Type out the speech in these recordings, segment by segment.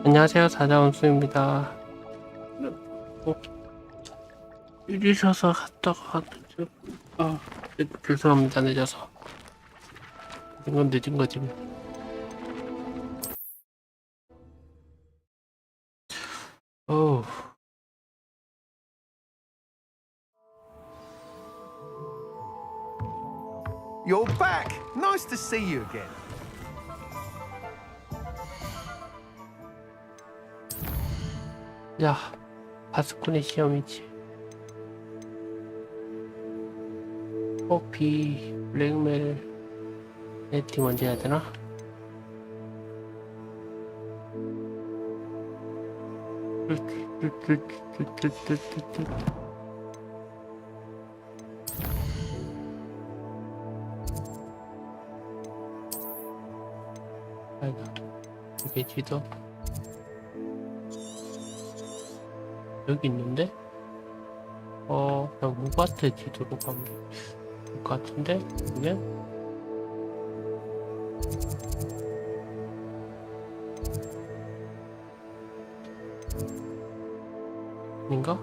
안녕하세요, 사자원수입니다. 늦으셔서 갔다가 죄송합니다. 늦어서. 이건 늦은 거지 뭐. 어우. You're back! Nice to see you again. 야, 바스콘의 시험이지. 커피, 블랙멜, 네티 먼저 해야 되나? 아이고, 이게 지도 여기 있는데? 그냥 호그와트 지도로 가면 될 것 같은데? 그러면? 아닌가?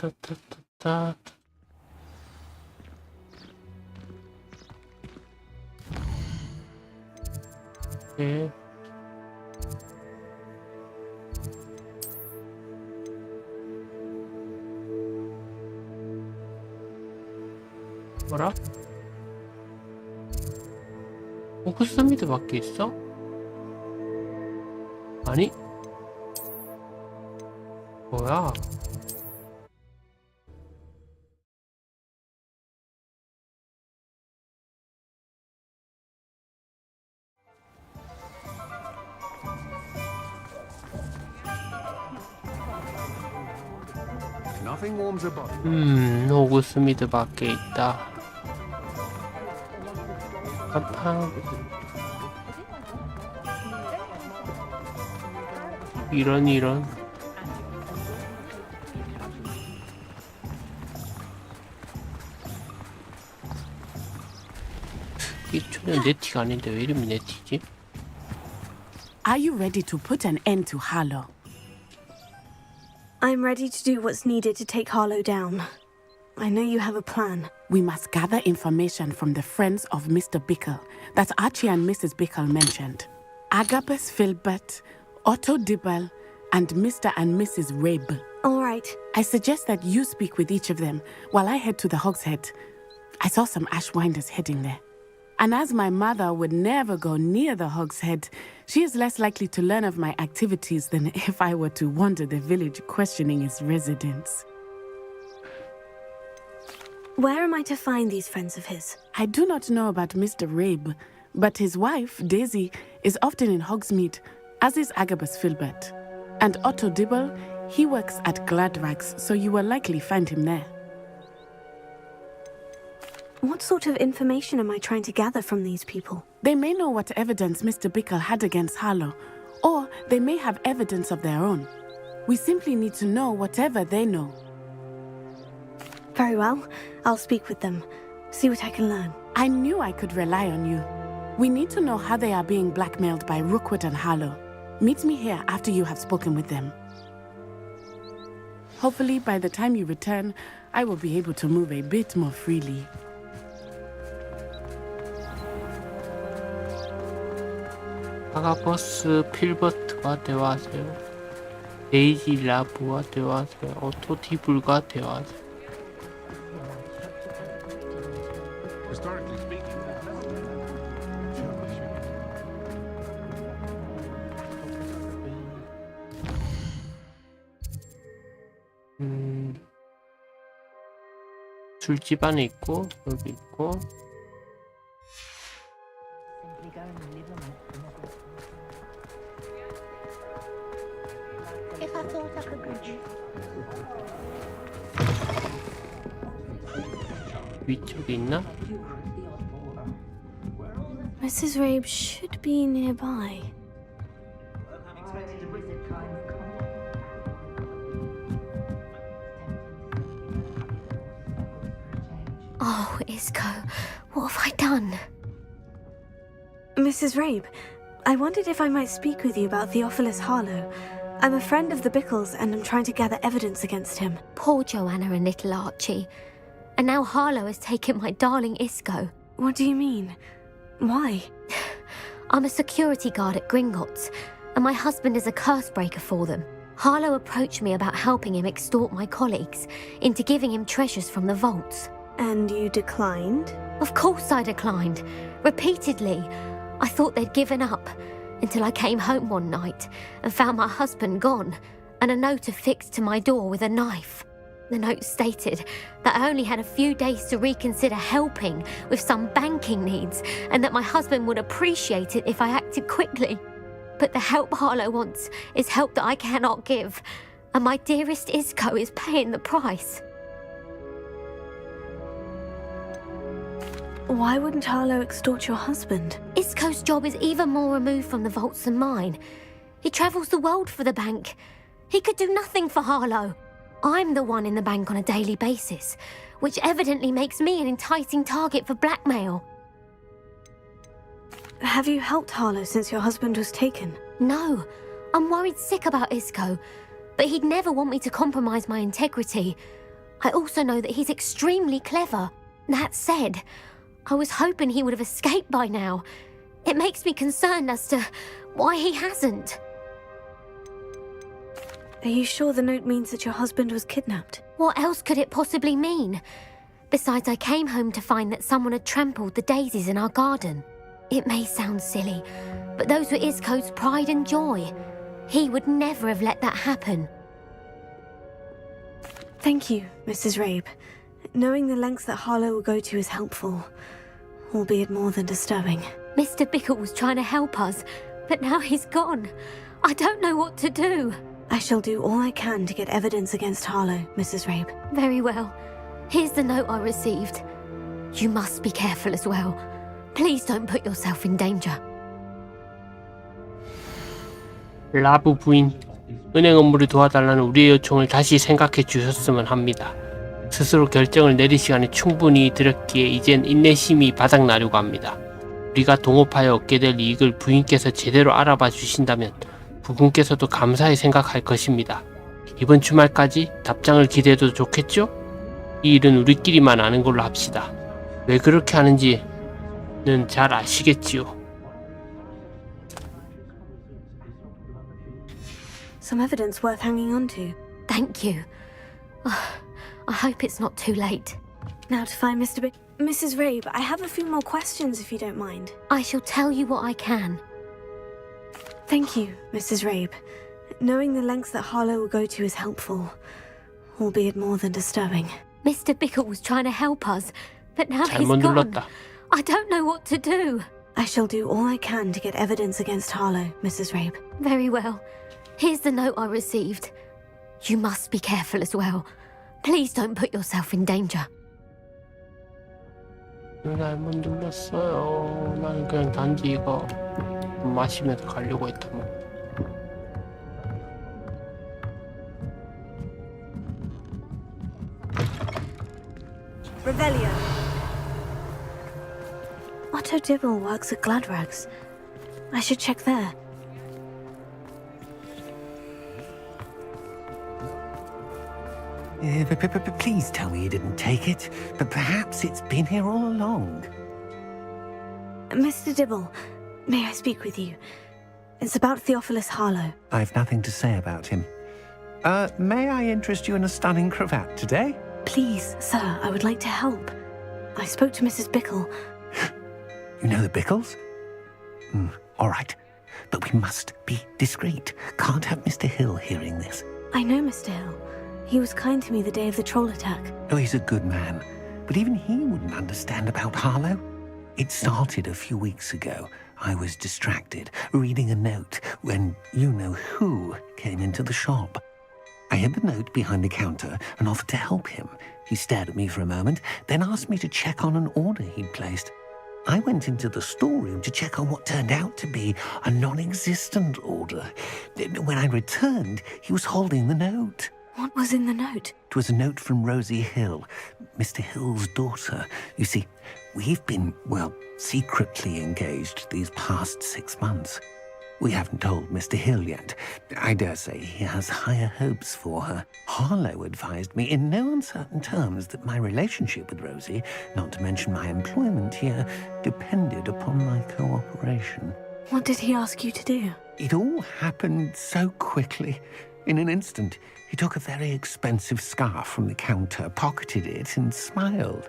따따따따. 예. 뭐라? 호그스미드 밖에 있어? 아니? 뭐야? Nothing warms a body. 호그스미드 밖에 있다. 팡팡. 이런. 이 초년 네티가 아닌데 왜 이름이 네티지? Are you ready to put an end to Harlow? I'm ready to do what's needed to take Harlow down. I know you have a plan. We must gather information from the friends of Mr. Bickle that Archie and Mrs. Bickle mentioned. Agabus Filbert, Otto Dibble, and Mr. and Mrs. Rabe. All right. I suggest that you speak with each of them while I head to the Hogshead. I saw some Ashwinders heading there. And as my mother would never go near the Hogshead, she is less likely to learn of my activities than if I were to wander the village questioning its residents. Where am I to find these friends of his? I do not know about Mr. Rabe, but his wife, Daisy, is often in Hogsmeade, as is Agabus Filbert. And Otto Dibble, he works at Gladrags, so you will likely find him there. What sort of information am I trying to gather from these people? They may know what evidence Mr. Bickle had against Harlow, or they may have evidence of their own. We simply need to know whatever they know. Very well. I'll speak with them. See what I can learn. I knew I could rely on you. We need to know how they are being blackmailed by Rookwood and Harlow. Meet me here after you have spoken with them. Hopefully, by the time you return, I will be able to move a bit more freely. 아가버스 필버트와 대화하세요. 데이지 라브와 대화하세요. 오토 디블과 대화하세요. Historically speaking. 술집 안에 있고 여기 있고. 위쪽에 있나? Mrs. Rabe should be nearby. Oh, Isco, what have I done? Mrs. Rabe, I wondered if I might speak with you about Theophilus Harlow. I'm a friend of the Bickles and I'm trying to gather evidence against him. Poor Joanna and little Archie. And now Harlow has taken my darling Isco. What do you mean? Why? I'm a security guard at Gringotts, and my husband is a curse breaker for them. Harlow approached me about helping him extort my colleagues into giving him treasures from the vaults. And you declined? Of course I declined. Repeatedly. I thought they'd given up, until I came home one night and found my husband gone, and a note affixed to my door with a knife. The note stated that I only had a few days to reconsider helping with some banking needs, and that my husband would appreciate it if I acted quickly. But the help Harlow wants is help that I cannot give, and my dearest Isco is paying the price. Why wouldn't Harlow extort your husband? Isco's job is even more removed from the vaults than mine. He travels the world for the bank. He could do nothing for Harlow. I'm the one in the bank on a daily basis, which evidently makes me an enticing target for blackmail. Have you helped Harlow since your husband was taken? No, I'm worried sick about Isco, but he'd never want me to compromise my integrity. I also know that he's extremely clever. That said, I was hoping he would have escaped by now. It makes me concerned as to why he hasn't. Are you sure the note means that your husband was kidnapped? What else could it possibly mean? Besides, I came home to find that someone had trampled the daisies in our garden. It may sound silly, but those were Isco's pride and joy. He would never have let that happen. Thank you, Mrs. Rabe. Knowing the lengths that Harlow will go to is helpful, albeit more than disturbing. Mr. Bickle was trying to help us, but now he's gone. I don't know what to do. I shall do all I can to get evidence against Harlow, Mrs. Rabe. Very well. Here's the note I received. You must be careful as well. Please don't put yourself in danger. 라브 부인, 은행 업무를 도와달라는 우리의 요청을 다시 생각해 주셨으면 합니다. 스스로 결정을 내릴 시간이 충분히 들었기에 이젠 인내심이 바닥나려고 합니다. 우리가 동업하여 얻게 될 이익을 부인께서 제대로 알아봐 주신다면 부군께서도 감사히 생각할 것입니다. 이번 주말까지 답장을 기대해도 좋겠죠? 이 일은 우리끼리만 아는 걸로 합시다. 왜 그렇게 하는지는 잘 아시겠지요. Some evidence worth hanging on to. Thank you. I hope it's not too late. Now to find Mr. Mrs. Rabe, I have a few more questions if you don't mind. I shall tell you what I can. Thank you, Mrs. Rabe. Knowing the lengths that Harlow will go to is helpful, albeit more than disturbing. Mr. Bickle was trying to help us, but now he's 잘못 gone. 눌렀다. I don't know what to do. I shall do all I can to get evidence against Harlow, Mrs. Rabe. Very well. Here's the note I received. You must be careful as well. Please don't put yourself in danger. 잘못 눌렀어요. 나는 그냥 단지 이거 마시면서 가려고 했다 뭐. Revelio. Otto Dibble works at Gladrags. I should check there. Please tell me you didn't take it. But perhaps it's been here all along. Mr. Dibble, may I speak with you? It's about Theophilus Harlow. I've nothing to say about him. May I interest you in a stunning cravat today? Please, sir, I would like to help. I spoke to Mrs. Bickle. You know the Bickles? All right. But we must be discreet. Can't have Mr. Hill hearing this. I know Mr. Hill. He was kind to me the day of the troll attack. Oh, he's a good man. but even he wouldn't understand about Harlow. It started a few weeks ago. I was distracted, reading a note, when you-know-who came into the shop. I hid the note behind the counter and offered to help him. He stared at me for a moment, then asked me to check on an order he'd placed. I went into the storeroom to check on what turned out to be a non-existent order. When I returned, he was holding the note. What was in the note? It was a note from Rosie Hill, Mr. Hill's daughter. You see, we've been, secretly engaged these past 6 months. We haven't told Mr. Hill yet. I dare say he has higher hopes for her. Harlow advised me in no uncertain terms that my relationship with Rosie, not to mention my employment here, depended upon my cooperation. What did he ask you to do? It all happened so quickly. In an instant, he took a very expensive scarf from the counter, pocketed it, and smiled.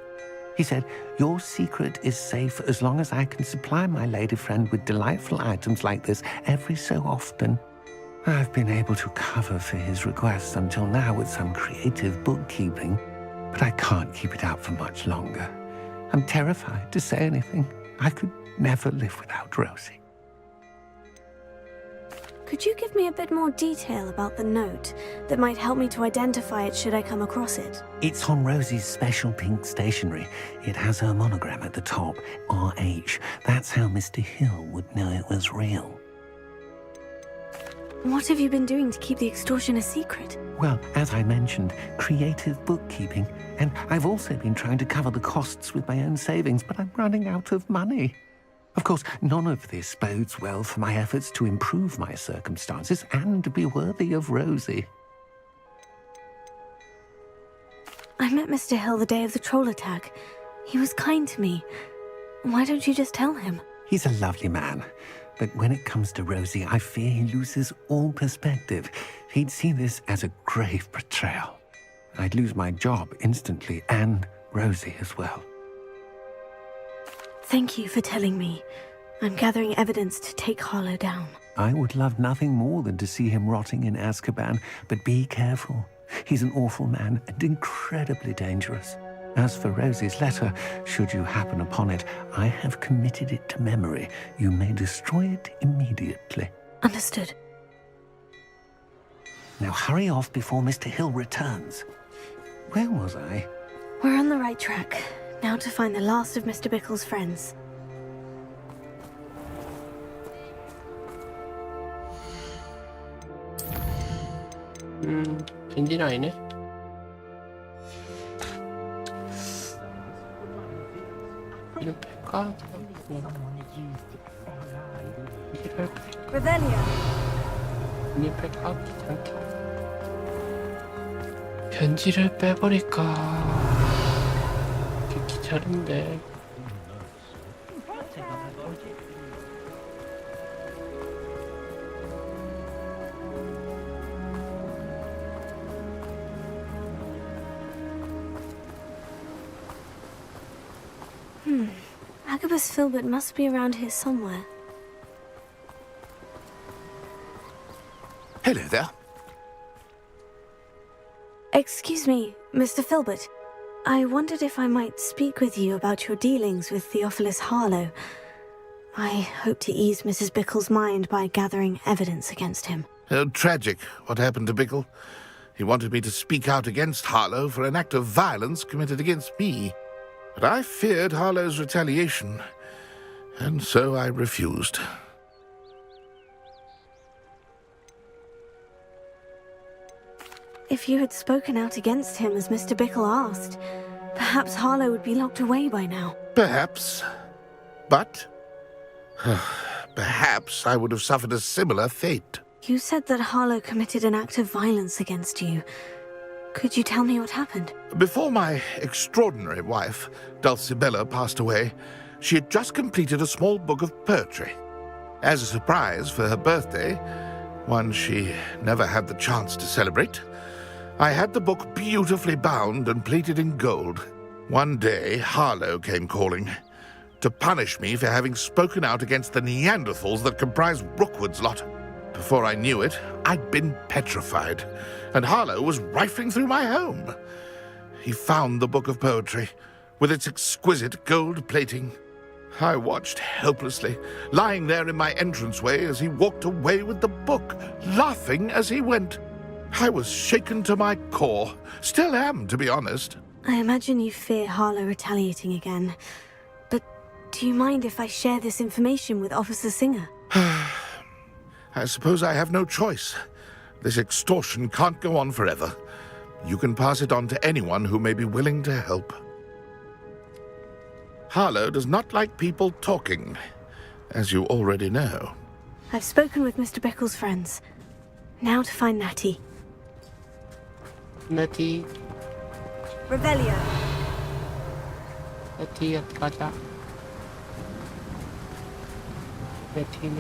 He said, "Your secret is safe as long as I can supply my lady friend with delightful items like this every so often." I've been able to cover for his requests until now with some creative bookkeeping, but I can't keep it up for much longer. I'm terrified to say anything. I could never live without Rosie. Could you give me a bit more detail about the note that might help me to identify it should I come across it? It's on Rosie's special pink stationery. It has her monogram at the top, RH. That's how Mr. Hill would know it was real. What have you been doing to keep the extortion a secret? Well, as I mentioned, creative bookkeeping. And I've also been trying to cover the costs with my own savings, but I'm running out of money. Of course, none of this bodes well for my efforts to improve my circumstances and be worthy of Rosie. I met Mr. Hill the day of the troll attack. He was kind to me. Why don't you just tell him? He's a lovely man. But when it comes to Rosie, I fear he loses all perspective. He'd see this as a grave betrayal. I'd lose my job instantly, and Rosie as well. Thank you for telling me. I'm gathering evidence to take Harlow down. I would love nothing more than to see him rotting in Azkaban, but be careful. He's an awful man and incredibly dangerous. As for Rosie's letter, should you happen upon it, I have committed it to memory. You may destroy it immediately. Understood. Now hurry off before Mr. Hill returns. Where was I? We're on the right track. Now to find the last of Mr. Bickle's friends. 벤진 아니네? 이름 뺄까? Revelia. 이름 뺄까? 귀찮다. 편지를 빼버릴까? 귀찮은데. Agabus Filbert must be around here somewhere. Hello there. Excuse me, Mr. Filbert. I wondered if I might speak with you about your dealings with Theophilus Harlow. I hope to ease Mrs. Bickle's mind by gathering evidence against him. Tragic, what happened to Bickle. He wanted me to speak out against Harlow for an act of violence committed against me. But I feared Harlow's retaliation, and so I refused. If you had spoken out against him as Mr. Bickle asked, perhaps Harlow would be locked away by now. Perhaps. But perhaps I would have suffered a similar fate. You said that Harlow committed an act of violence against you. Could you tell me what happened? Before my extraordinary wife, Dulcibella, passed away, she had just completed a small book of poetry. As a surprise for her birthday, one she never had the chance to celebrate, I had the book beautifully bound and plated in gold. One day, Harlow came calling to punish me for having spoken out against the Neanderthals that comprise Rookwood's lot. Before I knew it, I'd been petrified, and Harlow was rifling through my home. He found the book of poetry, with its exquisite gold plating. I watched helplessly, lying there in my entranceway as he walked away with the book, laughing as he went. I was shaken to my core. Still am, to be honest. I imagine you fear Harlow retaliating again. But do you mind if I share this information with Officer Singer? I suppose I have no choice. This extortion can't go on forever. You can pass it on to anyone who may be willing to help. Harlow does not like people talking, as you already know. I've spoken with Mr. Bickle's friends. Now to find Natty. 나티 Revelio. 나티 어디 가자. 나티.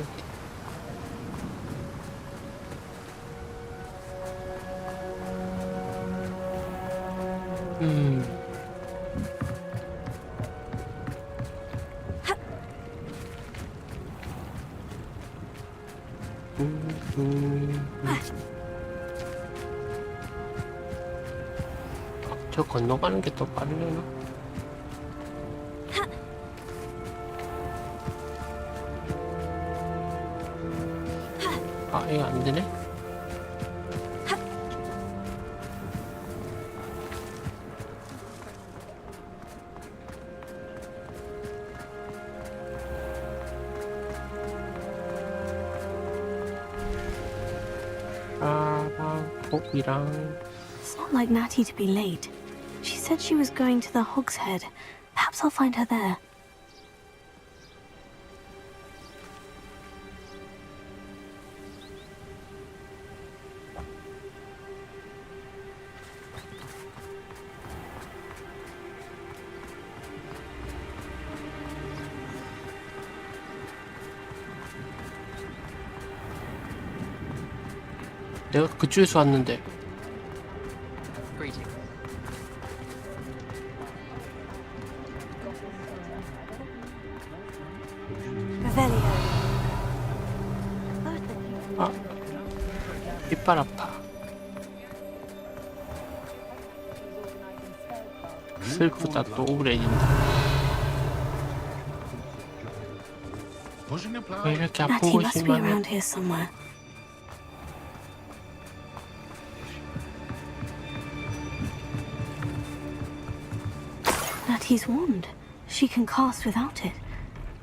저 건너가는 게 더 빠르려나? 아, 이거 안 되네? 고기랑 It's not like Natty to be late. She said she was going to the Hogshead. Perhaps I'll find her there. 내가 그쪽에서 왔는데. Revelio. 아, 이빨 아파. 슬프다, 또 우울해진다. 왜 이렇게 아픈 Natty must be 곳이만 해? around here somewhere. Natty's wand. She can cast without it.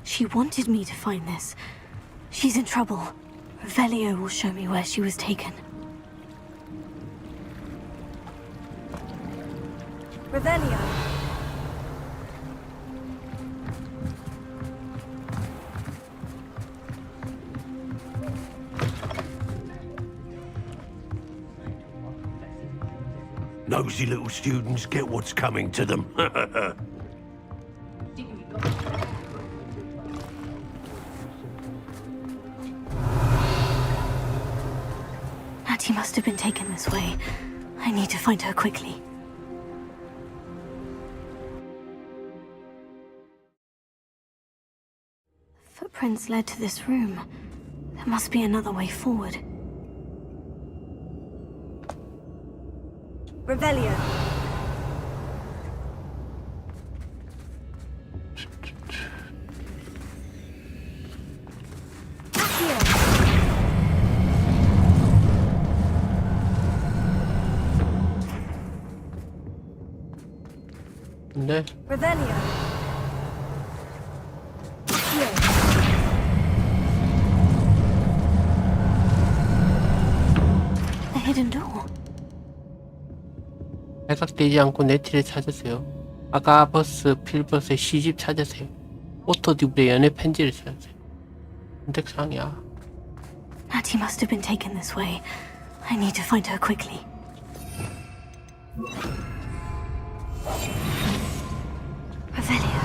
She wanted me to find this. She's in trouble. Revelio will show me where she was taken. Revelio. Nosy little students get what's coming to them. Natty must have been taken this way. I need to find her quickly. Footprints led to this room. There must be another way forward. Revelio. 네. Revelio. A hidden door. 발각되지 않고 네티를 찾으세요. 아가 버스 필버스의 시집 찾으세요. 오토듀브의 연애 편지를 찾으세요. 선택사항이야. Natty must have been taken this way. I need to find her quickly. Revelio.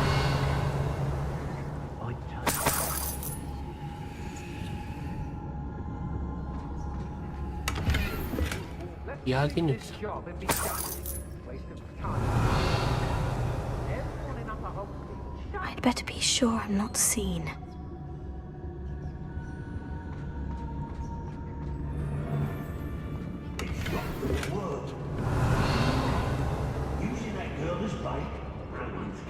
이야기는 있어. I'd better be sure I'm not seen. Using that girl as bait, no one's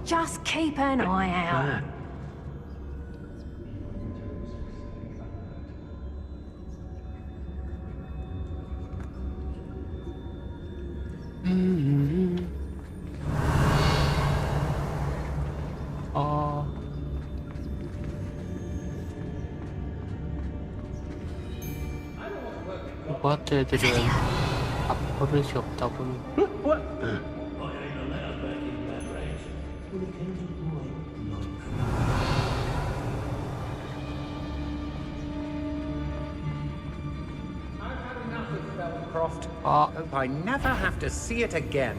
Just keep an eye out. 호그와트 애들은 버릇이 없다고는. Hope I never have to see it again.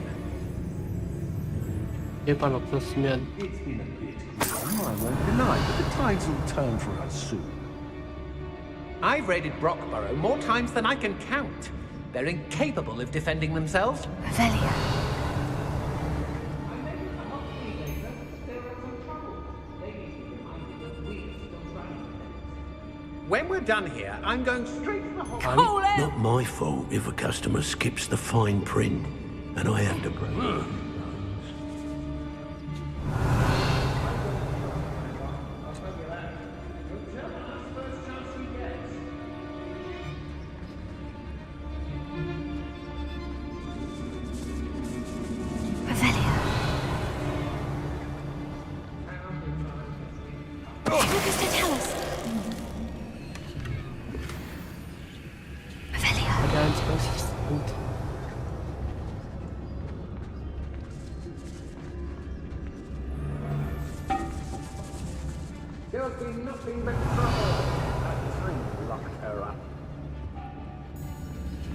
얘만 없었으면 It's been a bit long, I won't deny, but the tides will turn for us soon. I've raided Brockborough more times than I can count. They're incapable of defending themselves. Revelia. When we're done here, I'm going straight to the hospital. Call it! Not my fault if a customer skips the fine print and I have to break. Revelia. Mr. Tallis. Revelia. 화려한 장식스인데. There'll be nothing but trouble. That time locked her up.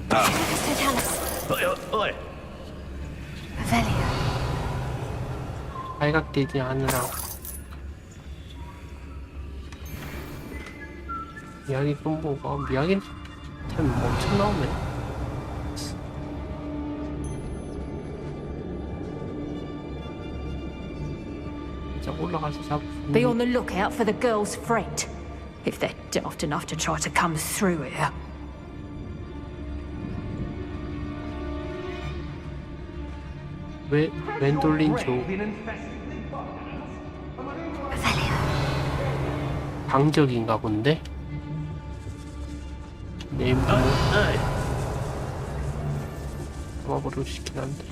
Mr. Tallis. Oi! Revelia. 발각되지 않으라고. 이야기 공부가 이야기 템 엄청 나오네. 진짜 올라가서 잡으면 Be on the lookout for the girl's friend. If they're daft enough to try to come through here. 왼 돌린 조 방적인가 본데? 네임도 잡아버리고 싶긴 한데.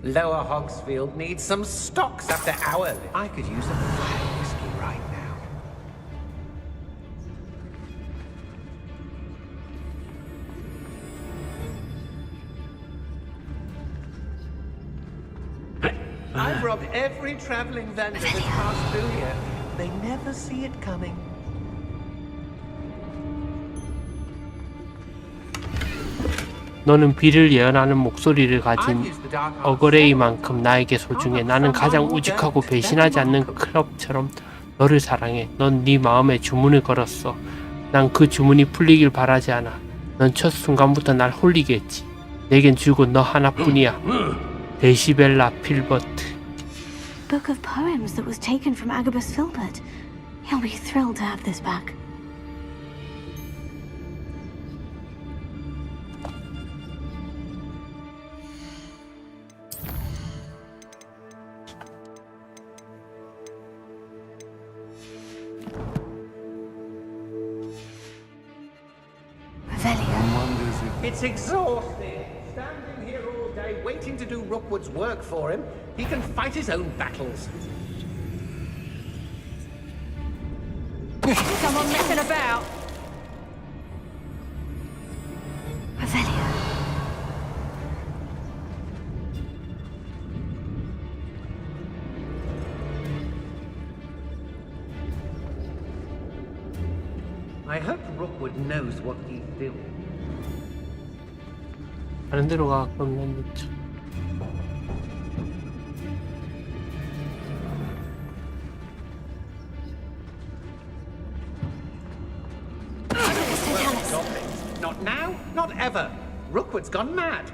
Lower Hogsfield needs some stocks after our living. I could use a fine whiskey right now. I've robbed every traveling vendor that's passed through here. They never see it coming. 너는 비를 예언하는 목소리를 가진 어그레이만큼 나에게 소중해. 나는 가장 우직하고 배신하지 않는 클럽처럼 너를 사랑해. 넌 네 마음에 주문을 걸었어. 난 그 주문이 풀리길 바라지 않아. 넌 첫 순간부터 날 홀리게 했지. 내겐 줄곧 너 하나뿐이야. 데시벨라 필버트. Book of poems that was taken from Agabus Filbert. He'll be thrilled to have this back. It's exhausting. Standing here all day waiting to do Rookwood's work for him. He can fight his own battles. Someone messing about. Revelia. I hope Rookwood knows what he's doing. 다른 데로 가. 그럼 난 늦죠. Stop it. Not now, not ever. Rookwood's gone mad.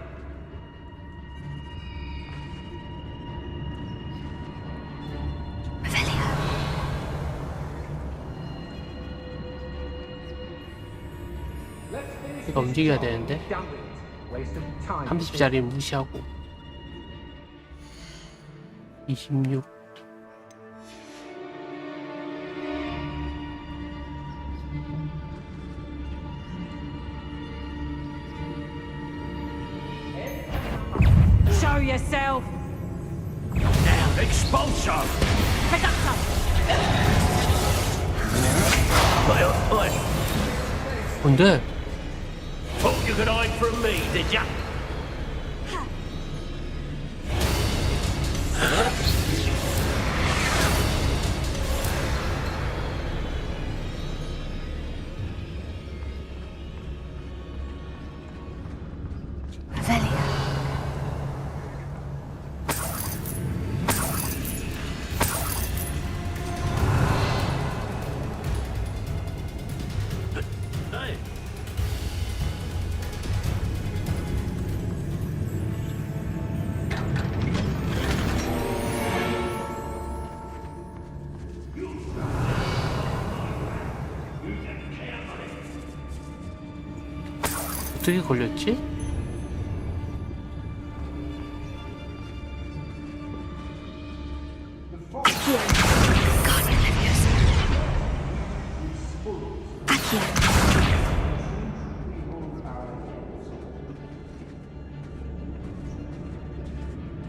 이거 움직여야 되는데. Done with it. Waste of time. 30짜리 무시하고 26. Show yourself! Now, expulsion! Oi. 뭔데? Thought you could hide from me, did ya? Hey. 어떻게 걸렸지?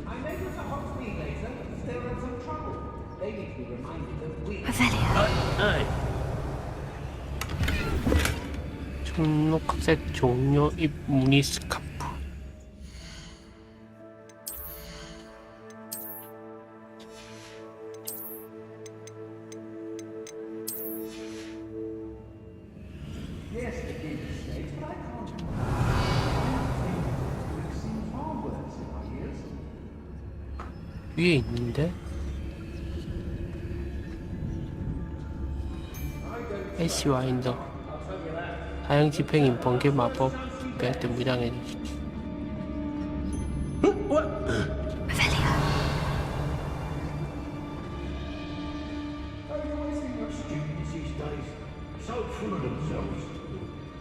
I noticed the Hogwarts Legacy still in some trouble. They need to be reminded that we. Hey. 초록색 종료 입 무늬 스카프. Yes, they did mistakes, but I can't. I've seen far worse in my years. 위에 있는데? 애쉬 와인더 사형 집행인 번개 마법 뺄때 무장해 주십시오. So full of themselves.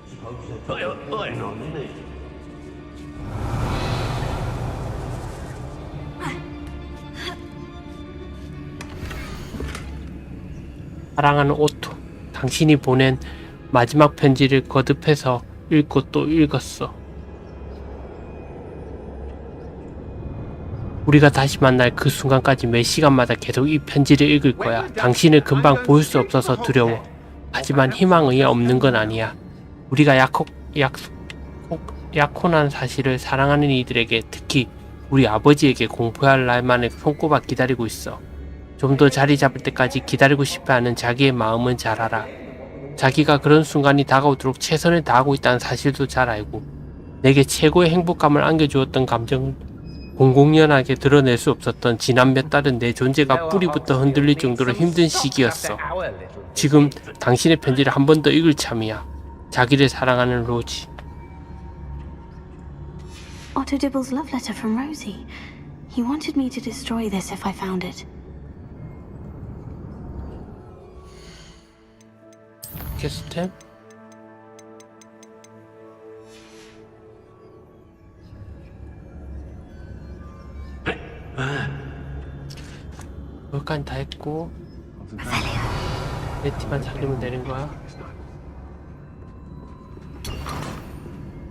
Suppose they're putting on, isn't it? 사랑하는 오토, 당신이 보낸 마지막 편지를 거듭해서 읽고 또 읽었어. 우리가 다시 만날 그 순간까지 매 시간마다 계속 이 편지를 읽을 거야. 당신을 금방 볼 수 없어서 두려워. 하지만 희망이 없는 건 아니야. 우리가 약혼한 사실을 사랑하는 이들에게, 특히 우리 아버지에게 공포할 날만을 손꼽아 기다리고 있어. 좀 더 자리 잡을 때까지 기다리고 싶어하는 자기의 마음은 잘 알아. 자기가 그런 순간이 다가오도록 최선을 다하고 있다는 사실도 잘 알고, 내게 최고의 행복감을 안겨주었던 감정을 공공연하게 드러낼 수 없었던 지난 몇 달은 내 존재가 뿌리부터 흔들릴 정도로 힘든 시기였어. 지금 당신의 편지를 한 번 더 읽을 참이야. 자기를 사랑하는 로지. Otto Dibble's love letter from Rosie. He wanted me to destroy this if I found it. 캐스템? 여기까지 다 했고 내 팀만 살리면 되는 거야.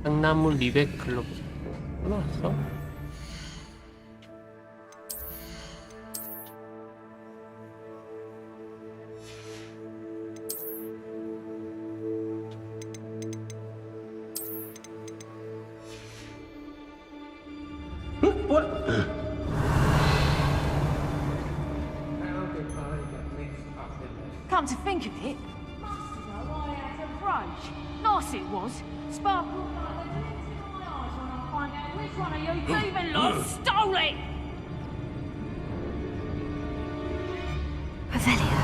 향나무 리백 글로브 나왔어? Come to think of it, must know I had a brooch. Nice it was. Sparkled like the glints in my eyes when I find out which one of you thieving lot stole it. Revelio.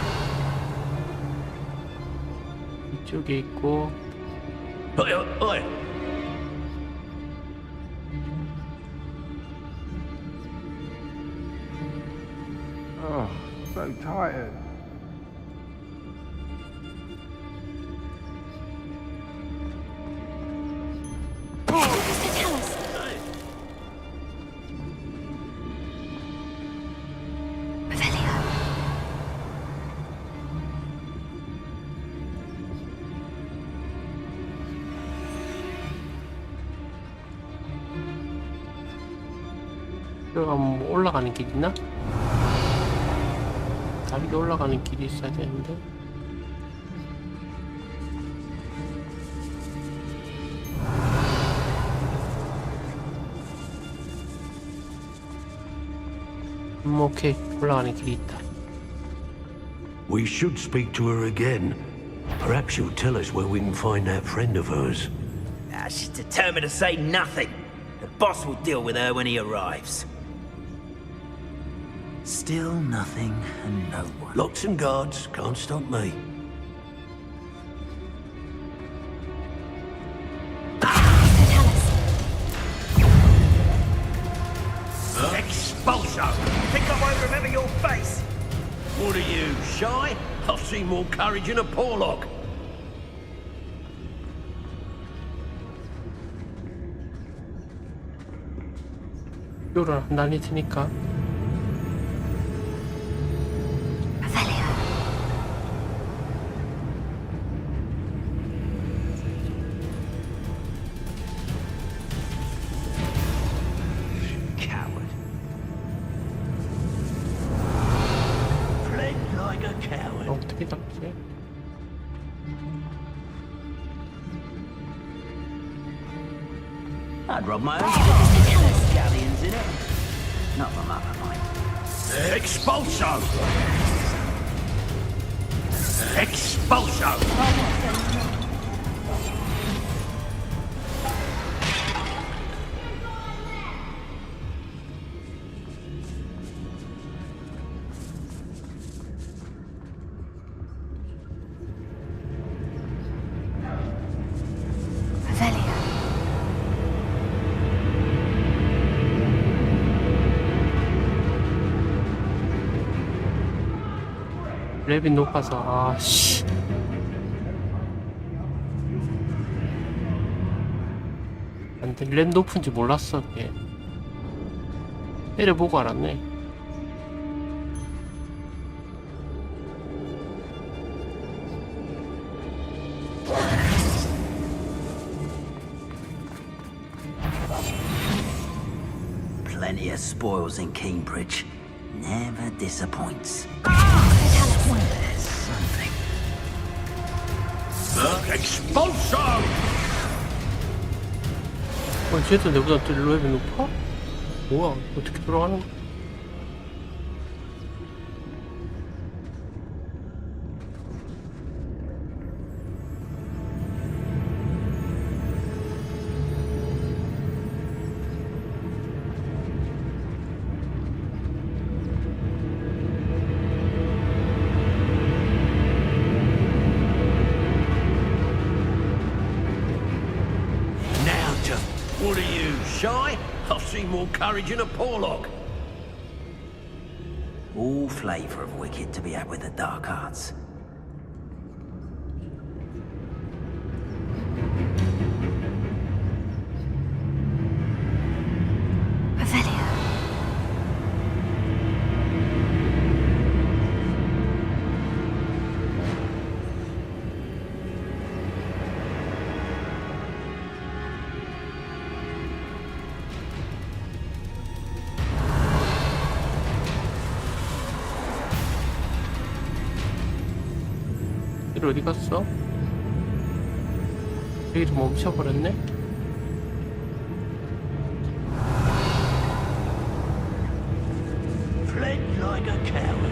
이쪽에 있고 Oi. Oh, so tired. 여기가 뭐 올라가는 길 있나? 다르게 올라가는 길이 있어야 되는데. 오케이. 올라가는 길이 있다. We should speak to her again. Perhaps she'll tell us where we can find that friend of hers. She's determined to say nothing. The boss will deal with her when he arrives. Still nothing and no one. Locks and guards can't stop me. Expulso! Think I won't remember your face? What are you, shy? I've seen more courage in a Porlock. 요를 안 다닐 테니까. Coward. Fled like a coward. 어떻게 잡지? I'd rob my own galleons in it. Not from up of mine. Expulso! Expulso! 랩이 높아서 아씨. 안돼. 랩 높은지 몰랐어. 그게 때려보고 알았네. Plenty of spoils in Cambridge. Never disappoints. There's something. Expulso! 쟤도 내보다 랩이 높아? 뭐야? 어떻게 돌아가는 거야? What are you, shy? I've seen more courage in a Porlock. All flavour of wicked to be had with the dark arts. 길 어디 갔어? 여기도 멈춰버렸네? Fled like a coward.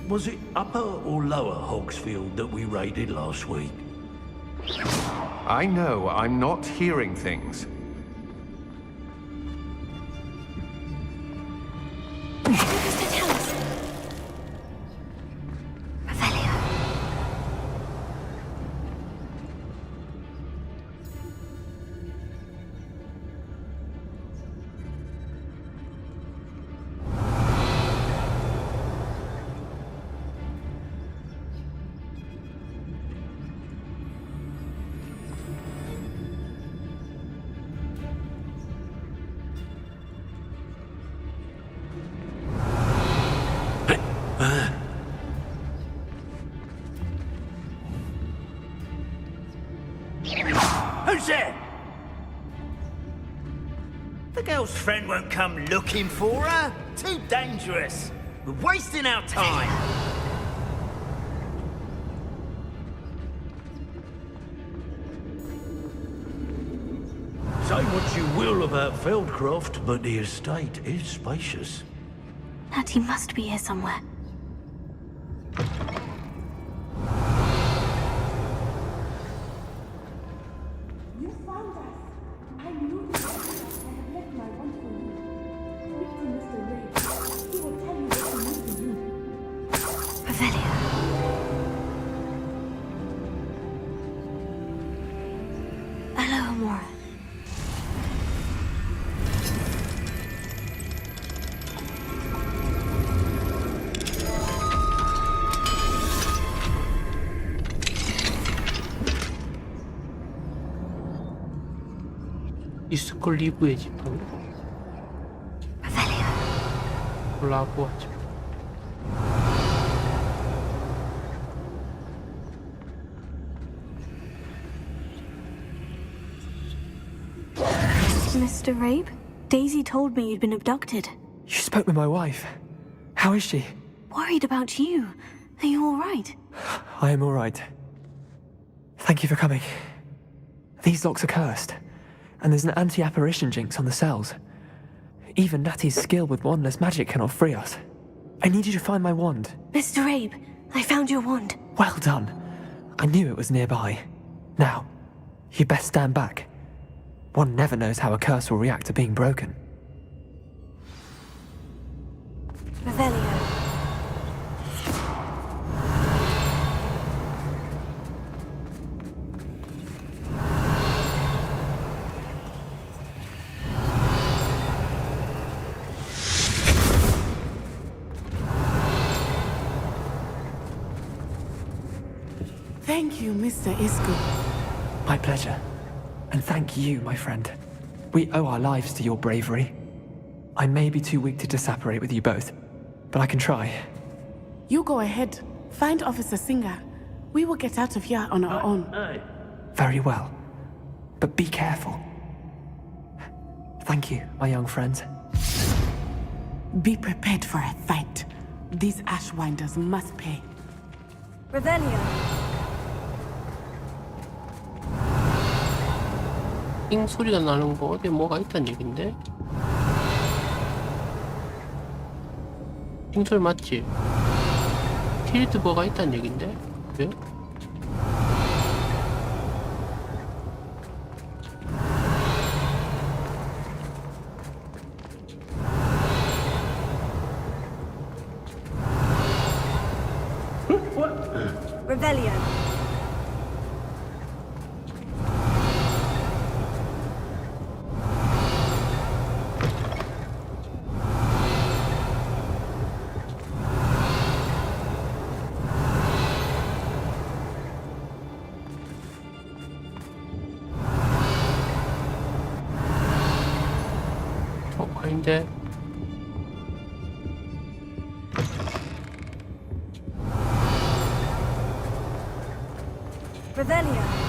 Was it upper or lower Hogsfield that we raided last week? I know I'm not hearing things. Who's there? The girl's friend won't come looking for her. Too dangerous. We're wasting our time. Say what you will about Feldcroft, but the estate is spacious. Natty must be here somewhere. You found us. I knew you. I have left my wand for you. Speak to Mr. Ray. He will tell you what to do. Revelio. Hello, Amora. 이스콜 리브의 지팡이 라고 하죠. Mr. Rabe, Daisy told me you'd been abducted. You spoke with my wife. How is she? Worried about you. Are you all right? I am all right. Thank you for coming. These locks are cursed, and there's an anti-apparition jinx on the cells. Even Natty's skill with wandless magic cannot free us. I need you to find my wand. Mr. Rabe, I found your wand. Well done. I knew it was nearby. Now, you best stand back. One never knows how a curse will react to being broken. Revelio. Thank you, Mr. Isco. My pleasure. And thank you, my friend. We owe our lives to your bravery. I may be too weak to disapparate with you both, but I can try. You go ahead. Find Officer Singer. We will get out of here on our own. Very well. But be careful. Thank you, my young friends. Be prepared for a fight. These Ashwinders must pay. Revelio. 띵 소리가 나는 거 어디에 뭐가 있단 얘긴데? 띵 소리 맞지? 필드 뭐가 있단 얘긴데? 그래? Revelio. 아닌데? Revelio.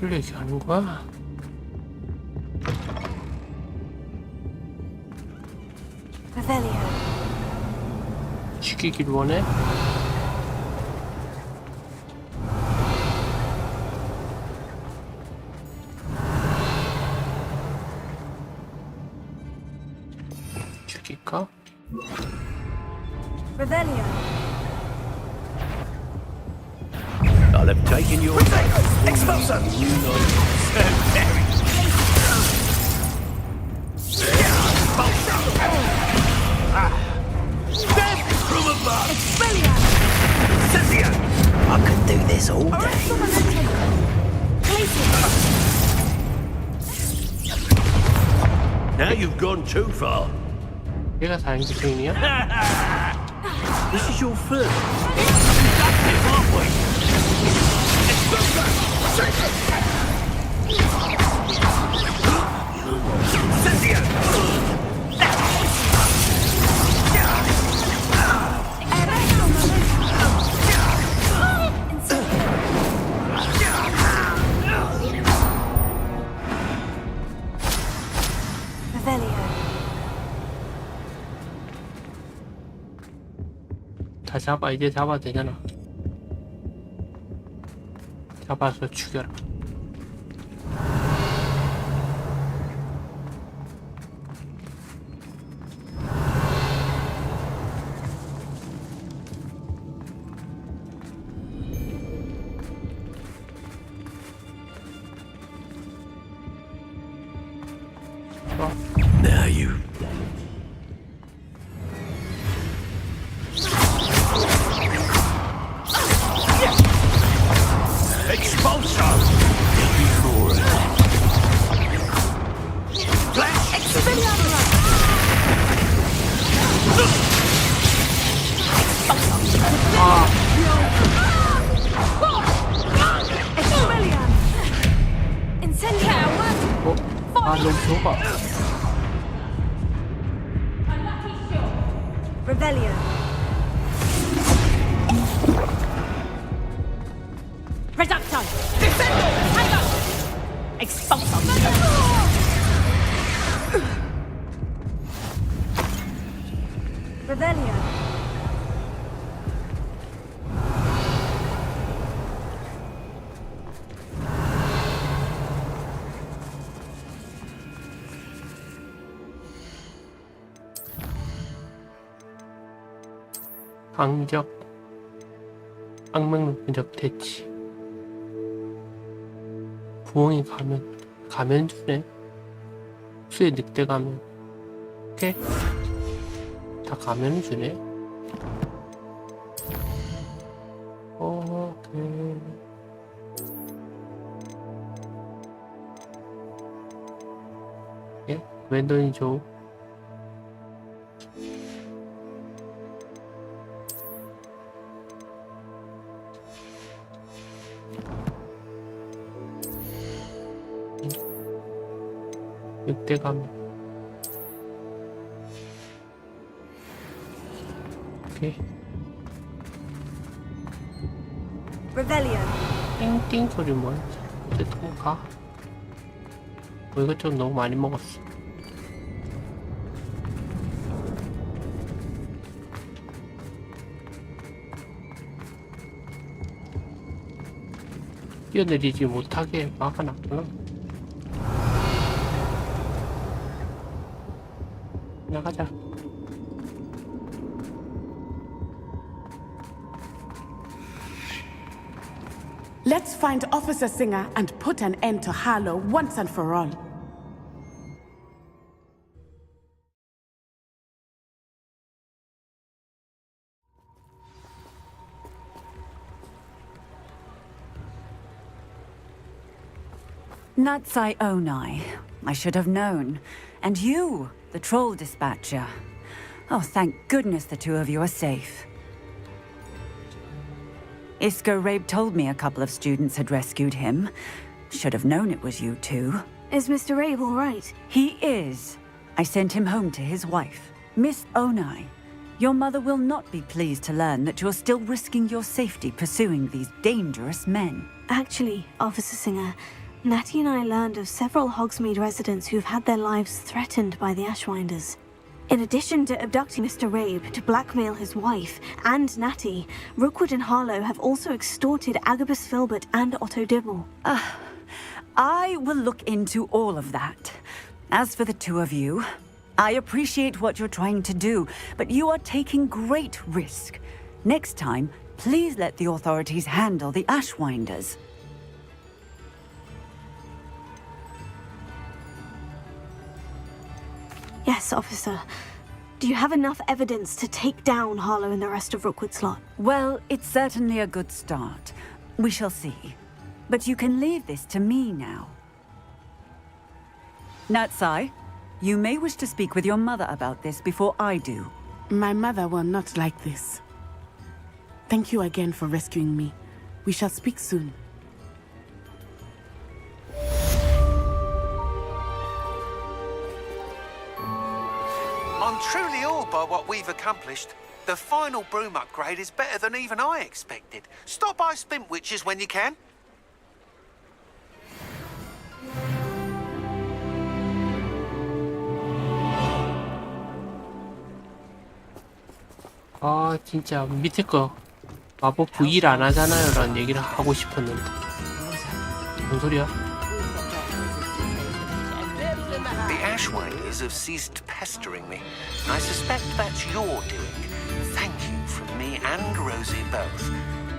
어디를 얘기하는 거야? Revelio. 죽이길 원해? 죽일까? Revelio. I'll have taken your Expulsor! From above! Cynthia! I could do this all day. Now you've gone too far. 얘가 사형집행이야? This is your first. Productive, aren't we? 다 잡아. 이제 잡아도 되잖아. 잡아서 죽여라. Now you. Expulso! Before. Flash! 아, 너무 좁아. Rebellion. Reducto! Defendo! Hang on! Expulso! Rebellion. 강적 악명 높은 적 대치. 부엉이 가면 주네. 수의 늑대 가면. 오케이. 다 가면 주네. 오케이. 예? 웬돈이죠. 늑대 가면. 오케이. Rebellion. 띵띵 소리 뭐야? 어쨌든 가. 뭐 이것저것 너무 많이 먹었어. 뛰어내리지 못하게 막아놨구나. 나가자. Let's find Officer Singer and put an end to Harlow once and for all. Natsai Onai. I should have known. And you, the troll dispatcher. Oh, thank goodness the two of you are safe. Isco Rabe told me a couple of students had rescued him. Should have known it was you two. Is Mr. Rabe all right? He is. I sent him home to his wife. Miss Onai, your mother will not be pleased to learn that you're still risking your safety pursuing these dangerous men. Actually, Officer Singer, Natty and I learned of several Hogsmeade residents who've had their lives threatened by the Ashwinders. In addition to abducting Mr. Rabe to blackmail his wife and Natty, Rookwood and Harlow have also extorted Agabus Filbert and Otto Dibble. I will look into all of that. As for the two of you, I appreciate what you're trying to do, but you are taking great risk. Next time, please let the authorities handle the Ashwinders. Yes, officer. Do you have enough evidence to take down Harlow and the rest of Rookwood's lot? Well, it's certainly a good start. We shall see. But you can leave this to me now. Natsai, You may wish to speak with your mother about this before I do. My mother will not like this. Thank you again for rescuing me. We shall speak soon. I'm truly awed by what we've accomplished. The final broom upgrade is better than even I expected. Stop by Spintwitches when you can. 아 진짜 밑에 거 마법 부일 안 하잖아요 라는 얘기를 하고 싶었는데 뭔 소리야? The Ashwinders have ceased pestering me. I suspect that's your doing. Thank you from me and Rosie both.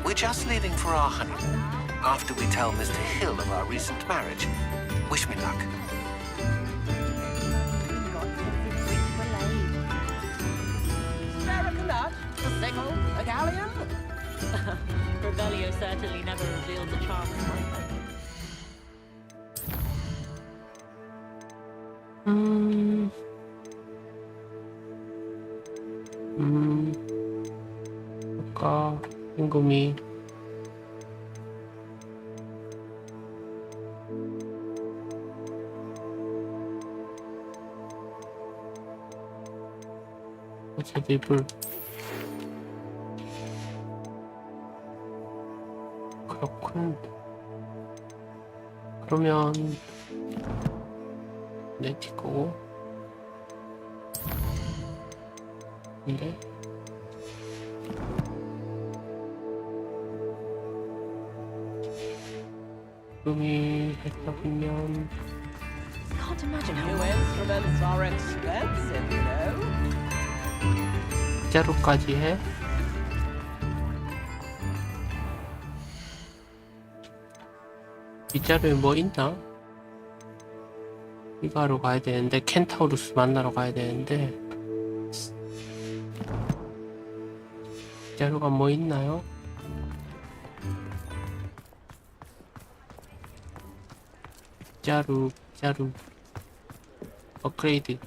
We're just leaving for our honeymoon after we tell Mr. Hill of our recent marriage. Wish me luck. A sickle? A galleon? Revelio certainly never revealed the charm of my life. 아까 임금이 어제도 입을 그렇군. 그러면 내 거고 근데 금이 했다 보면 Can't imagine how new instruments are expensive, you know. 빗자루까지 해? 빗자루에 뭐 있나? 이거 하러 가야 되는데 켄타우루스 만나러 가야 되는데 빗자루가 뭐 있나요? 빗자루 업그레이드.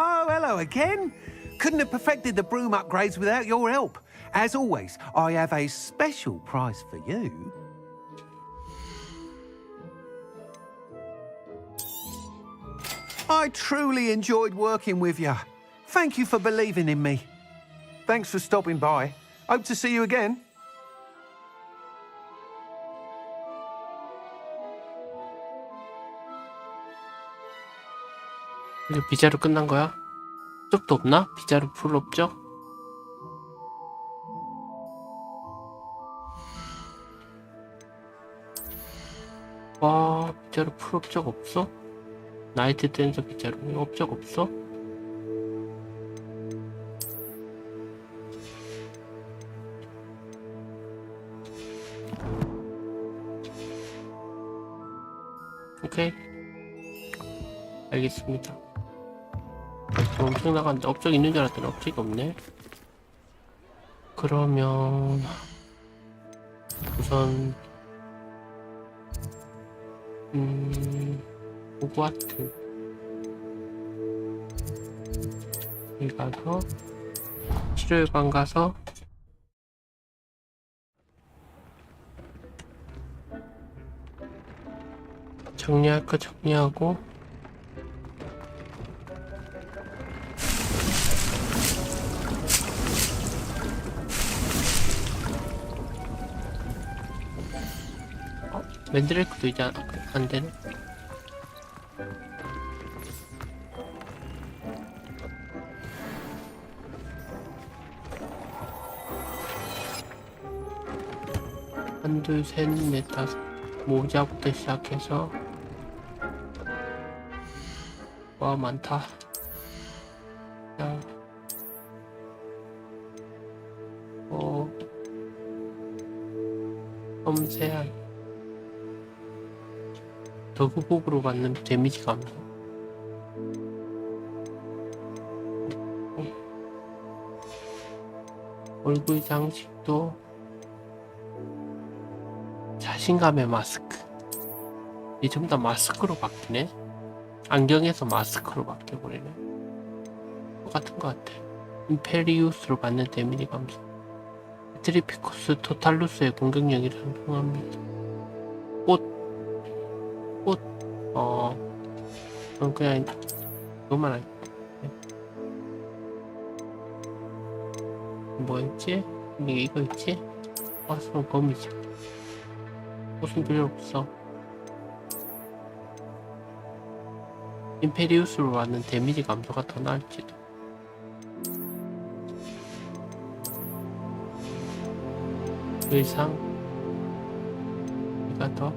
Oh, hello again. Couldn't have perfected the broom upgrades without your help. As always, I have a special prize for you. I truly enjoyed working with you. Thank you for believing in me. Thanks for stopping by. Hope to see you again. 이제 빗자루 끝난 거야? 업적도 없나? 빗자루 풀 업적? 와, 빗자루 풀 업적 없어? 나이트 댄서 빗자루 업적 없어? 오케이, 알겠습니다. 엄청 나갔는데 업적 있는 줄 알았더니 업적이 없네. 그러면 우선 호그와트 여기 가서 치료회관 가서 정리할 거 정리하고 맨드레이크도 이제 안 되네. 한, 둘, 셋, 넷, 다섯. 모자부터 시작해서 와 많다. 자, 섬세한 더브복으로 받는 데미지 감소. 얼굴 장식도 자신감의 마스크. 이 전부 다 마스크로 바뀌네. 안경에서 마스크로 바뀌어버리네. 똑같은 것 같아. 임페리우스로 받는 데미지 감소. 트리피코스 토탈루스의 공격력이 상승합니다. 꽃. 그럼 그냥 이것만 할게. 뭐였지? 이거 있지? 화수는 검이지. 꽃은 필요 없어. 임페리우스로 받는 데미지 감소가 더 나을지도. 그 이상 이가 더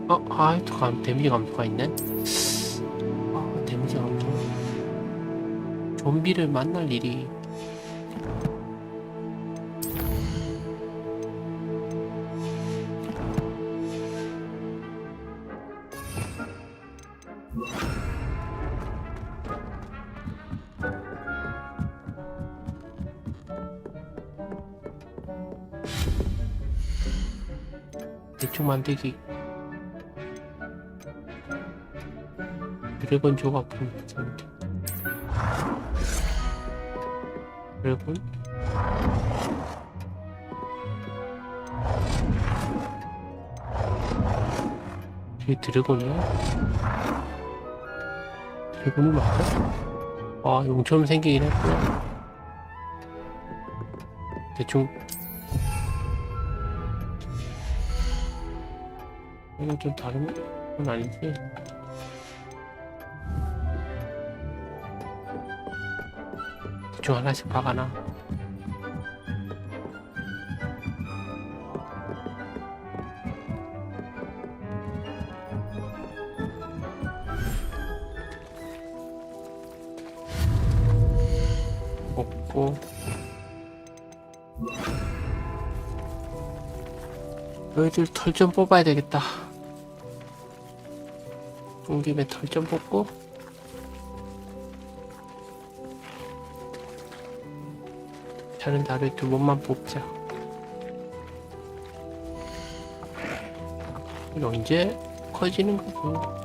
또 데미지 감소가 있네. 데미지 감소. 좀비를 만날 일이. 대충 만들기. 드래곤 조각 보면 드래곤? 이게 드래곤이야? 드래곤이 맞아? 용처럼 생기긴 했구나. 대충 이거 좀 다른 건 아니지? 대충 하나씩 박아놔. 먹고 너희들 털 좀 뽑아야 되겠다. 온 김에 털 좀 뽑고 다른 다루이 두 번만 뽑자. 이거 언제 커지는 거고.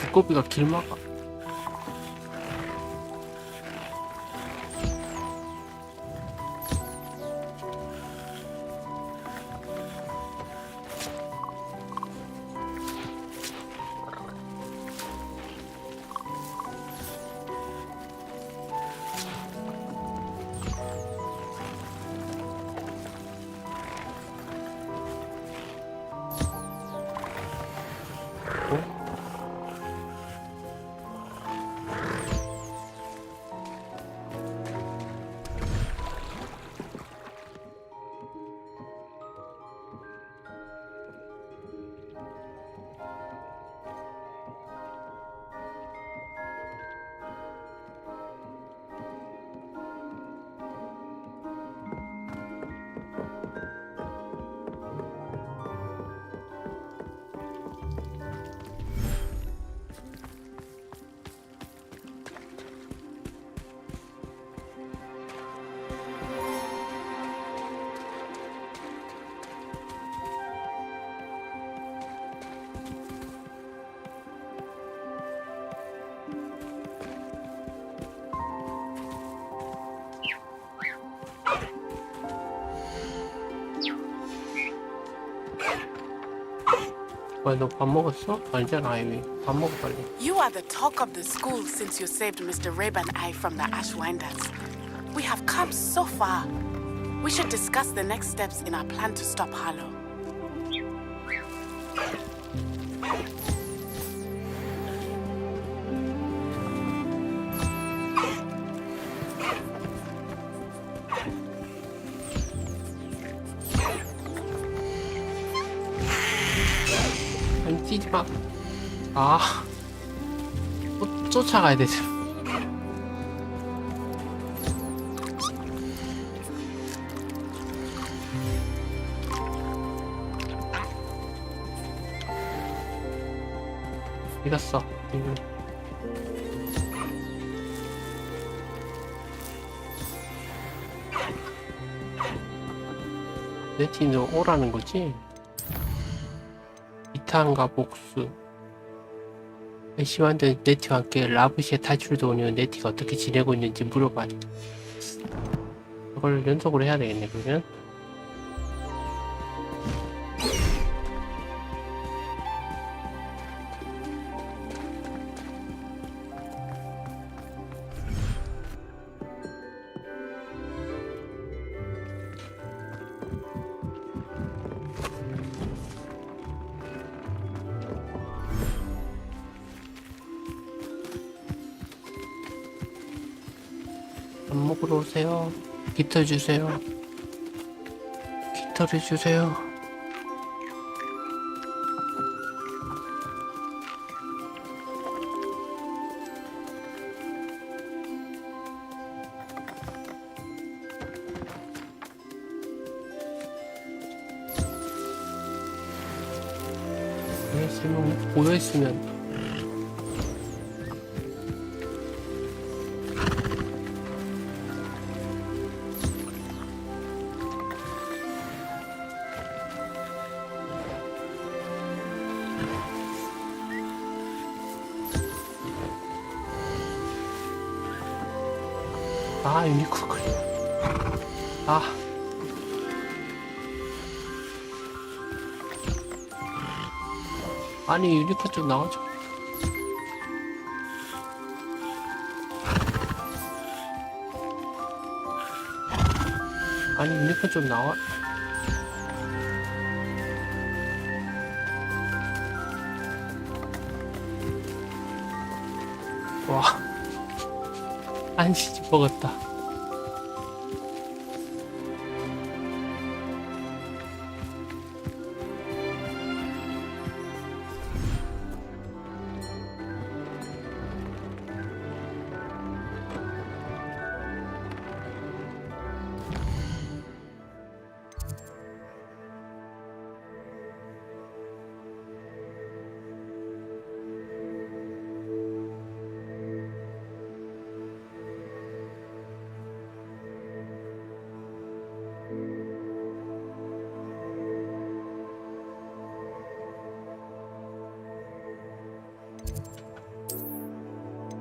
두꺼비가 길 막아. 너 밥 먹었어? 아니잖아, 아이비. 밥 먹어 빨리. You are the talk of the school since you saved Mr. Rib and I from the Ashwinders. We have come so far. We should discuss the next steps in our plan to stop Harlow. 뛰지 마. 쫓아가야 되지. 이겼어. 네티는 오라는 거지? 이탄과 복수. 시완들 네티와 함께 라브시의 탈출도 오면 네티가 어떻게 지내고 있는지 물어봐. 이걸 연속으로 해야 되겠네, 그러면? 밥 먹으러 오세요. 깃털 주세요. 깃털을 주세요. 모여있으면 유니콘 아니 유니콘 좀 나와줘. 아니 유니콘 좀 나와. 와 안시 먹었다.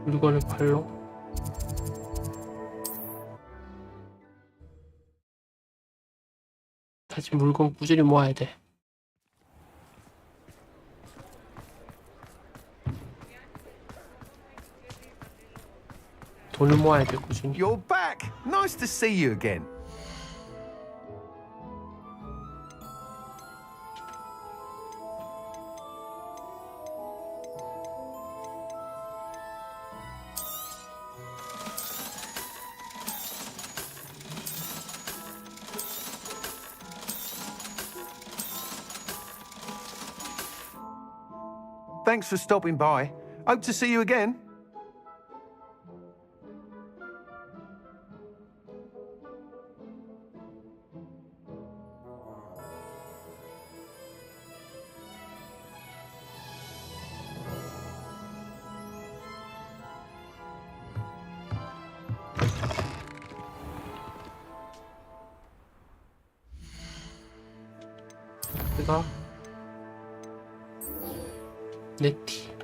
물건을 팔러? 다시 물건 꾸준히 모아야 돼. 돈을 모아야 돼, 꾸준히. You're back! Nice to see you again. Thanks for stopping by. Hope to see you again. 내가 네티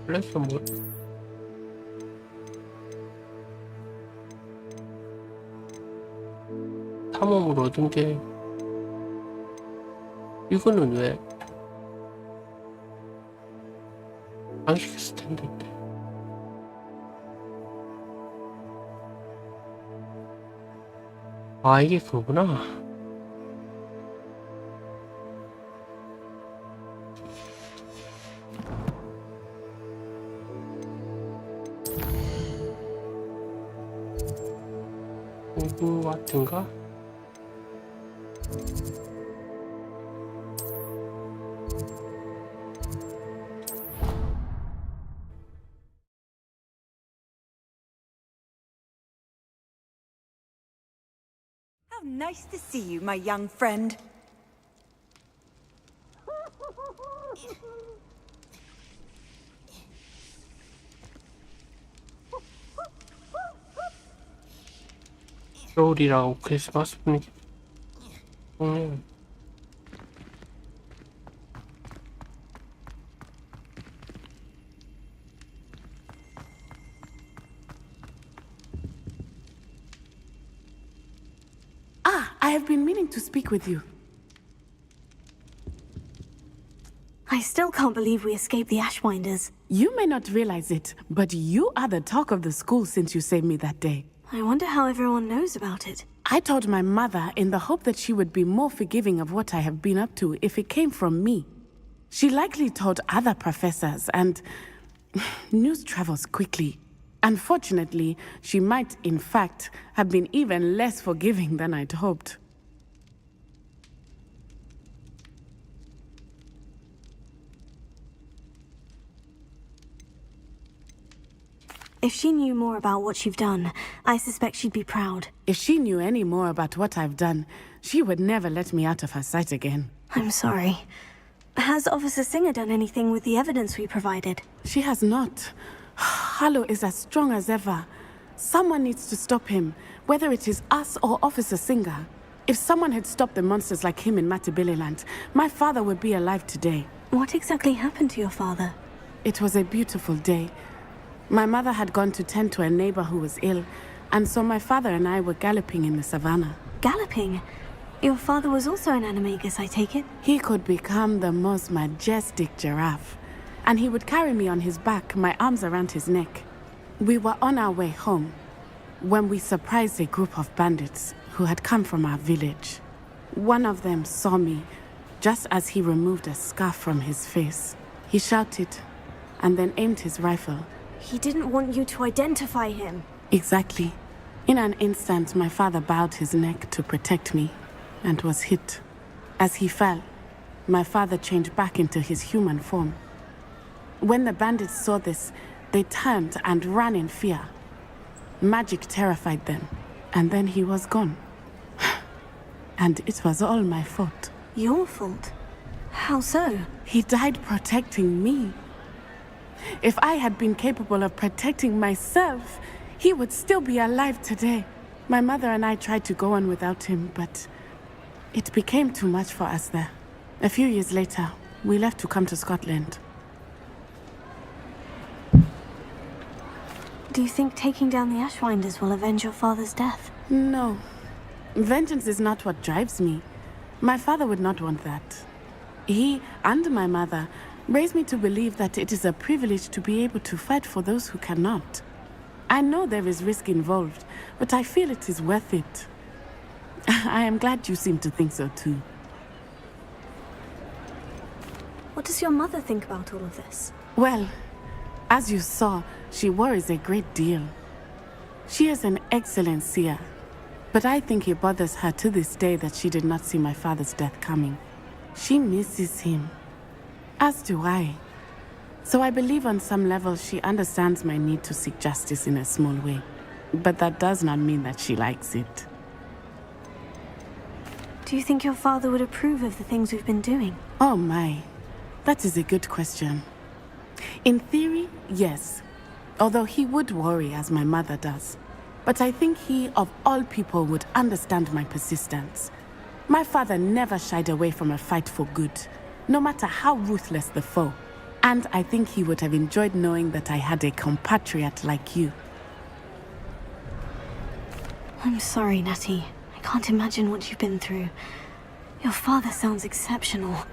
플래시 뭐 탐험으로 얻은 게 이거는 왜 방식 스탠드인데 아 이게 그거구나. 호그와트인가? Nice to see you, my young friend. 겨울이라고 크리스마스 분위기. I have been meaning to speak with you. I still can't believe we escaped the Ashwinders. You may not realize it, but you are the talk of the school since you saved me that day. I wonder how everyone knows about it. I told my mother in the hope that she would be more forgiving of what I have been up to if it came from me. She likely told other professors, and news travels quickly. Unfortunately, she might, in fact, have been even less forgiving than I'd hoped. If she knew more about what you've done, I suspect she'd be proud. If she knew any more about what I've done, she would never let me out of her sight again. I'm sorry. Has Officer Singer done anything with the evidence we provided? She has not. Harlow is as strong as ever. Someone needs to stop him, whether it is us or Officer Singer. If someone had stopped the monsters like him in Matabeleland, my father would be alive today. What exactly happened to your father? It was a beautiful day. My mother had gone to tend to a neighbor who was ill, and so my father and I were galloping in the savannah. Galloping? Your father was also an animagus, I take it? He could become the most majestic giraffe, and he would carry me on his back, my arms around his neck. We were on our way home when we surprised a group of bandits who had come from our village. One of them saw me just as he removed a scarf from his face. He shouted and then aimed his rifle. He didn't want you to identify him. Exactly. In an instant, my father bowed his neck to protect me and was hit. As he fell, my father changed back into his human form. When the bandits saw this, they turned and ran in fear. Magic terrified them, and then he was gone. And it was all my fault. Your fault? How so? He died protecting me. If I had been capable of protecting myself, he would still be alive today. My mother and I tried to go on without him, but it became too much for us there. A few years later, we left to come to Scotland. Do you think taking down the Ashwinders will avenge your father's death? No. Vengeance is not what drives me. My father would not want that. He and my mother raised me to believe that it is a privilege to be able to fight for those who cannot. I know there is risk involved, but I feel it is worth it. I am glad you seem to think so too. What does your mother think about all of this? Well, as you saw, she worries a great deal. She is an excellent seer, but I think it bothers her to this day that she did not see my father's death coming. She misses him. As do I. So I believe on some level she understands my need to seek justice in a small way. But that does not mean that she likes it. Do you think your father would approve of the things we've been doing? Oh my. That is a good question. In theory, yes. Although he would worry as my mother does. But I think he, of all people, would understand my persistence. My father never shied away from a fight for good, no matter how ruthless the foe. And I think he would have enjoyed knowing that I had a compatriot like you. I'm sorry, Natty. I can't imagine what you've been through. Your father sounds exceptional.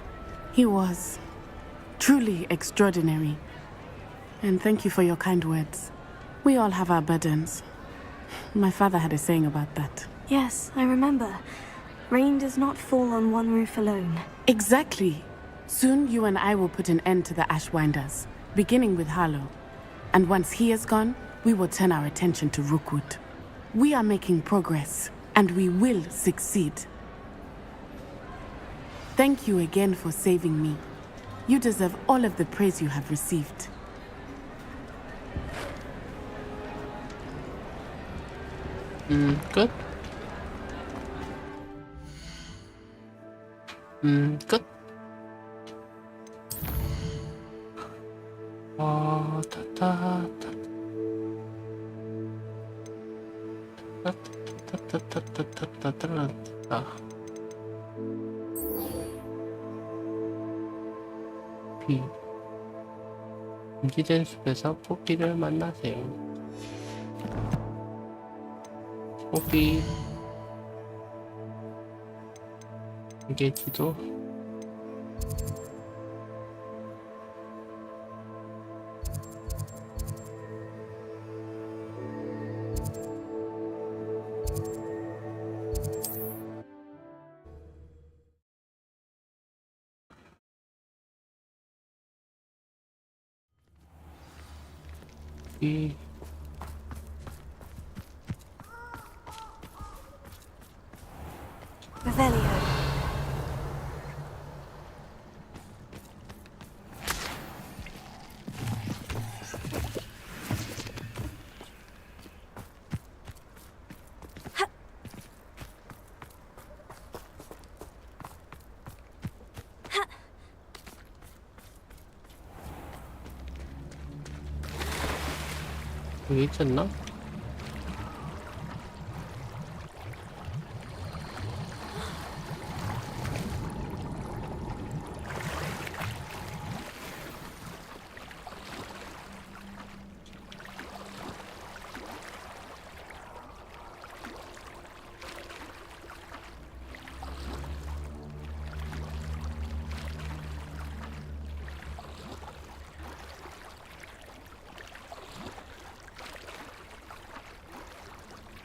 He was. Truly extraordinary. And thank you for your kind words. We all have our burdens. My father had a saying about that. Yes, I remember. Rain does not fall on one roof alone. Exactly. Soon you and I will put an end to the Ashwinders, beginning with Harlow. And once he is gone, we will turn our attention to Rookwood. We are making progress, and we will succeed. Thank you again for saving me. You deserve all of the praise you have received. Good. Good. B. 금지된 숲에서 포비를 만나세요. 포비. 이게 지도. 이 Revelio. 여기 있었나?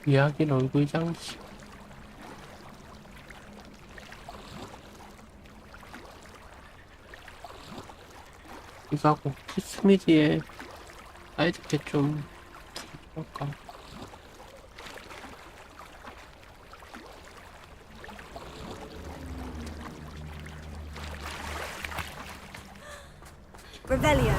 이야기는 얼굴 장식. 이거하고 키스미디에 아이들께 좀 할까? Revelio.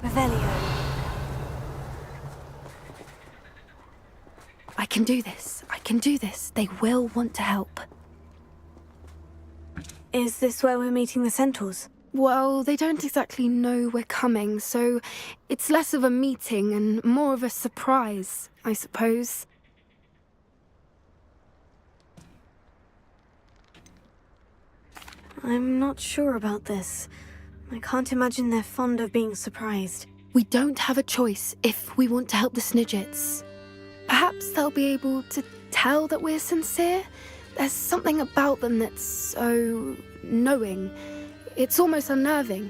Revelio. I can do this. I can do this. They will want to help. Is this where we're meeting the centaurs? Well, they don't exactly know we're coming, so it's less of a meeting and more of a surprise, I suppose. I'm not sure about this. I can't imagine they're fond of being surprised. We don't have a choice if we want to help the Snidgets. Perhaps they'll be able to tell that we're sincere. There's something about them that's so knowing. It's almost unnerving.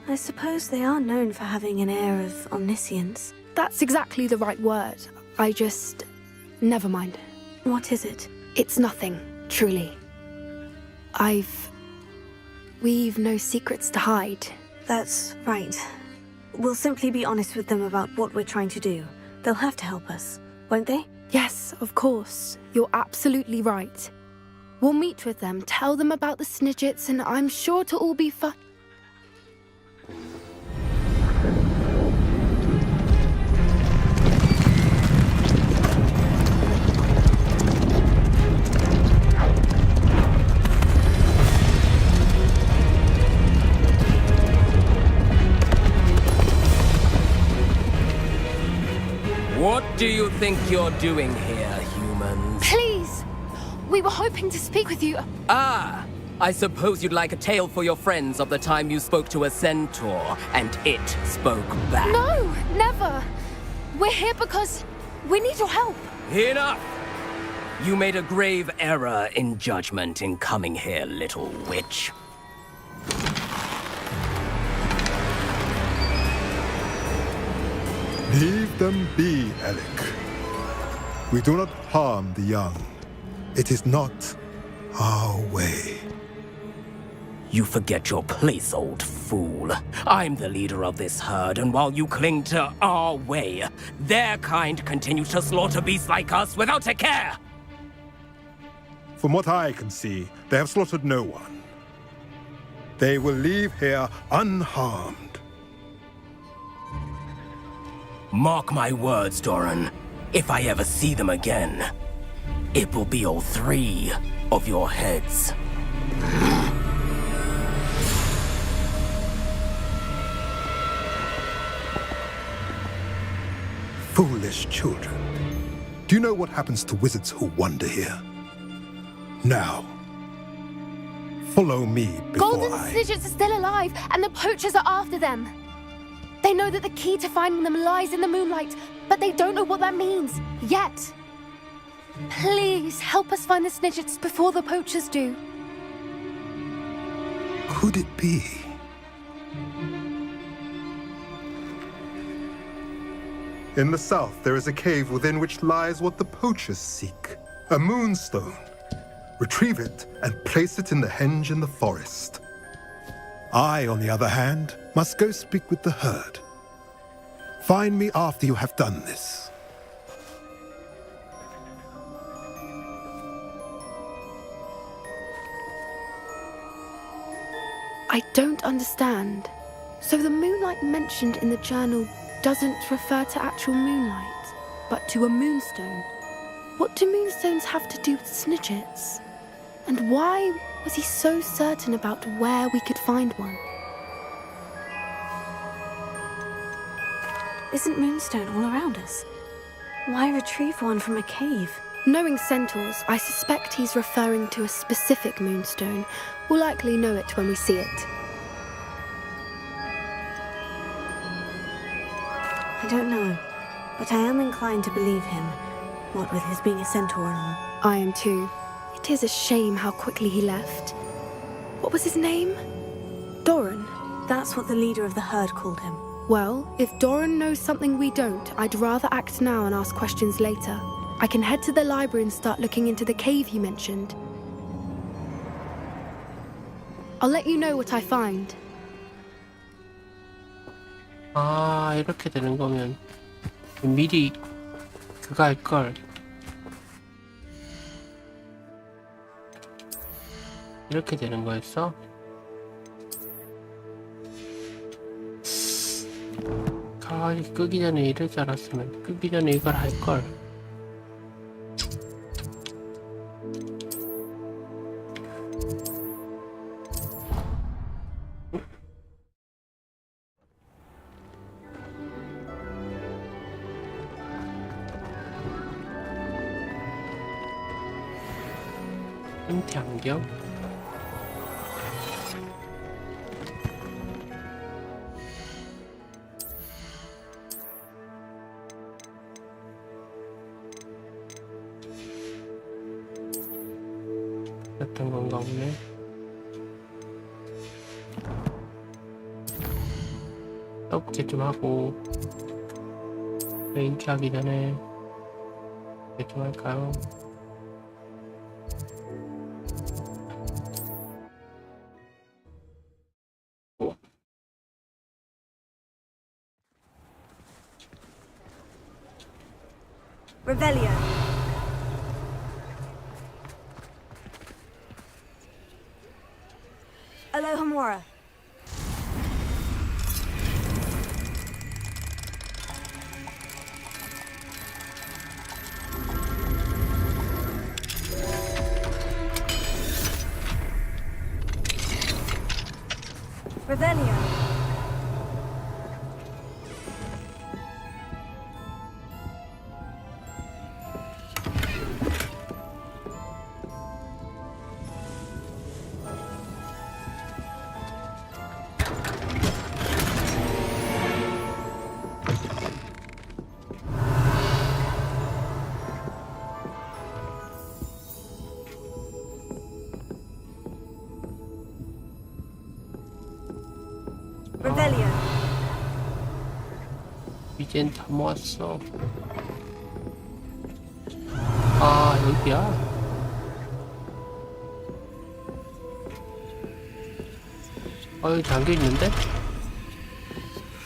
I suppose they are known for having an air of omniscience. That's exactly the right word. I just... never mind. What is it? It's nothing, truly. We've no secrets to hide. That's right. We'll simply be honest with them about what we're trying to do. They'll have to help us, won't they? Yes, of course. You're absolutely right. We'll meet with them, tell them about the Snidgets, and I'm sure to all be fun. What do you think you're doing here, humans? Please! We were hoping to speak with you. Ah! I suppose you'd like a tale for your friends of the time you spoke to a centaur, and it spoke back. No, never. We're here because we need your help. Enough! You made a grave error in judgment in coming here, little witch. Leave them be, Alec. We do not harm the young. It is not our way. You forget your place, old fool. I'm the leader of this herd, and while you cling to our way, their kind continues to slaughter beasts like us without a care! From what I can see, they have slaughtered no one. They will leave here unharmed. Mark my words, Doran. If I ever see them again, it will be all 3 of your heads. Foolish children. Do you know what happens to wizards who wander here? Now, follow me before Golden Snidgets are still alive, and the poachers are after them. They know that the key to finding them lies in the moonlight, but they don't know what that means, yet. Please, help us find the Snidgets before the poachers do. Could it be? In the south, there is a cave within which lies what the poachers seek. A moonstone. Retrieve it and place it in the henge in the forest. I, on the other hand, must go speak with the herd. Find me after you have done this. I don't understand. So the moonlight mentioned in the journal doesn't refer to actual moonlight, but to a moonstone. What do moonstones have to do with Snidgets? And why was he so certain about where we could find one? Isn't moonstone all around us? Why retrieve one from a cave? Knowing centaurs, I suspect he's referring to a specific moonstone. We'll likely know it when we see it. I don't know, but I am inclined to believe him, what with his being a centaur and all. I am too. It is a shame how quickly he left. What was his name? Doran. That's what the leader of the herd called him. Well, if Doran knows something we don't, I'd rather act now and ask questions later. I can head to the library and start looking into the cave you mentioned. I'll let you know what I find. 아, 이렇게 되는 거면 미리 그거 할걸. 이렇게 되는 거였어? 가만히 끄기 전에 이럴 줄 알았으면 끄기 전에 이걸 할걸. 형태 안경? 어떤 건가 보네. 떡제 좀 하고 인트하기 전에 이렇게 좀 할까요? Revelio. Alohomora. Revelio. Revelio. 이젠 다 모았어. 아, 여기야? 여기 잠겨있는데?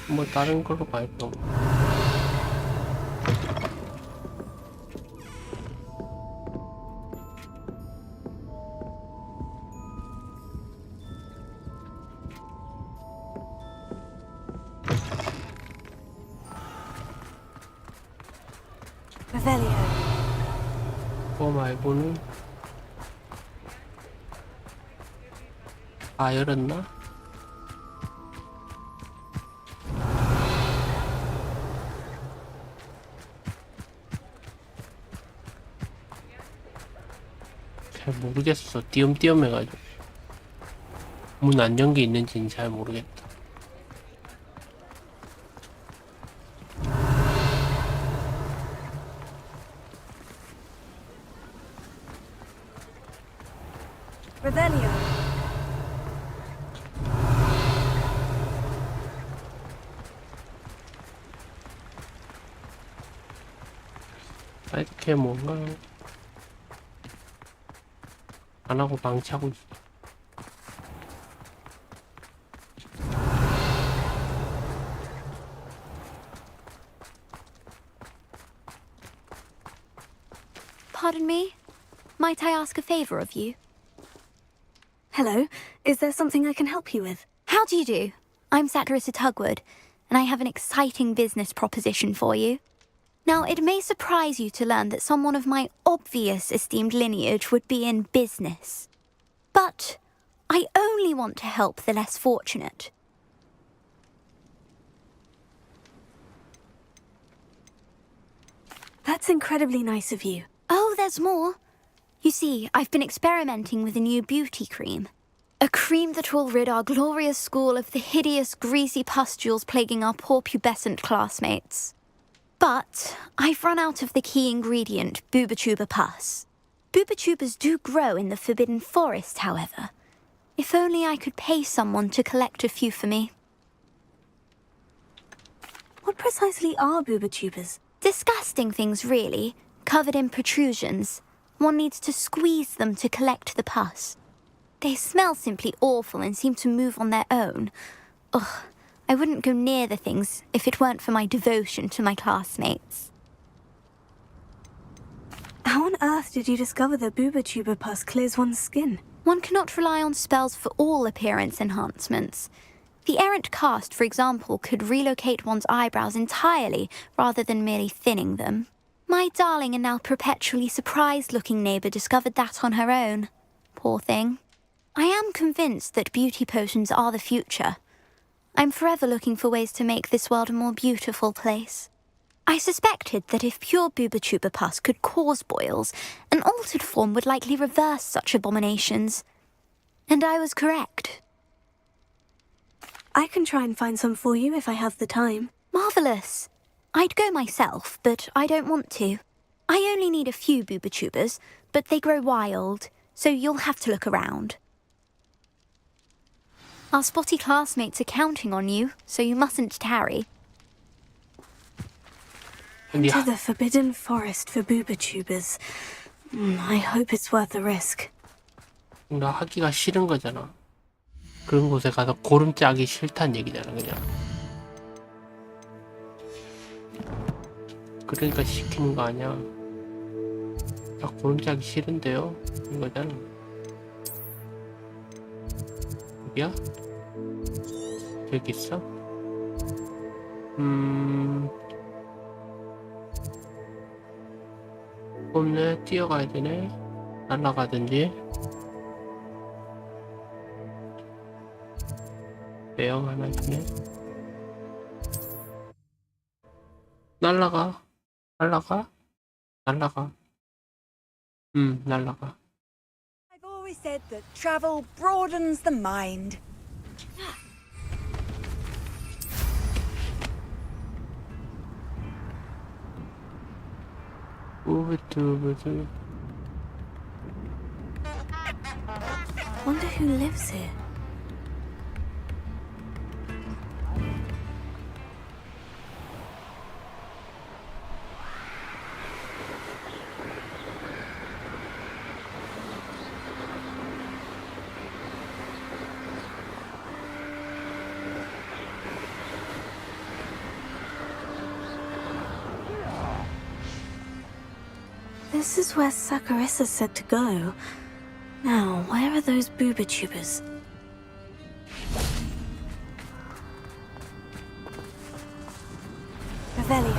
뭐 다른 걸로 가야죠. Revelio. 그거 말고는 아, 열었나? 잘 모르겠어. 띄엄띄엄 해가지고 문 안 연게 있는지는 잘 모르겠다. Revelio. 이렇게 뭔가 안 하고 방치하고 있어. Pardon me? Might I ask a favor of you? Hello, is there something I can help you with? How do you do? I'm Satirissa Tugwood, and I have an exciting business proposition for you. Now, it may surprise you to learn that someone of my obvious esteemed lineage would be in business. But I only want to help the less fortunate. That's incredibly nice of you. Oh, there's more. You see, I've been experimenting with a new beauty cream. A cream that will rid our glorious school of the hideous, greasy pustules plaguing our poor pubescent classmates. But I've run out of the key ingredient, boobotuber pus. Boobotubers do grow in the Forbidden Forest, however. If only I could pay someone to collect a few for me. What precisely are boobotubers? Disgusting things, really, covered in protrusions. One needs to squeeze them to collect the pus. They smell simply awful and seem to move on their own. Ugh. I wouldn't go near the things if it weren't for my devotion to my classmates. How on earth did you discover that boobotuber pus clears one's skin? One cannot rely on spells for all appearance enhancements. The errant cast, for example, could relocate one's eyebrows entirely rather than merely thinning them. My darling and now perpetually surprised-looking neighbour discovered that on her own. Poor thing. I am convinced that beauty potions are the future. I'm forever looking for ways to make this world a more beautiful place. I suspected that if pure boobotuber pus could cause boils, an altered form would likely reverse such abominations. And I was correct. I can try and find some for you if I have the time. Marvellous. I'd go myself, but I don't want to. I only need a few boobotubers, but they grow wild, so you'll have to look around. Our spotty classmates are counting on you, so you mustn't tarry. Into the Forbidden Forest for boobotubers. I hope it's worth the risk. 나 하기가 싫은 거잖아. 그런 곳에 가서 고름 짜기 싫단 얘기잖아, 그냥. 그러니까 시키는 거 아니야. 나 고름 짜기 싫은데요? 이거잖아. 여기야? 여기 있어? 없네. 뛰어가야 되네. 날아가든지. 대형 하나 있네. 날아가. 날아가. 날아가. 날아가. I've always said that travel broadens the mind. Wonder who lives here. This is where Saccharissa said to go. Now, where are those booba tubers? Revelio.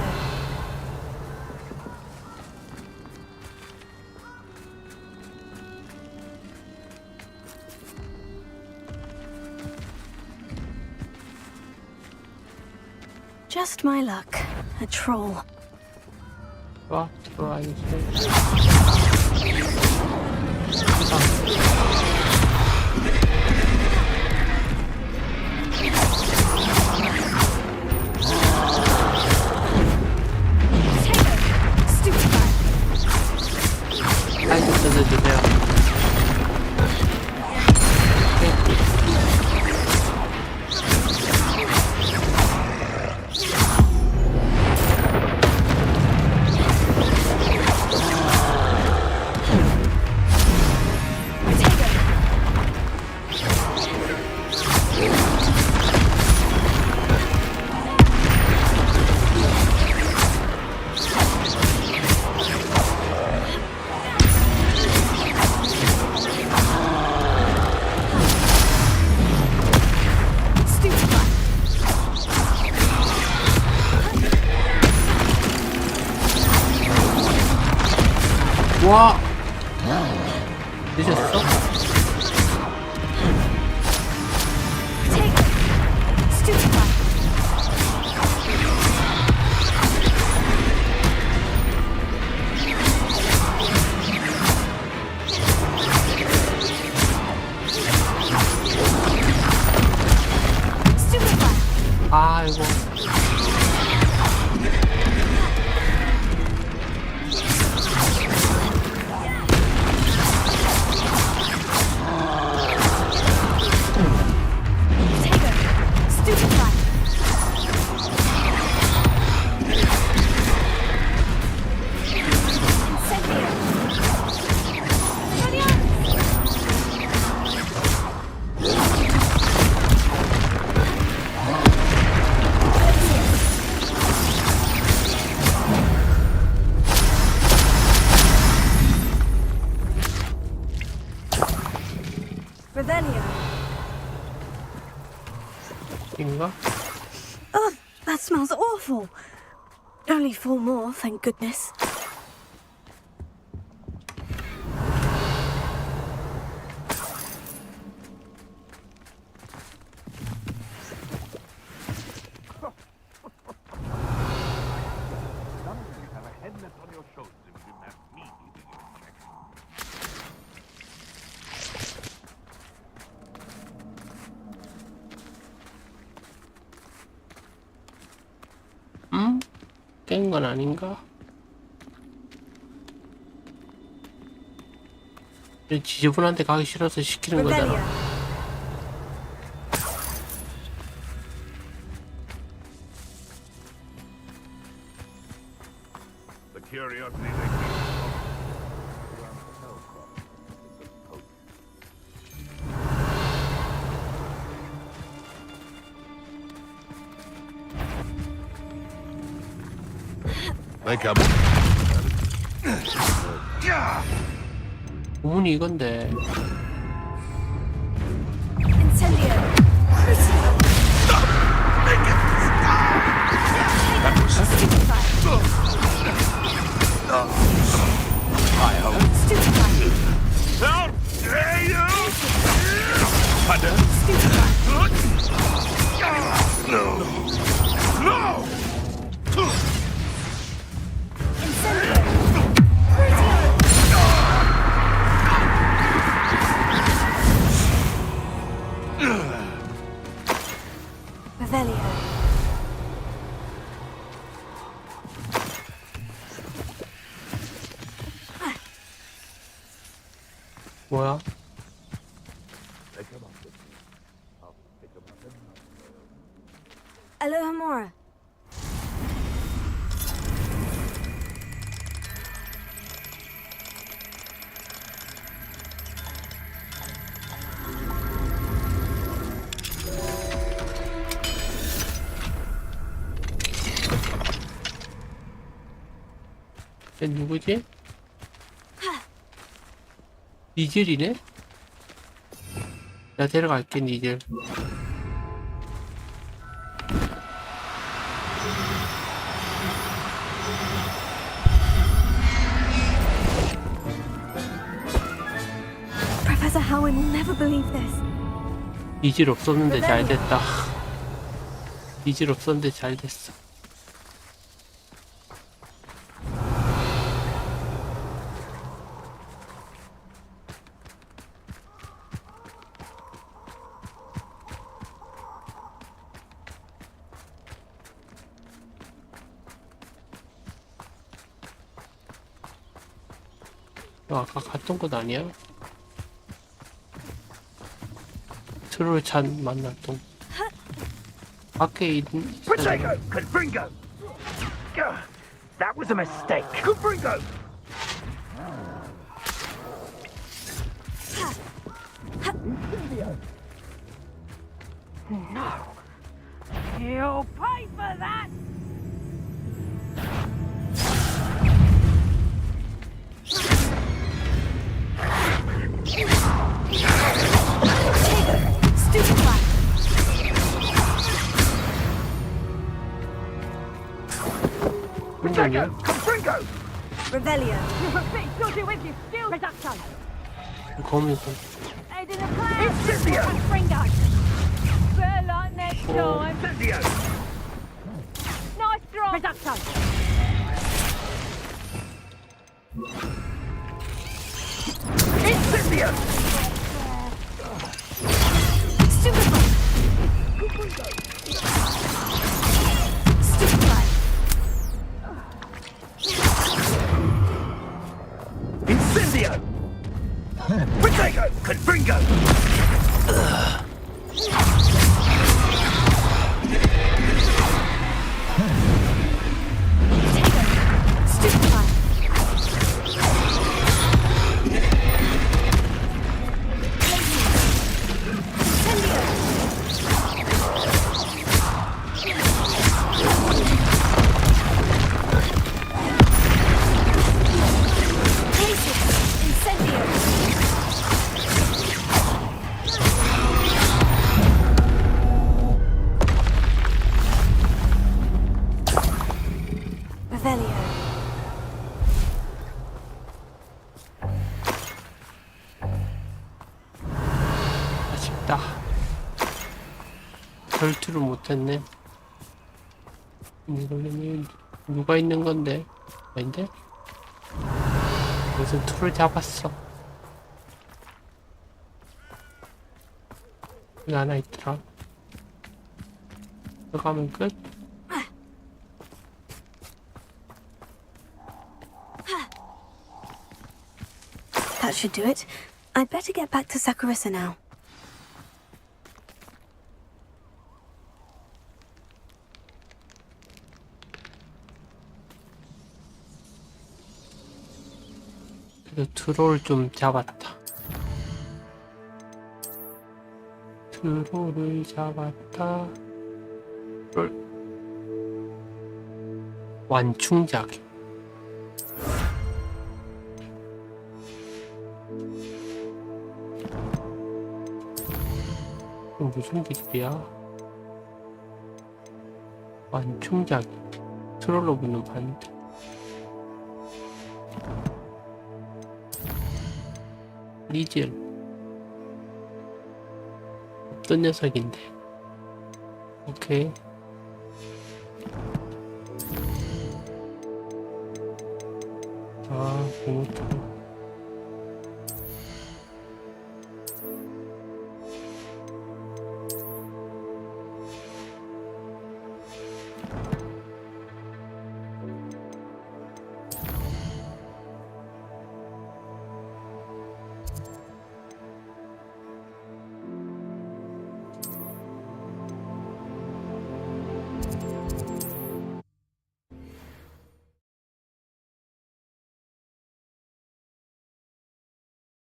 Just my luck. A troll. 와, 들어와야지. 아이고, 뜯어주세요. 와! 늦었어? 아이고. 인가? Oh, that smells awful. Only 4 more, thank goodness. 깬 건 아닌가? 지저분한데 가기 싫어서 시키는 거잖아. The curiosity they come. 고문이 이건데. 뭐야? Alohomora. 얘 누구지? 니젤이네? 나 데려갈게, 니젤. Professor Howard will never believe this. 니질 없었는데 잘 됐다. 니질 없었는데 잘 됐어. 아까 갔던 곳 아니야? 트롤찬 만났던 밖에 있는 Potato! Confringo! That was a mistake. Confringo! No. You'll pay for that! Potato! Confringo! Revelio. Still do with you. Still. Reducto. 거미서 Head in the clouds. Incendio. Fringo. Better like next time. Incendio! Nice drop. Reducto. Incendio! Stupefy. Stupefy. Incendio! Potato! Confringo! Stupefy. Revelio. 아쉽다. 결투를 못했네. 이거는 누가 있는 건데? 아닌데? 무슨 툴을 잡았어. 여기 하나 있더라. 들어가면 끝? That should do it. I'd better get back to Sakurisa now. 그래도 트롤 좀 잡았다. 트롤을 잡았다. 트롤. 완충작용. 이건 무슨 기술이야? 완충작용. 트롤로 붙는 반대. 리젤. 어떤 녀석인데? 오케이. 아, 공포.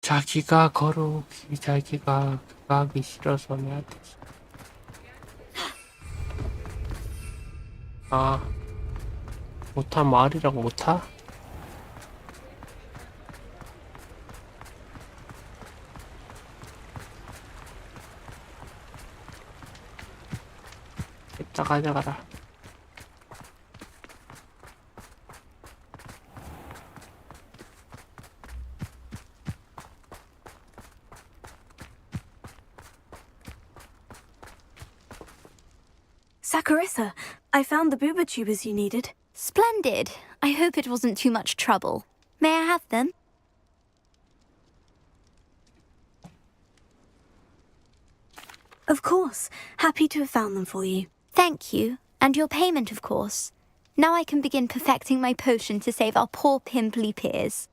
자기가 걸어오기, 자기가 가기 싫어서 내한테. 아, 못한 말이라고 못하? 다 가져가라. Saccharissa, I found the booba tubers you needed. Splendid. I hope it wasn't too much trouble. May I have them? Of course. Happy to have found them for you. Thank you. And your payment, of course. Now I can begin perfecting my potion to save our poor pimply peers.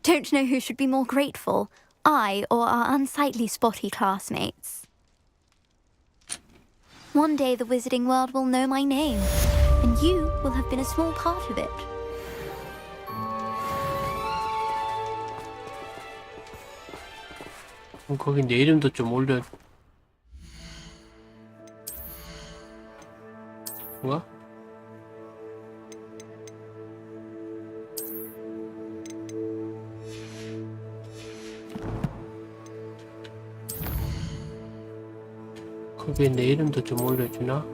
Don't know who should be more grateful, I or our unsightly spotty classmates. One day the wizarding world will know my name, and you will have been a small part of it. 거기 내 이름도 좀 올려. 뭐야? 거기에 내 이름도 좀 올려주나?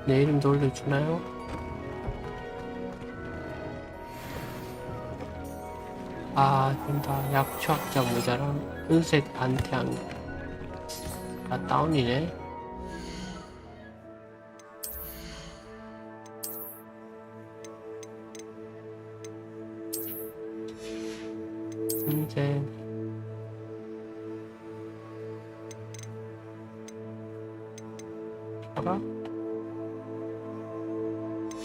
내 이름도 올려주나요? 아, 된다. 약초학자 모자랑 은색 반태양. 다 다운이네. 이제 봐봐.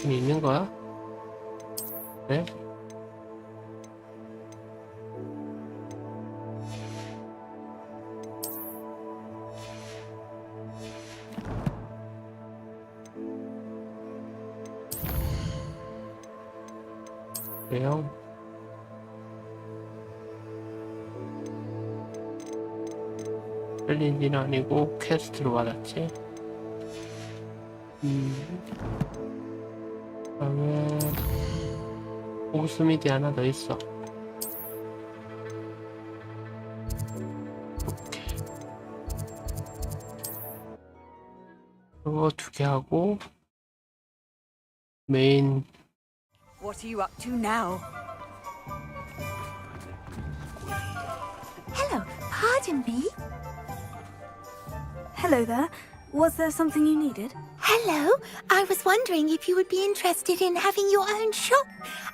있는 거야? 네? 그래요? 챌린지는 아니고 퀘스트로 받았지? 그다음에 오스미디 하나 더 있어. 오케이. 그거 2개 하고 메인. What are you up to now? Hello, pardon me? Hello there. Was there something you needed? Hello, I was wondering if you would be interested in having your own shop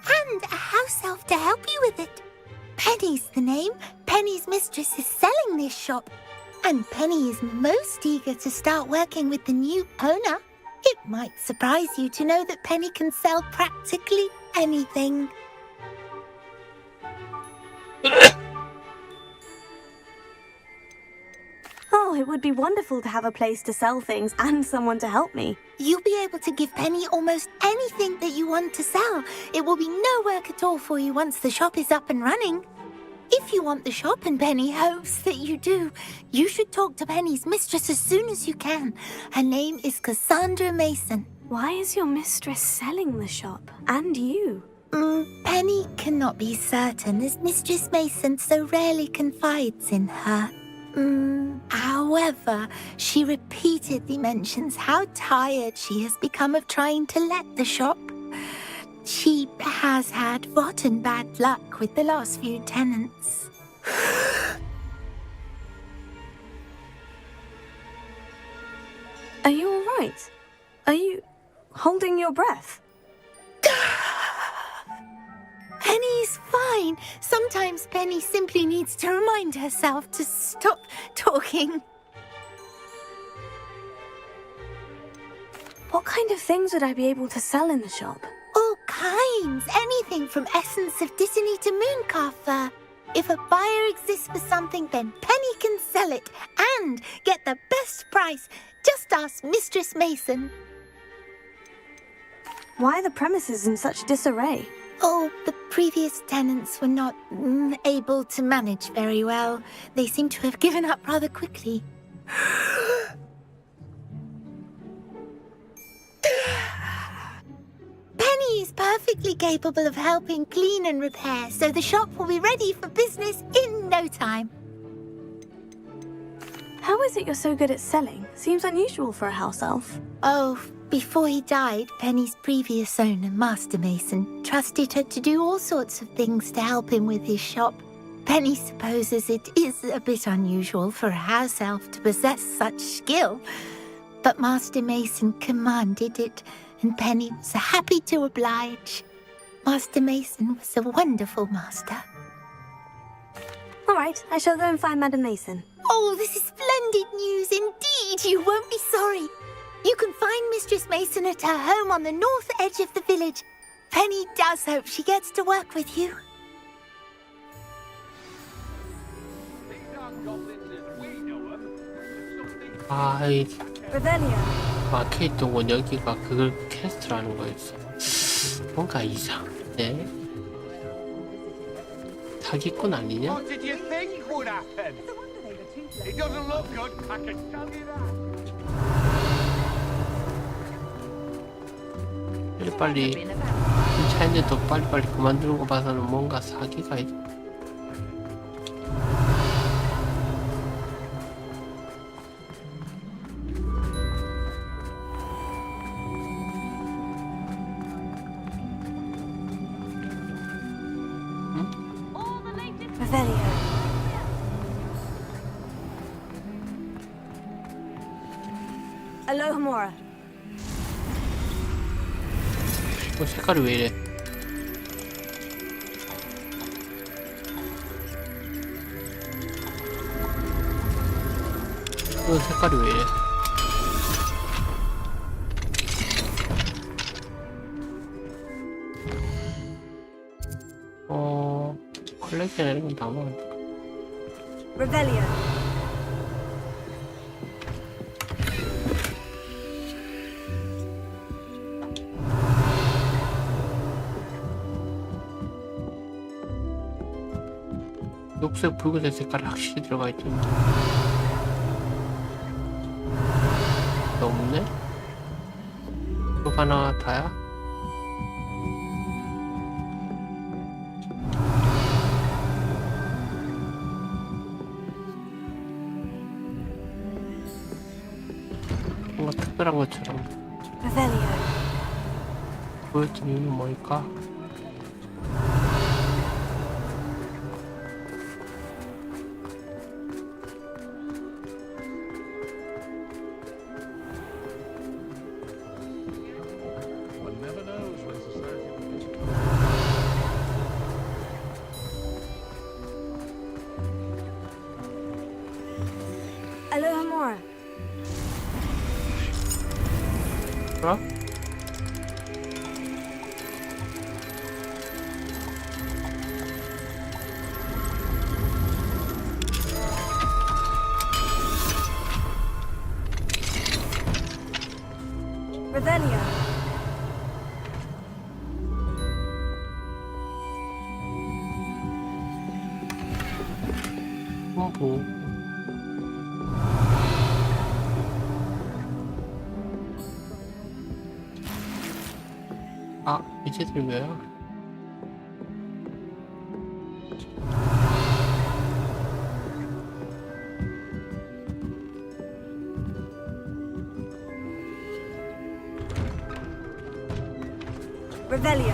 and a house elf to help you with it. Penny's the name. Penny's mistress is selling this shop, and Penny is most eager to start working with the new owner. It might surprise you to know that Penny can sell practically anything. Oh, it would be wonderful to have a place to sell things and someone to help me. You'll be able to give Penny almost anything that you want to sell. It will be no work at all for you once the shop is up and running. If you want the shop and Penny hopes that you do, you should talk to Penny's mistress as soon as you can. Her name is Cassandra Mason. Why is your mistress selling the shop? And you? Penny cannot be certain, as Mistress Mason so rarely confides in her. However, she repeatedly mentions how tired she has become of trying to let the shop. She has had rotten bad luck with the last few tenants. Are you all right? Are you holding your breath? Penny's fine. Sometimes Penny simply needs to remind herself to stop talking. What kind of things would I be able to sell in the shop? All kinds. Anything from essence of Dittany to mooncalf fur. If a buyer exists for something, then Penny can sell it and get the best price. Just ask Mistress Mason. Why are the premises in such disarray? Oh, the previous tenants were not able to manage very well. They seem to have given up rather quickly. Penny is perfectly capable of helping clean and repair, so the shop will be ready for business in no time. How is it you're so good at selling? Seems unusual for a house elf. Oh, before he died, Penny's previous owner, Master Mason, trusted her to do all sorts of things to help him with his shop. Penny supposes it is a bit unusual for a house elf to possess such skill, but Master Mason commanded it, and Penny was happy to oblige. Master Mason was a wonderful master. All right, I shall go and find Madam Mason. Oh, this is splendid news indeed. You won't be sorry. You can find Mistress Mason at her home on the north edge of the village. Penny does hope she gets to work with you. 아이, Revelio. 마케이 동원 여기가 그걸 캐스트라는 거였어. 뭔가 이상한데? 사기꾼 아니냐? What did you think would happen? It doesn't look good, I can tell you that. 빨리빨리 차인데도 빨리빨리 그만두는 거 봐서는 뭔가 사기가 있... Revelio. Alohomora. 색깔이 왜 이래? 색깔이 왜 이래? 컬렉션 이런 건 다 먹어. Revelio. 녹색, 붉은색 색깔이 확실히 들어가 있죠. 없네? 이거 하나 다야? 뭔가 특별한 것처럼 보였던 이유는 뭘까? Alohomora. 어? Revelio. 뭐. 아, 이제 들려요? Revelio.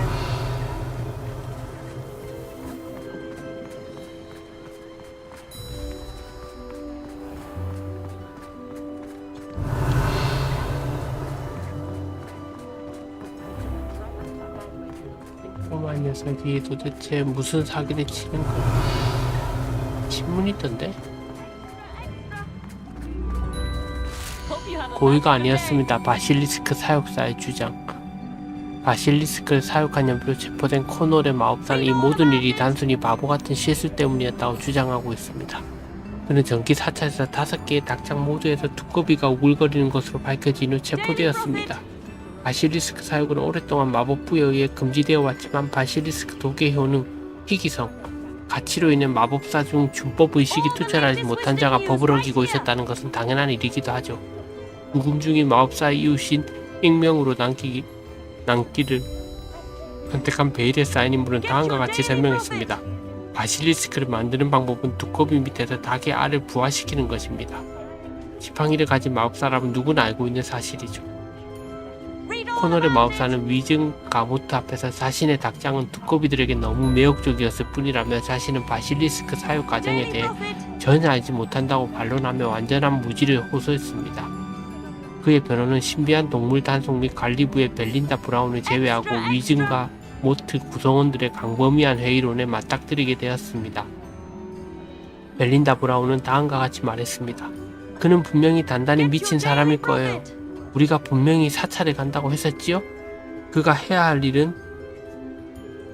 꼬마 녀석이 도대체 무슨 사기를 치는 거야? 신문이 있던데? 고의가 아니었습니다. 바실리스크 사육사의 주장. 바실리스크를 사육한 혐의로 체포된 코놀의 마법사는 이 모든 일이 단순히 바보 같은 실수 때문이었다고 주장하고 있습니다. 그는 전기 사찰에서 5개의 닭장 모두에서 두꺼비가 우글거리는 것으로 밝혀진 후 체포되었습니다. 바실리스크 사육은 오랫동안 마법부에 의해 금지되어 왔지만 바실리스크 독의 효능, 희귀성, 가치로 인해 마법사 중 준법 의식이 투철하지 못한 자가 법을 어기고 있었다는 것은 당연한 일이기도 하죠. 죽음 중인 마법사의 이웃인 익명으로 남기를 선택한 베일에 쌓인 인물은 다음과 같이 설명했습니다. 바실리스크를 만드는 방법은 두꺼비 밑에서 닭의 알을 부화시키는 것입니다. 지팡이를 가진 마법사라면 누구나 알고 있는 사실이죠. 코널의 마법사는 위증 가모트 앞에서 자신의 닭장은 두꺼비들에게 너무 매혹적이었을 뿐이라며 자신은 바실리스크 사육 과정에 대해 전혀 알지 못한다고 반론하며 완전한 무지를 호소했습니다. 그의 변호는 신비한 동물 단속 및 관리부의 벨린다 브라운을 제외하고 위증과 모트 구성원들의 광범위한 회의론에 맞닥뜨리게 되었습니다. 벨린다 브라운은 다음과 같이 말했습니다. 그는 분명히 단단히 미친 사람일 거예요. 우리가 분명히 사찰에 간다고 했었지요? 그가 해야 할 일은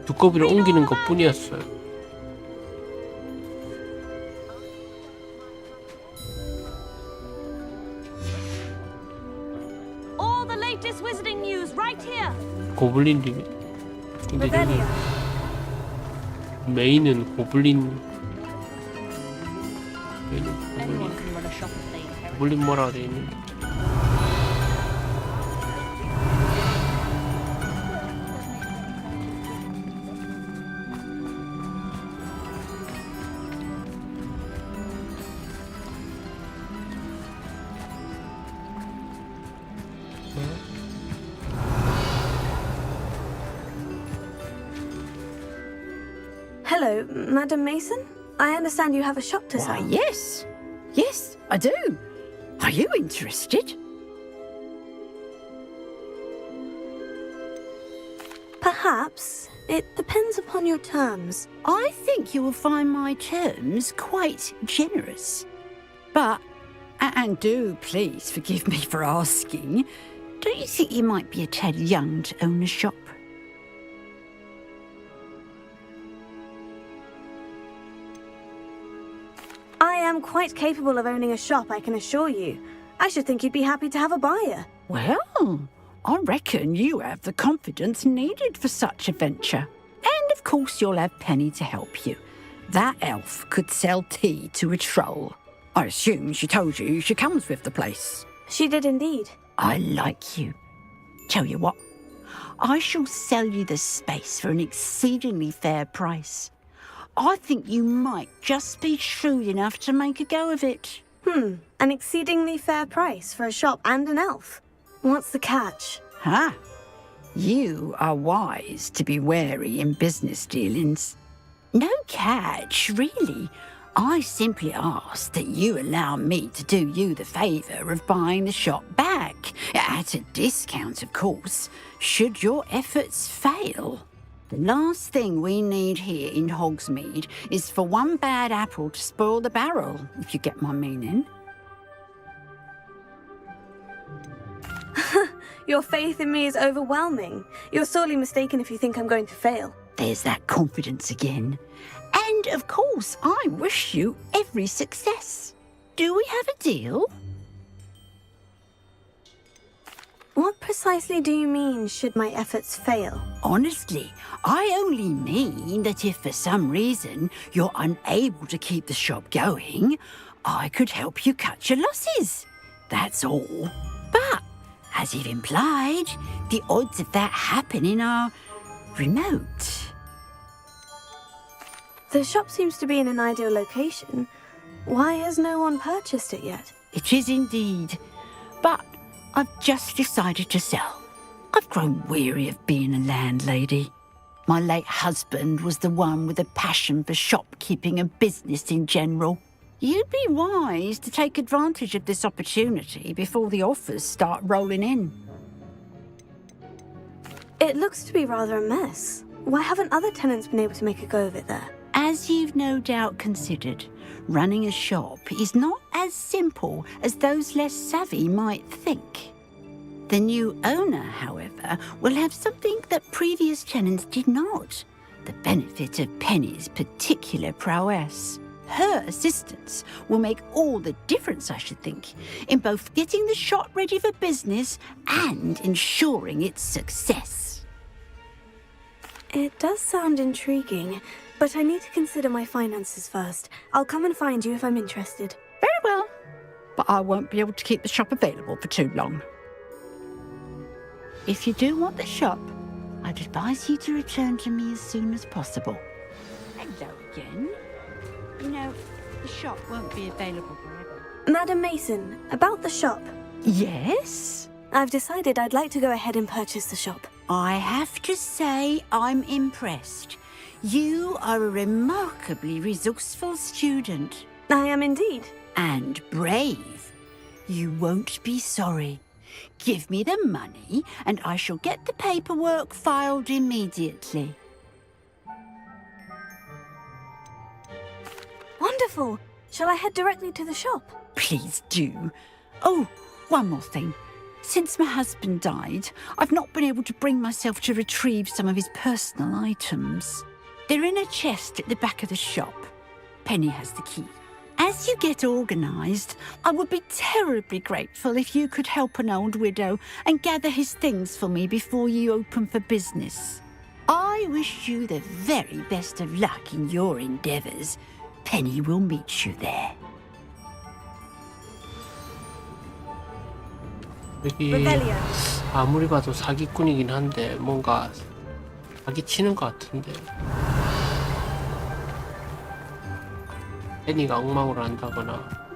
두꺼비를 옮기는 것 뿐이었어요. All the latest wizarding news right here. 고블린 리뷰. 근데 저기 메인은 고블린 고블린 뭐라고 되어 있는데. Hello, Madam Mason? I understand you have a shop to sell. Why, yes. Yes, I do. Are you interested? Perhaps. It depends upon your terms. I think you will find my terms quite generous. But, and do please forgive me for asking, don't you think you might be a tad young to own a shop? I am quite capable of owning a shop, I can assure you. I should think you'd be happy to have a buyer. Well, I reckon you have the confidence needed for such a venture. And of course you'll have Penny to help you. That elf could sell tea to a troll. I assume she told you she comes with the place. She did indeed. I like you. Tell you what, I shall sell you the space for an exceedingly fair price. I think you might just be shrewd enough to make a go of it. An exceedingly fair price for a shop and an elf. What's the catch? Huh? You are wise to be wary in business dealings. No catch, really. I simply ask that you allow me to do you the favour of buying the shop back. At a discount, of course, should your efforts fail. The last thing we need here in Hogsmeade is for one bad apple to spoil the barrel, if you get my meaning. Your faith in me is overwhelming. You're sorely mistaken if you think I'm going to fail. There's that confidence again. And, of course, I wish you every success. Do we have a deal? What precisely do you mean, should my efforts fail? Honestly, I only mean that if for some reason you're unable to keep the shop going, I could help you cut your losses. That's all. But, as you've implied, the odds of that happening are remote. The shop seems to be in an ideal location. Why has no one purchased it yet? It is indeed. But I've just decided to sell. I've grown weary of being a landlady. My late husband was the one with a passion for shopkeeping and business in general. You'd be wise to take advantage of this opportunity before the offers start rolling in. It looks to be rather a mess. Why haven't other tenants been able to make a go of it there? As you've no doubt considered, running a shop is not as simple as those less savvy might think. The new owner, however, will have something that previous tenants did not. The benefit of Penny's particular prowess. Her assistance will make all the difference, I should think, in both getting the shop ready for business and ensuring its success. It does sound intriguing, but I need to consider my finances first. I'll come and find you if I'm interested. Very well, but I won't be able to keep the shop available for too long. If you do want the shop, I'd advise you to return to me as soon as possible. Hello again. You know, the shop won't be available forever. Madam Mason, about the shop. Yes? I've decided I'd like to go ahead and purchase the shop. I have to say I'm impressed. You are a remarkably resourceful student. I am indeed. And brave. You won't be sorry. Give me the money, and I shall get the paperwork filed immediately. Wonderful. Shall I head directly to the shop? Please do. Oh, one more thing. Since my husband died, I've not been able to bring myself to retrieve some of his personal items. They're in a chest at the back of the shop. Penny has the key. As you get organised, I would be terribly grateful if you could help an old widow and gather his things for me before you open for business. I wish you the very best of luck in your endeavours. Penny will meet you there. 여기 아무리 봐도 사기꾼이긴 한데 뭔가 사기치는 것 같은데. 애니가 엉망으로 한다거나.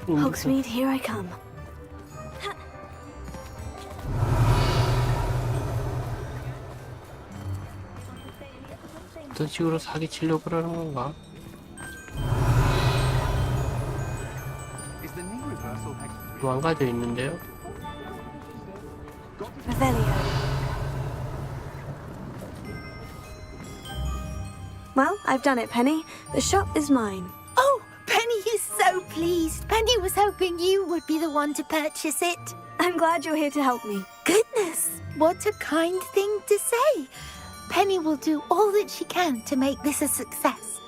Hogsmeade, here I come. 어떤 식으로 사기치려고 그러는 건가? 망가져 있는데요? Well, I've done it, Penny. The shop is mine. Oh, Penny is so pleased. Penny was hoping you would be the one to purchase it. I'm glad you're here to help me. Goodness, what a kind thing to say. Penny will do all that she can to make this a success.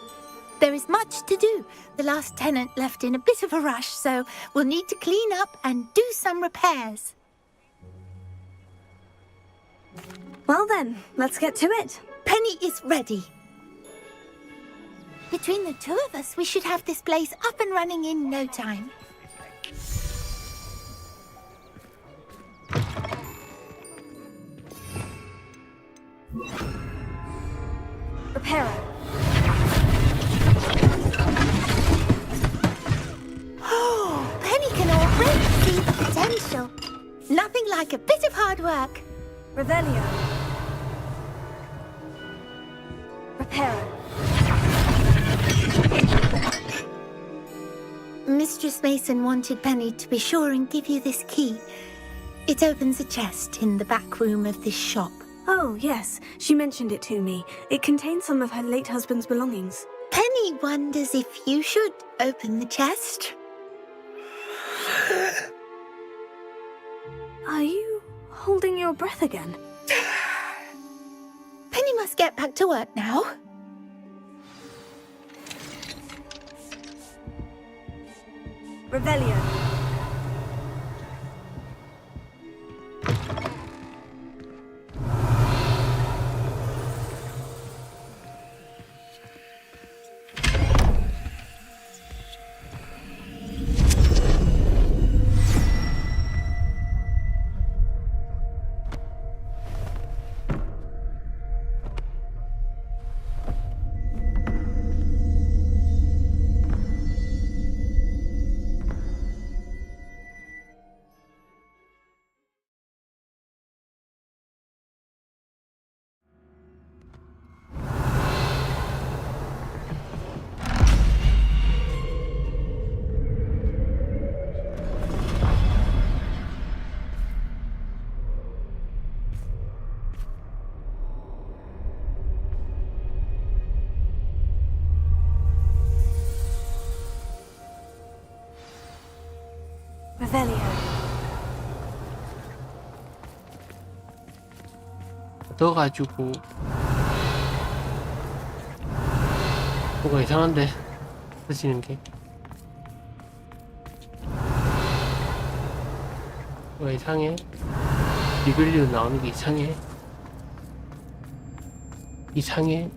There is much to do. The last tenant left in a bit of a rush, so we'll need to clean up and do some repairs. Well then, let's get to it. Penny is ready. Between the two of us, we should have this place up and running in no time. Repairer. Oh, Penny can already see the potential. Nothing like a bit of hard work. Revelio. Repairer. Mistress Mason wanted Penny to be sure and give you this key. It opens a chest in the back room of this shop. Oh, yes. She mentioned it to me. It contains some of her late husband's belongings. Penny wonders if you should open the chest. Are you holding your breath again? Penny must get back to work now. Revelio. 넣어가지고 뭔가 이상한데 쓰시는 게 뭐가 이상해. 리벨리오 나오는 게 이상해. 이상해.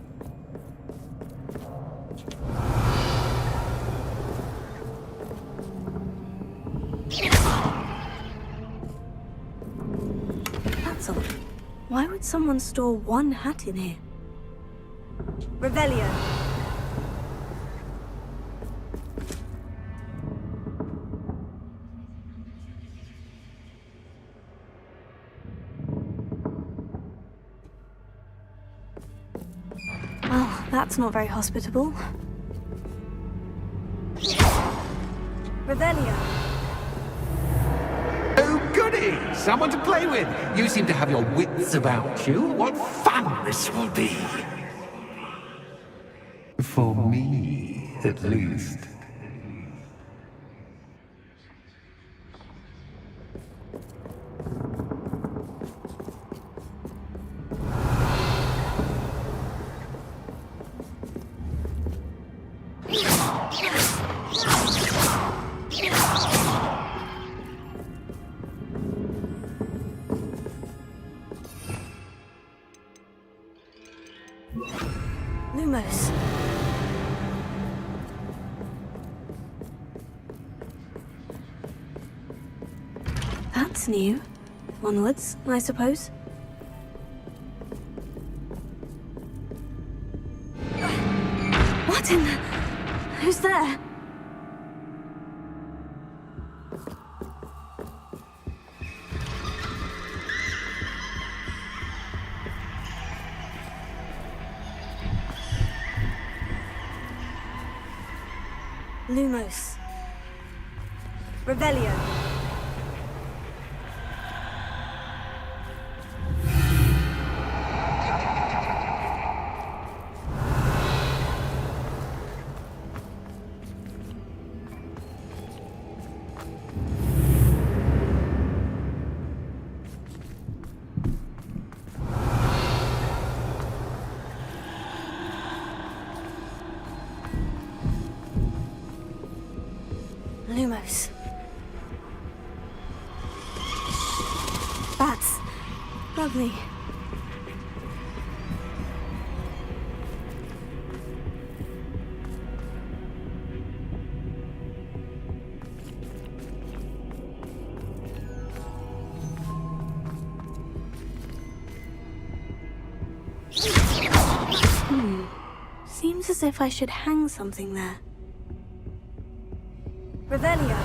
Why would someone store one hat in here? Revelio. Well, that's not very hospitable. Revelio. Oh, goody! Someone to play with. You seem to have your wits about you. What fun this will be. For me, at least. Lumos. That's new. Onwards, I suppose. What in the... Who's there? Lumos. Revelio. Lumos. That's lovely. Seems as if I should hang something there. Revelio.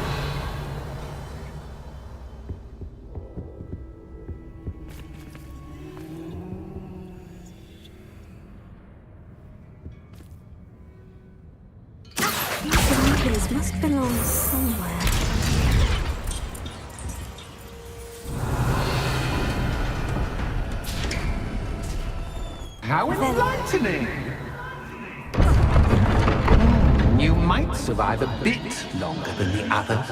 These must belong somewhere. How enlightening! You might survive a bit longer than the others.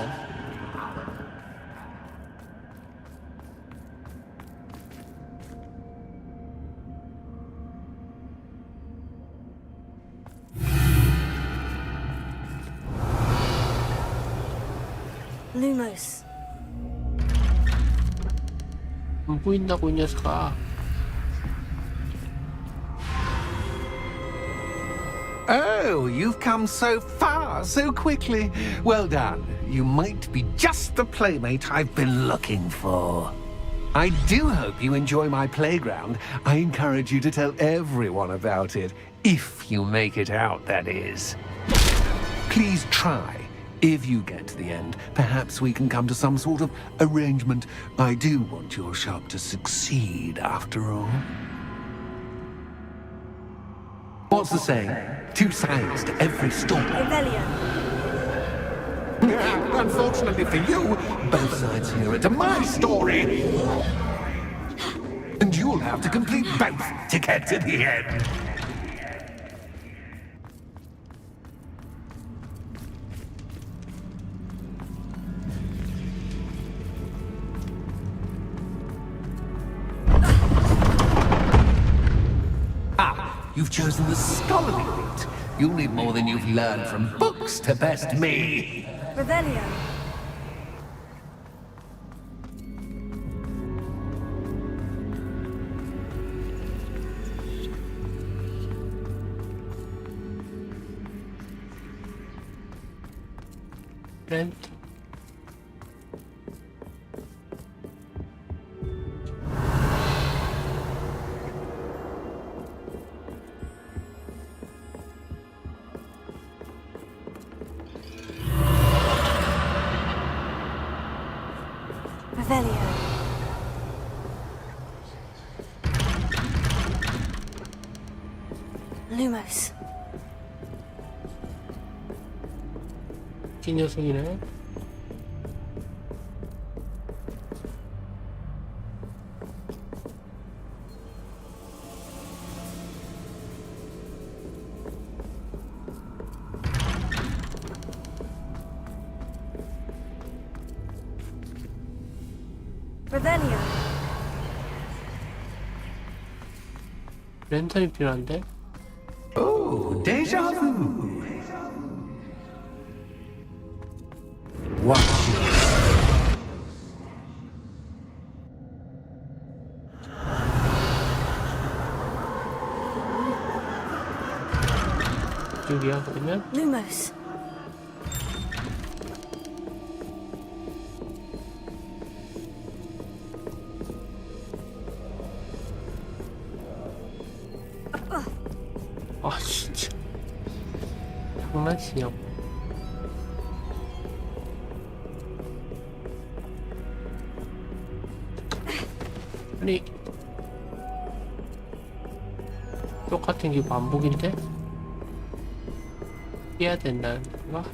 Lumos. 안 보인다고 이 녀석아. Oh, you've come so far, so quickly. Well done. You might be just the playmate I've been looking for. I do hope you enjoy my playground. I encourage you to tell everyone about it. If you make it out, that is. Please try. If you get to the end, perhaps we can come to some sort of arrangement. I do want your shop to succeed, after all. What's the saying? Two sides to every story. Unfortunately for you, both sides hear it to my story. And you'll have to complete both to get to the end. You've chosen the scholarly route. You'll need more than you've learned from books to best me. Revelio. Rent. Revelio. Lumos. 이 녀석이네. Revelio. 랜턴이 필요한데? Oh, déjà vu. Watch 이쪽이야 그러면? Lumos. 아 진짜 장난치냐고. 아니 똑같은 게 반복인데? 해야 된다는 건가?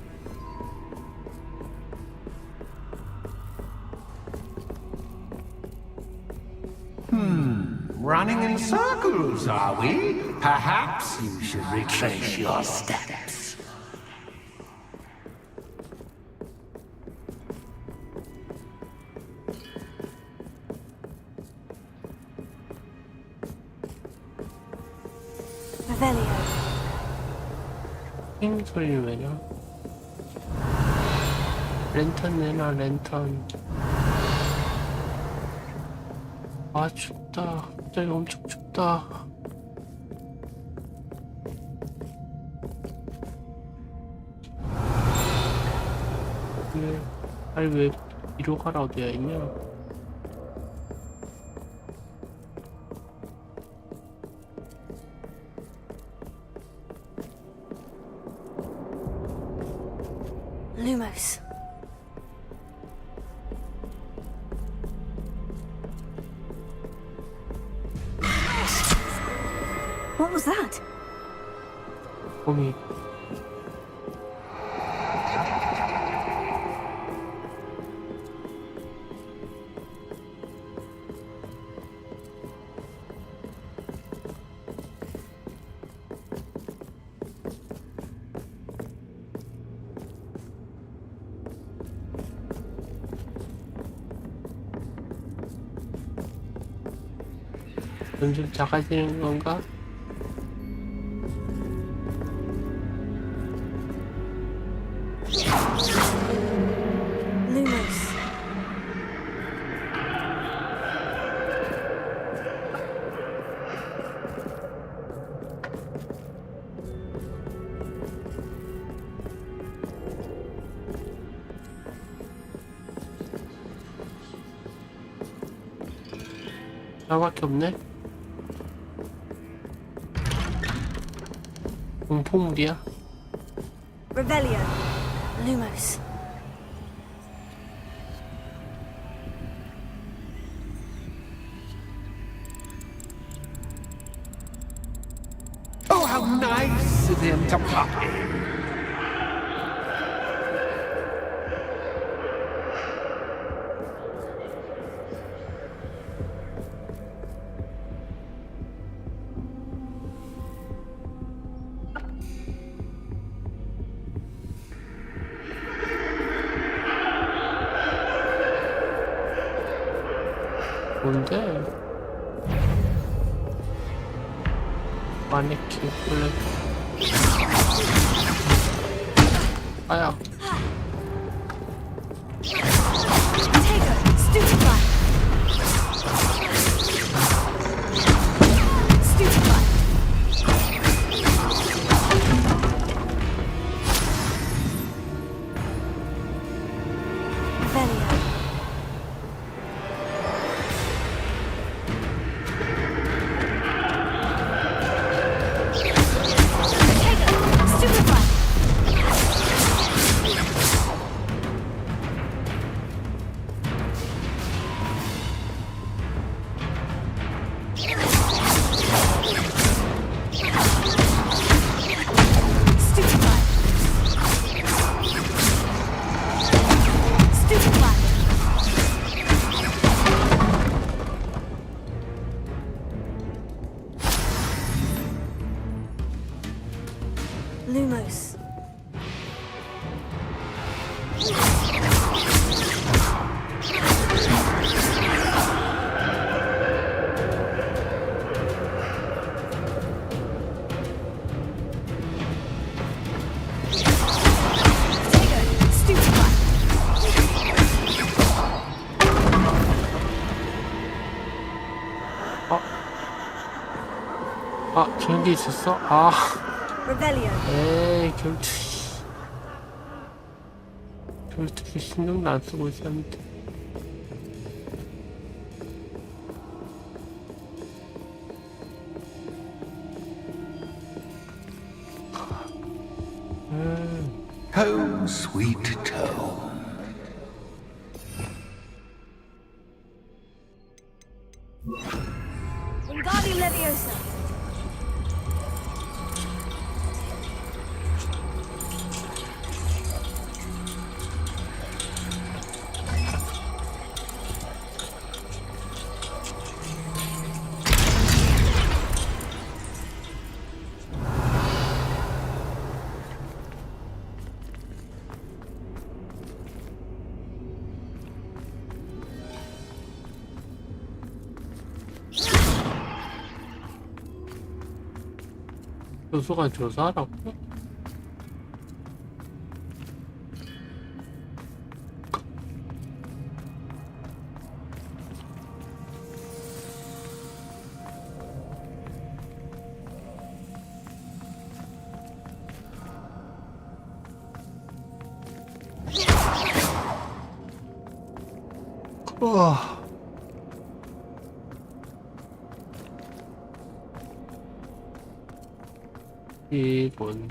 Running in circles, are we? Perhaps you should retrace your steps. Revelio. 핑 소리는 왜냐? 랜턴 내놔 랜턴. 아 춥다. 갑자기 엄청 춥다. 아니 왜 이리로 가라고 되어 있냐? Lumos. What was that? 봄이 점점 작아지는 건가? Lumos. 나밖에 없네? 공포물이야? Revelio. Lumos. Oh, how nice of him to pop in. 뭔데? 마네킹 블랙 아야 아, 저런 게 있었어? 아. Revelio. 에이, 결투기 신경도 안 쓰고 있었는데. Home, sweet home. Wingardium Leviosa. 교수가 조사하라고? 와. 이건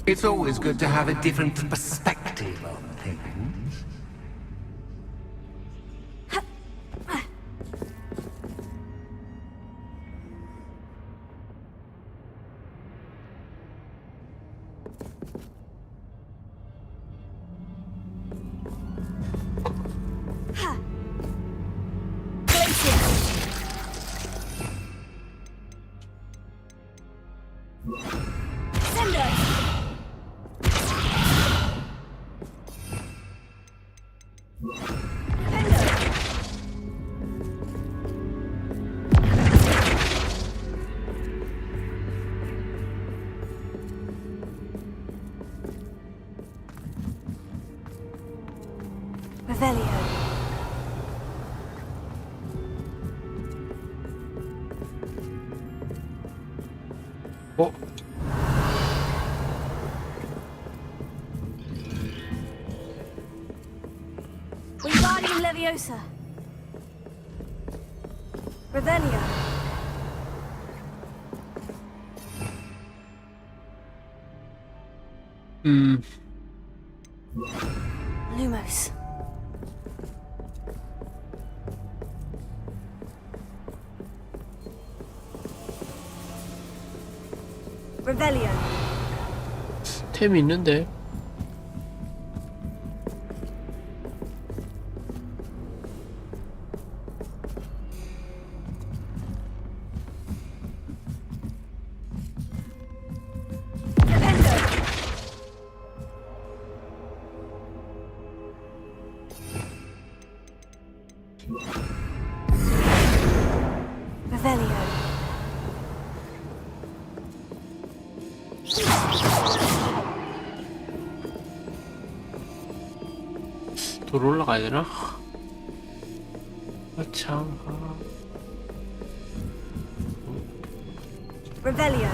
It's always good to have a different perspective on things. Revelio. 어? Wingardium Leviosa. Revelio. Lumos. Revelio. 템이 있는데. Revelio. 돌 올라가야 되나? 참. Revelio.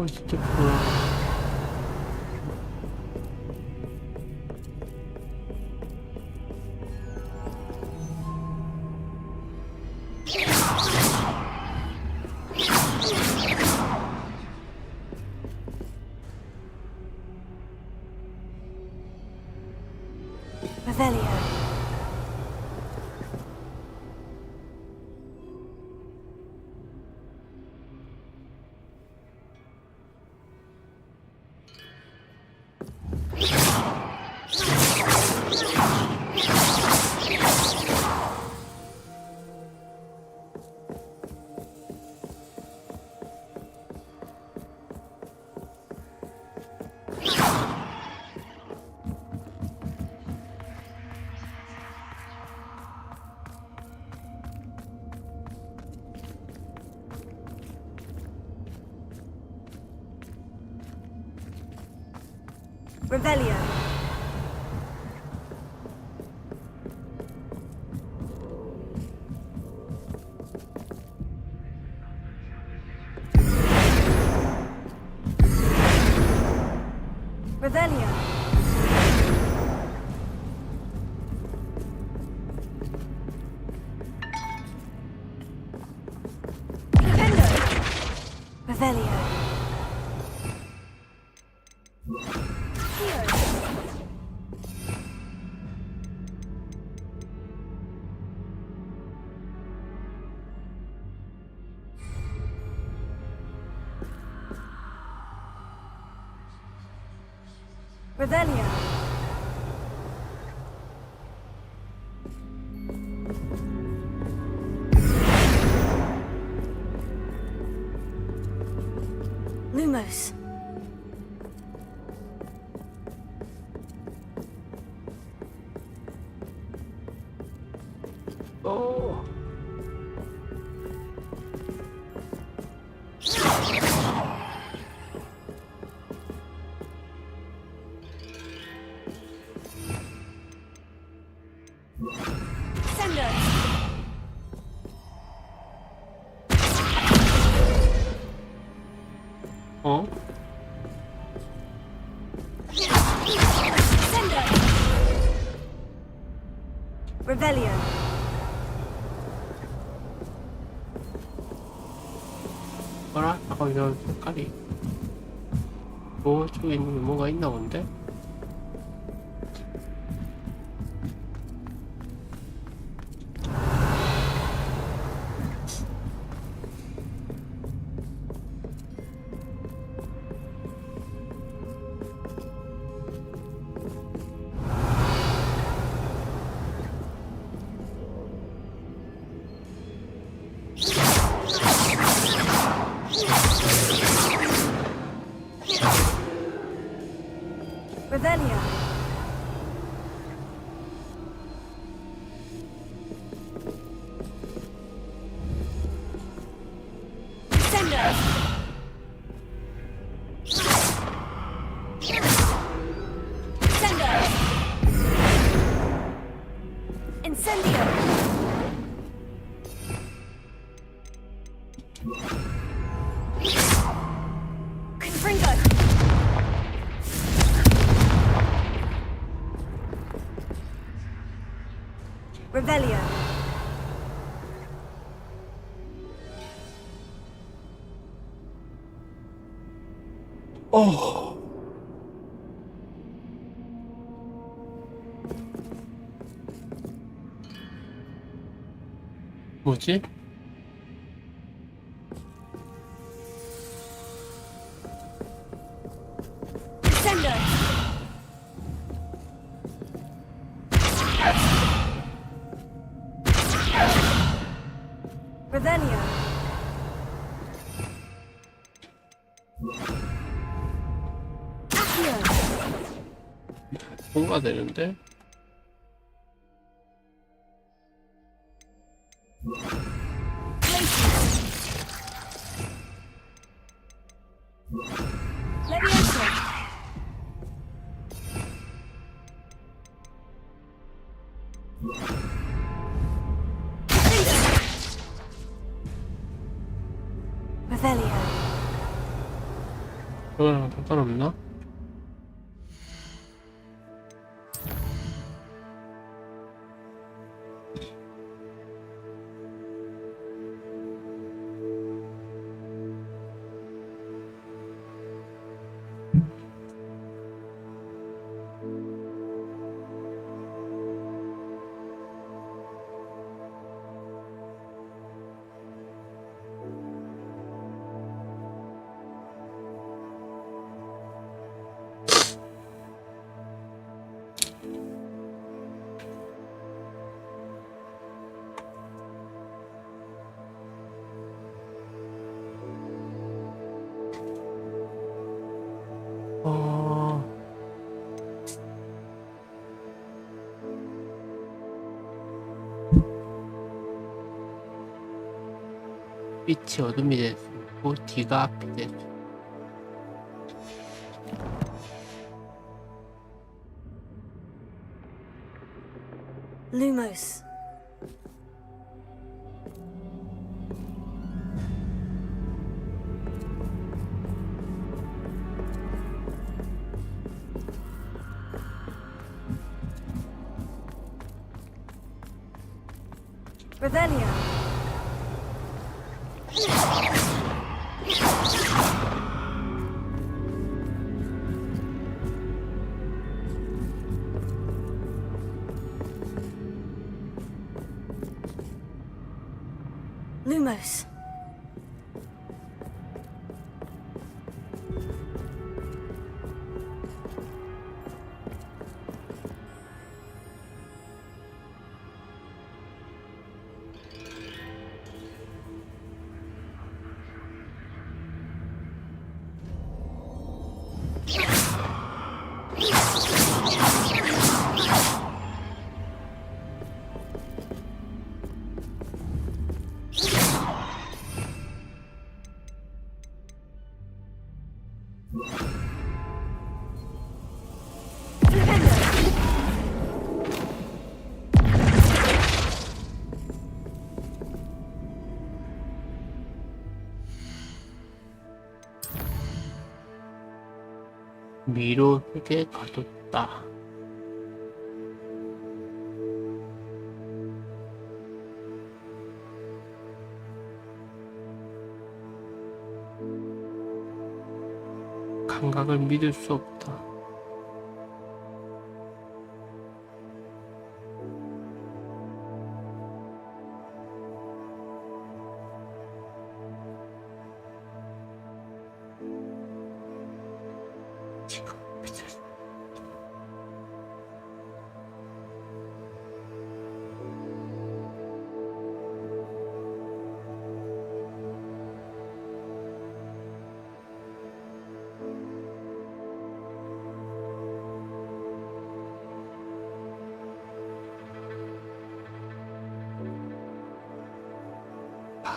진짜 뭐야? Revelio. Revelio. Revelio. Revelio. Revelio. Lumos. Oh. Sender. 어? Sender. Revelio. 뭐라? 아까 저 색깔이 저쪽에 있는 게 뭔가 있나 본데? Revelio. Sender. Sender. Incendio. Confringo. Revelio. 어. 뭐지? Sender. Revelio. Accio. 통과되는데? Levioso. Revelio. 저거랑 상관없나? 빛이 어둠이 됐고 D가 앞이 됐어. Lumos. Revelio. Lumos. 미로에게 가뒀다. 감각을 믿을 수 없다.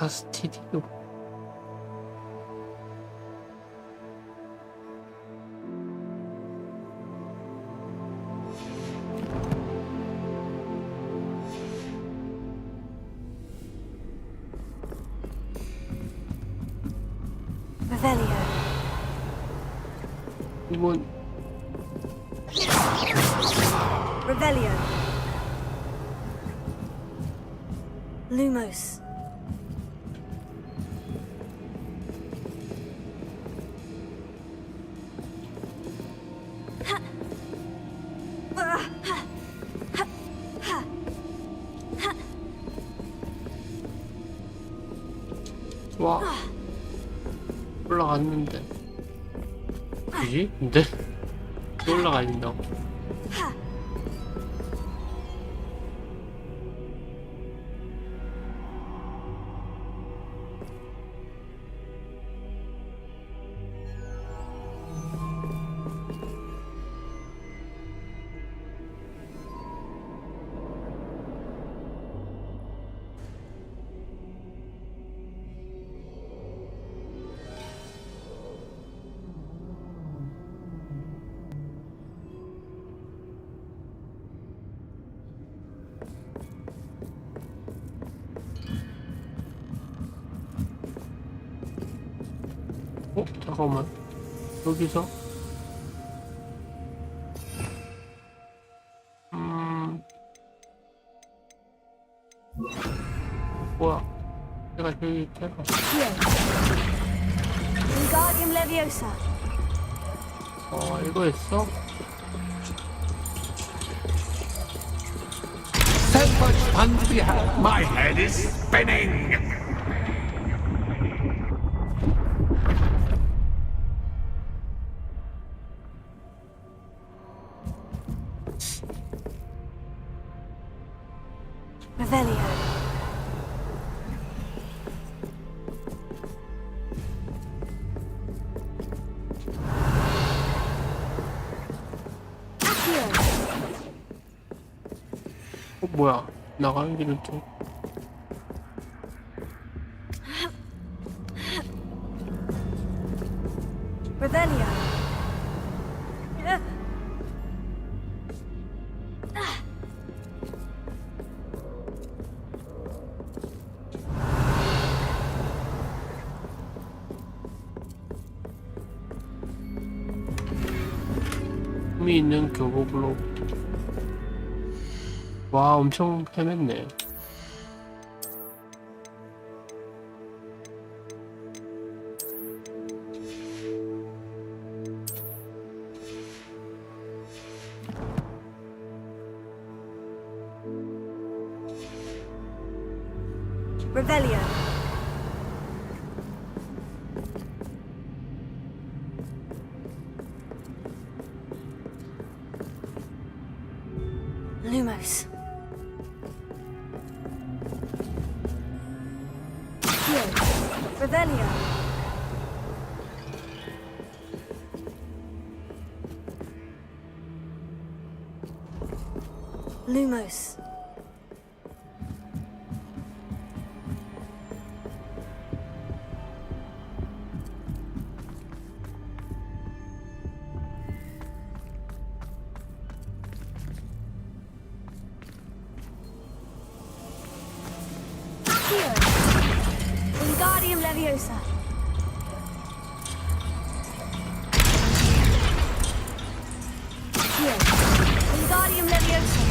파스티디오. Revelio. 이건 Revelio. Lumos. 와, 올라갔는데. 그지? 근데 또 올라가야 된다고. 잠깐만, 여기서 뭐야, 내가 저기 있잖아. Wingardium Leviosa. 이거였어? So much fun to be had. My head is spinning. Revelio. 뭐야, 나가는 길은 좀. Revelio. 의미 있는 교복으로. 와, 엄청 헤맸네. Revelio. Lumos. Here. Revelio. Lumos. Wingardium Leviosa. Here. Wingardium Leviosa.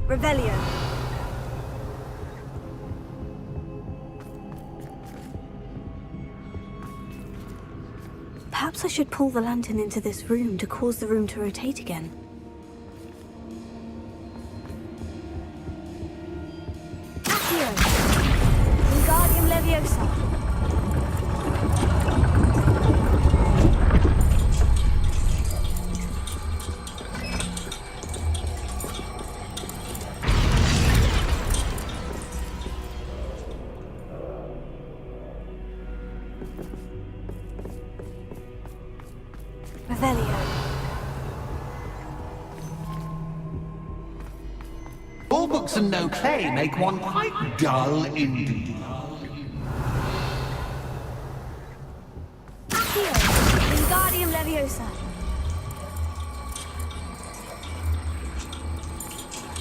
Revelio. Perhaps I should pull the lantern into this room to cause the room to rotate again. Wingardium Leviosa. Revelio. All books and no clay make one quite dull indeed. Here. Wingardium Leviosa.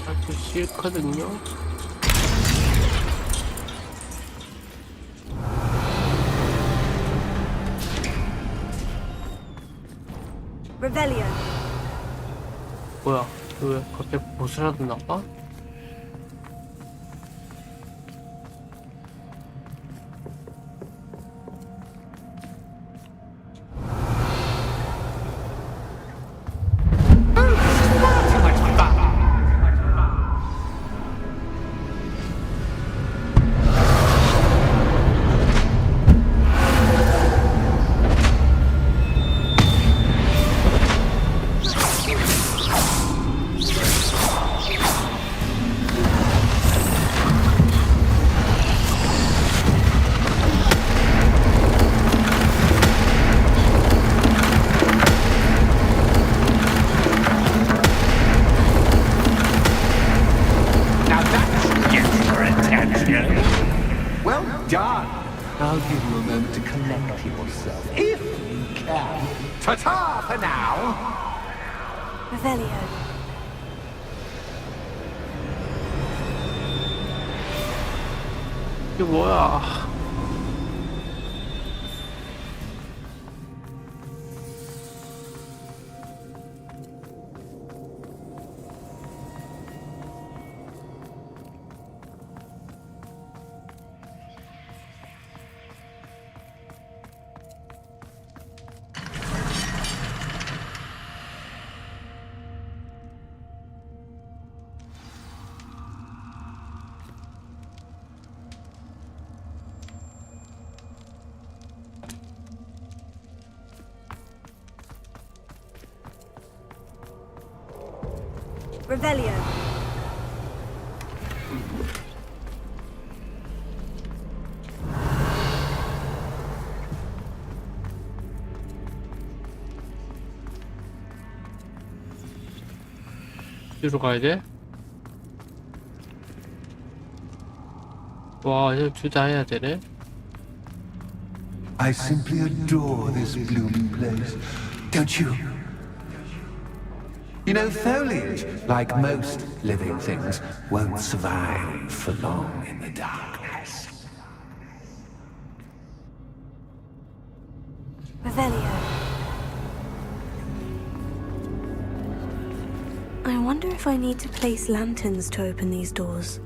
아주 싫거든요. Revelio. 뭐야? 왜 갑자기 보스라도 나와? Well done. I'll give you a moment to collect yourself, if you can. Ta-ta for now. Revelio. 이게 뭐야? Revelio. 어디로 가야 돼? 와, 이거 둘 다 해야 되네. I simply adore this blooming place, don't you? You know, foliage, like most living things, won't survive for long in the darkness. Revelio. I wonder if I need to place lanterns to open these doors.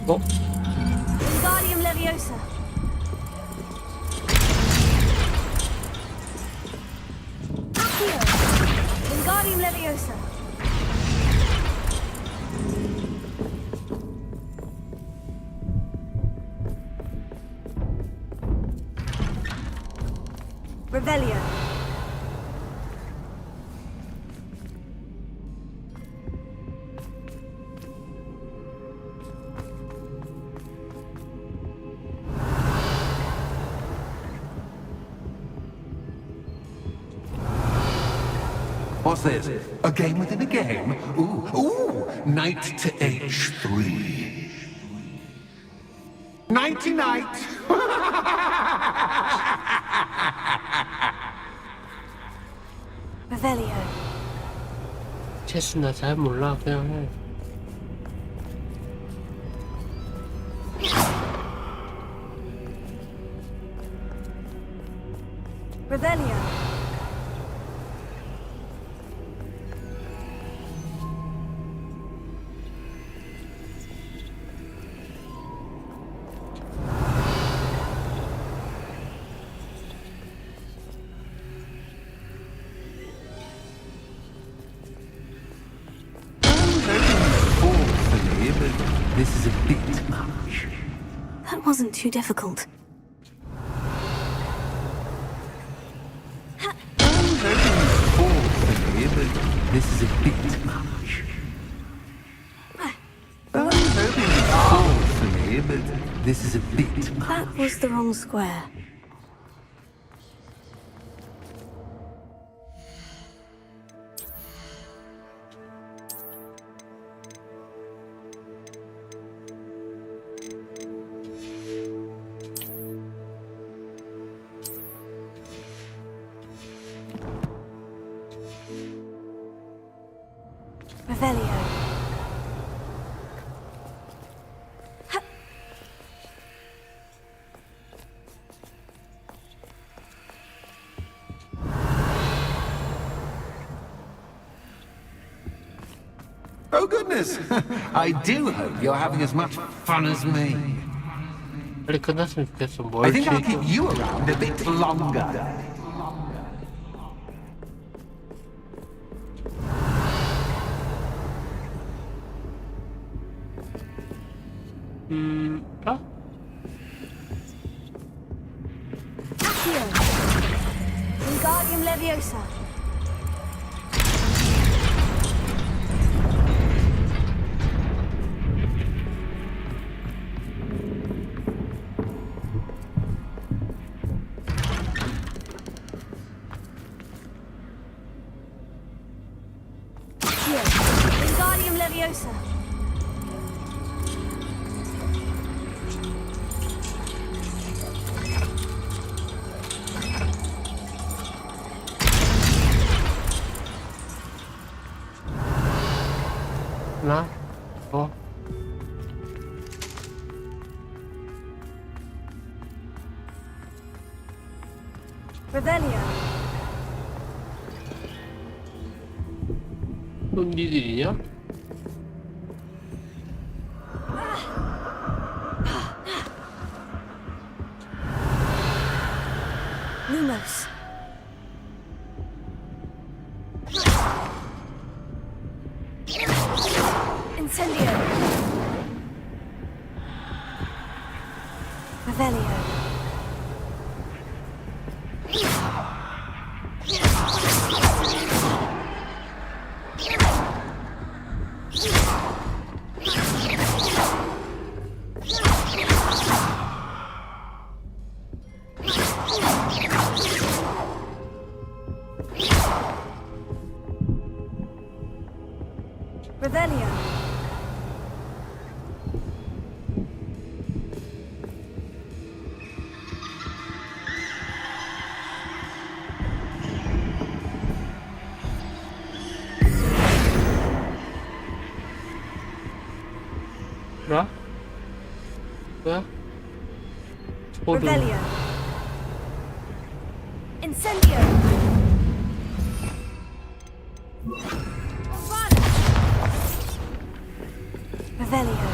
Wingardium Leviosa. Accio. Wingardium Leviosa. Revelio. What's this? A game within a game? Ooh, knight to h3. Nighty-night! Revelio. 체스 나 잘 몰라. 그냥 해. Revelio. This is a bit much. That wasn't too difficult. This is a bit much. But this is a bit much. That was the wrong square. Revelio. Oh goodness! I do hope you're having as much fun as me. 빨리 끝났으면 좋겠어. 뭘 I think I'll 즐겨. keep you around a bit longer. 아? Accio. Wingardium Leviosa. Accio. Wingardium Leviosa. 하나, Revelio. 또 니들이냐? Lumos. Incendio. Revelio. Revelio. 뭐야? 뭐야? 스포드. Revelio. Incendio. Revelio.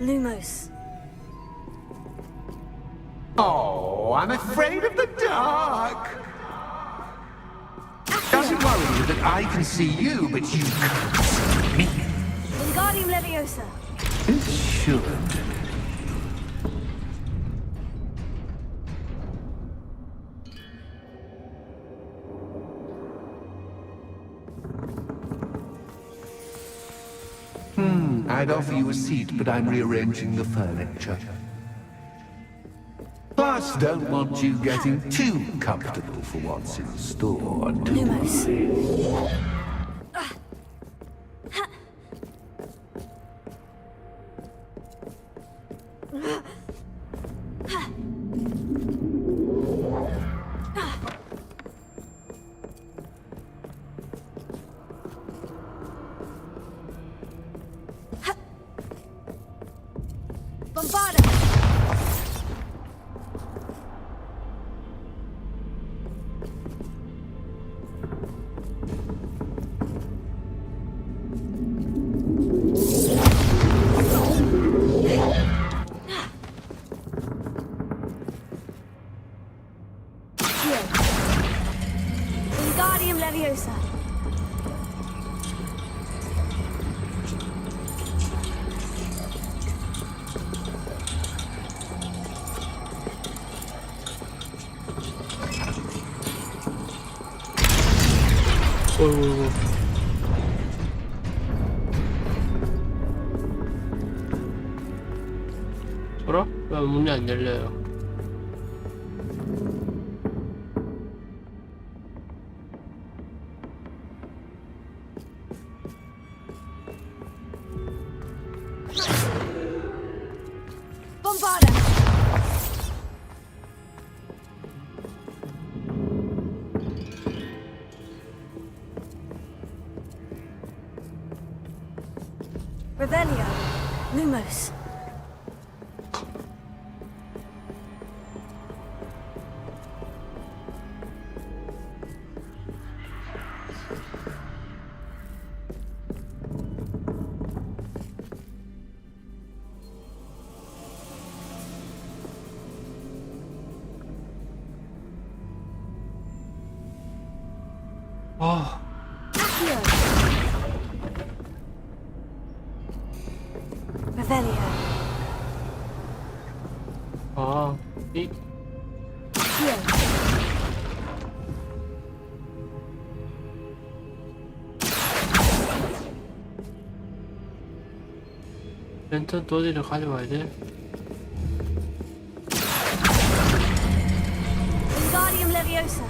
Lumos. Oh, I'm afraid of the dark. Doesn't worry you that I can see you, but you can't see me. Wingardium Leviosa. It should. I'd offer you a seat, but I'm rearranging the furniture. Plus, don't want you getting too comfortable for what's in store. Lumos. Bombarda. Wingardium Leviosa. 어이구. 어라? 왜 문이 안 열려요? Bombarda. Revelio. Lumos. 아, Accio. Revelio. 아, 이 Accio. 랜턴 또 어디를 가져와야 돼? Wingardium Leviosa.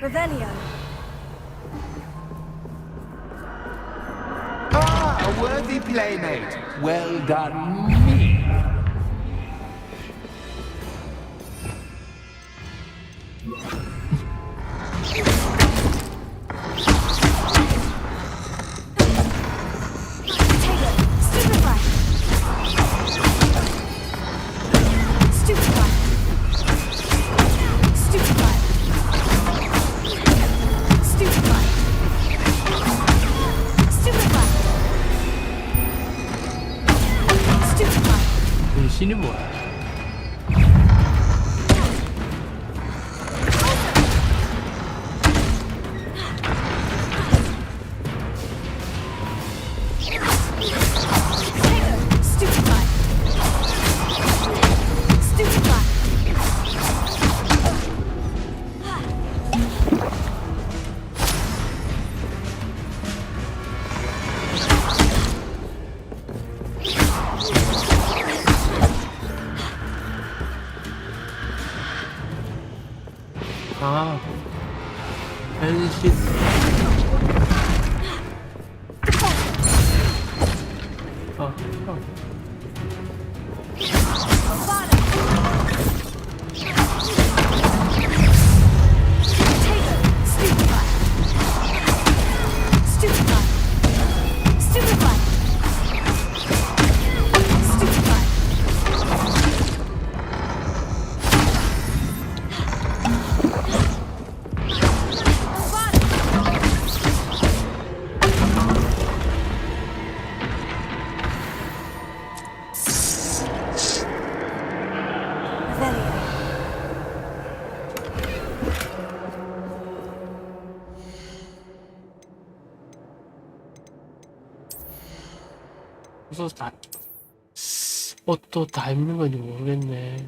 Revelio. Ah, a worthy playmate. Well done, me. 신이 뭐야? 옷도 닮는 건지 모르겠네.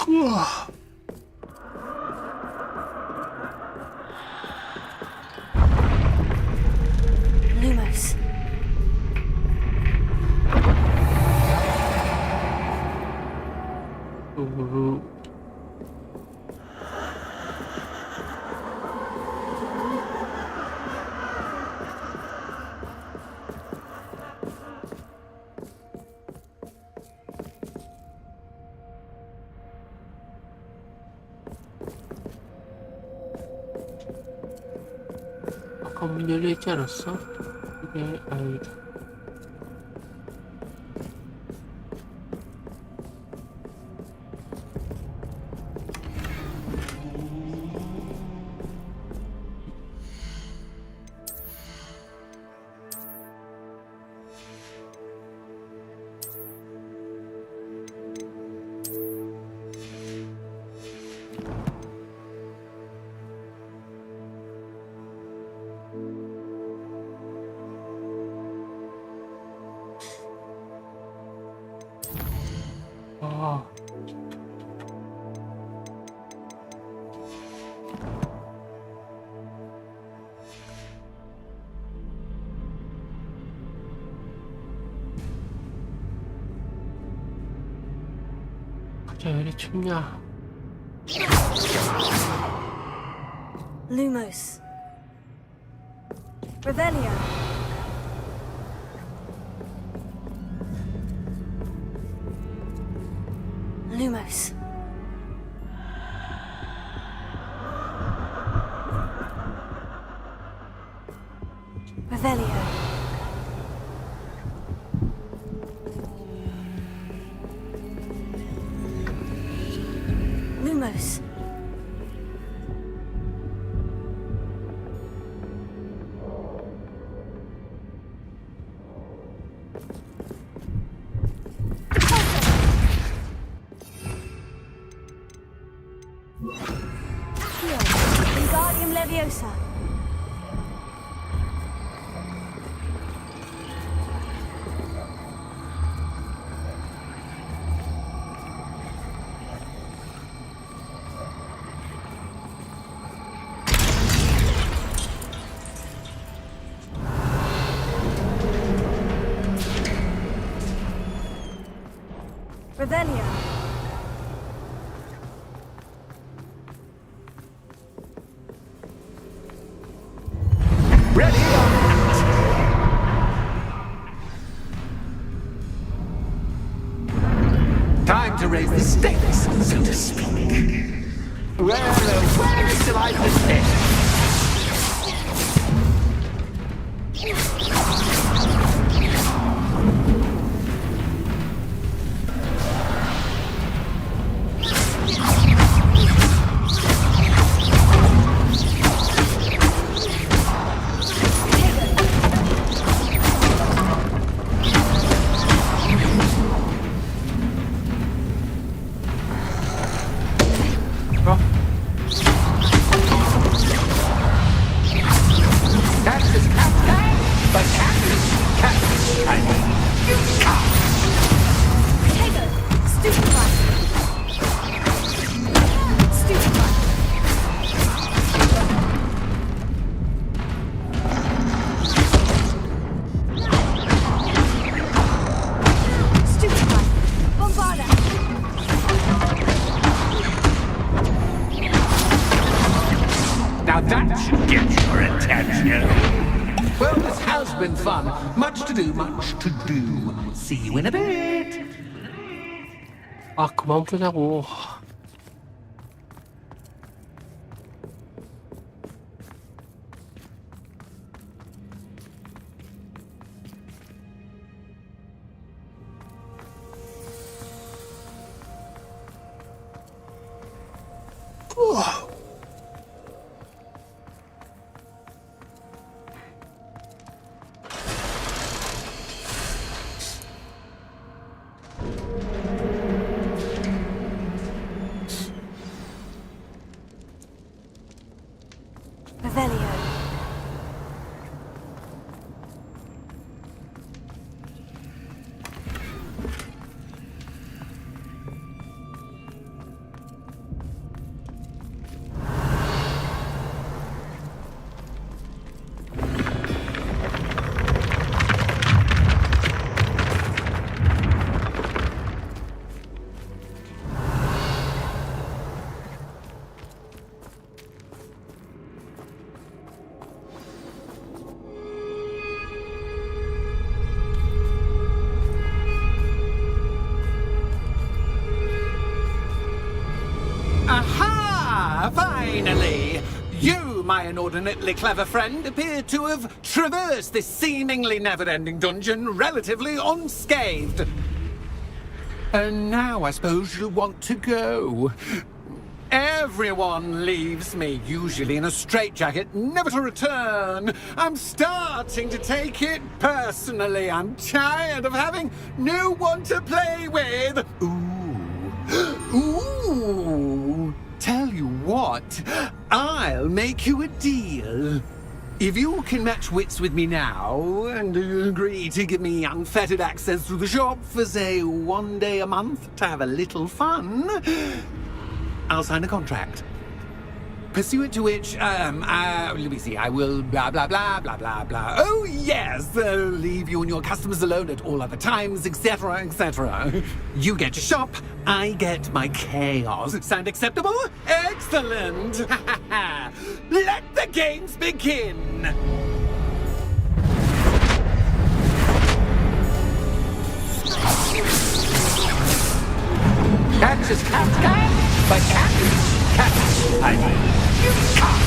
우와. Lumos. 아까 문 열려있지 않았어? 이게 아니다. 아. 갑자기 왜 이리 춥냐? Lumos. Revelio. Lumos. Revelio. Lumos. Wingardium Leviosa. Revelio. Ready or not? Time to raise the stakes, so to speak. Where, where shall I begin? Now that should get your attention. Well, this has been fun. Much to do, much to do. See you in a bit. 아, 그만 보자고. 우와. my inordinately clever friend appeared to have traversed this seemingly never-ending dungeon relatively unscathed. And now I suppose you'll want to go. Everyone leaves me, usually in a straitjacket, never to return. I'm starting to take it personally. I'm tired of having no one to play with. Ooh. Tell you what, I'll make you a deal. If you can match wits with me now and agree to give me unfettered access to the shop for, say, 1 day a month to have a little fun, I'll sign a contract. Pursuant to which, let me see, I will blah, blah, blah, blah, blah, blah. Oh, yes, leave you and your customers alone at all other times, etc., etc. You get to shop, I get my chaos. Sound acceptable? Excellent! Let the games begin! Catch is cat, but cat is cat. I mean, you can't.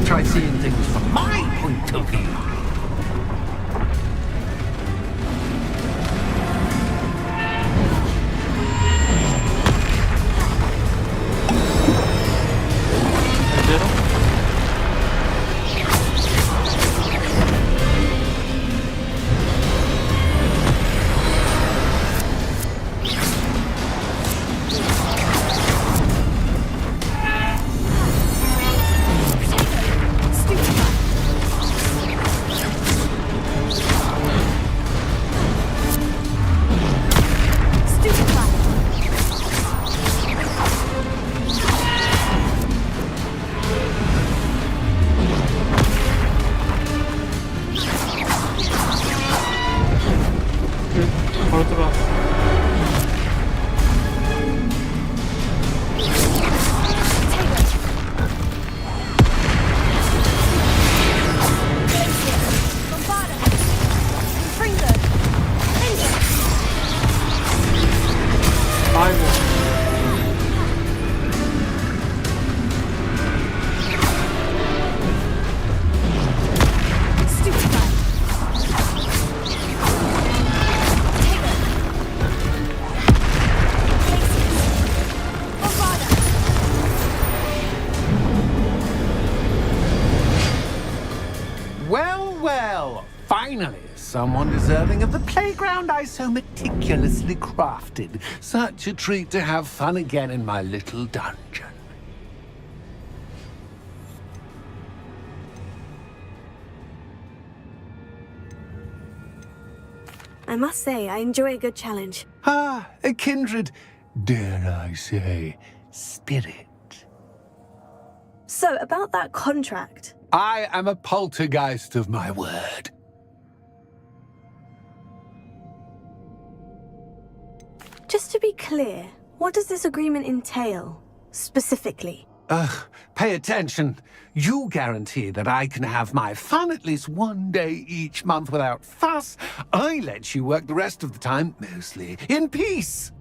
Try seeing things from my point of view. Finally, someone deserving of the playground I so meticulously crafted. Such a treat to have fun again in my little dungeon. I must say, I enjoy a good challenge. Ah, a kindred, dare I say, spirit. So, about that contract. I am a poltergeist of my word. Just to be clear, what does this agreement entail, specifically? Pay attention. You guarantee that I can have my fun at least one day each month without fuss. I let you work the rest of the time, mostly in peace.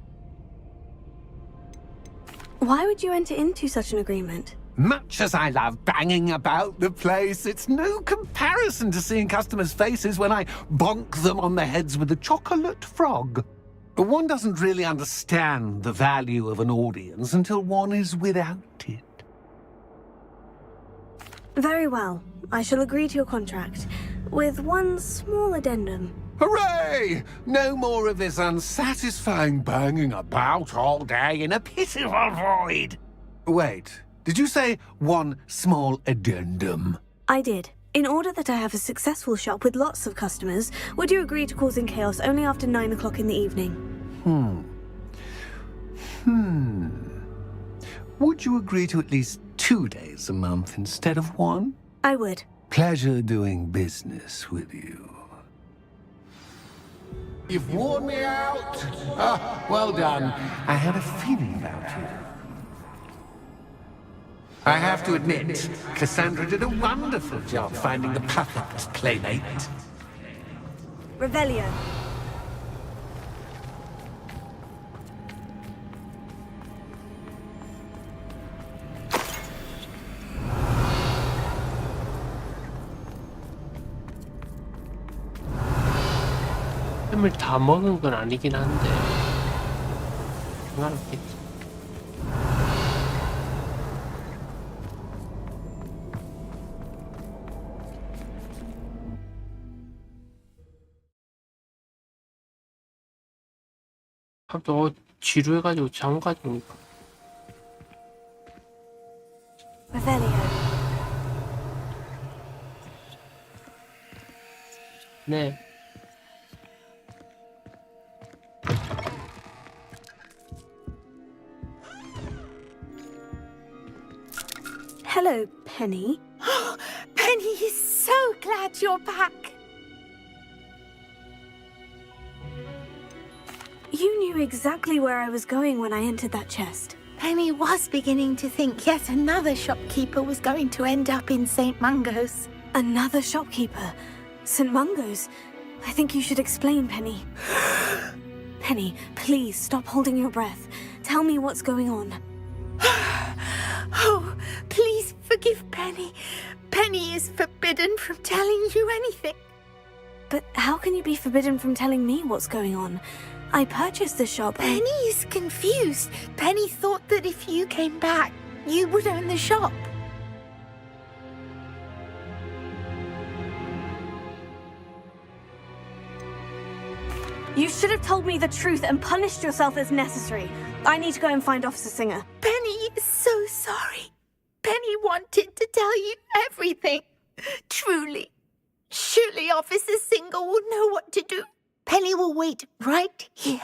Why would you enter into such an agreement? Much as I love banging about the place, it's no comparison to seeing customers' faces when I bonk them on the heads with a chocolate frog. One doesn't really understand the value of an audience until one is without it. Very well. I shall agree to your contract, with one small addendum. Hooray! No more of this unsatisfying banging about all day in a pitiful void. Wait, did you say one small addendum? I did. In order that I have a successful shop with lots of customers, would you agree to causing chaos only after 9 o'clock in the evening? Would you agree to at least 2 days a month instead of 1? I would. Pleasure doing business with you. You've worn me out. Ah, well done. I had a feeling about you. I have to admit, Cassandra did a wonderful job finding the perfect playmate. Revelio. 햄을 다 먹은 건 아니긴 한데 상관없겠지. 갑자기 지루해가지고 잠가지고. Revelio. 네. Hello, Penny. Penny is so glad you're back. You knew exactly where I was going when I entered that chest. Penny was beginning to think yet another shopkeeper was going to end up in St. Mungo's. Another shopkeeper? St. Mungo's? I think you should explain, Penny. Penny, please stop holding your breath. Tell me what's going on. Oh, please forgive Penny. Penny is forbidden from telling you anything. But how can you be forbidden from telling me what's going on? I purchased the shop. Penny is confused. Penny thought that if you came back, you would own the shop. You should have told me the truth and punished yourself as necessary. I need to go and find Officer Singer. Penny is so sorry. Penny wanted to tell you everything. Truly. Surely Officer Singer will know what to do. Penny will wait right here.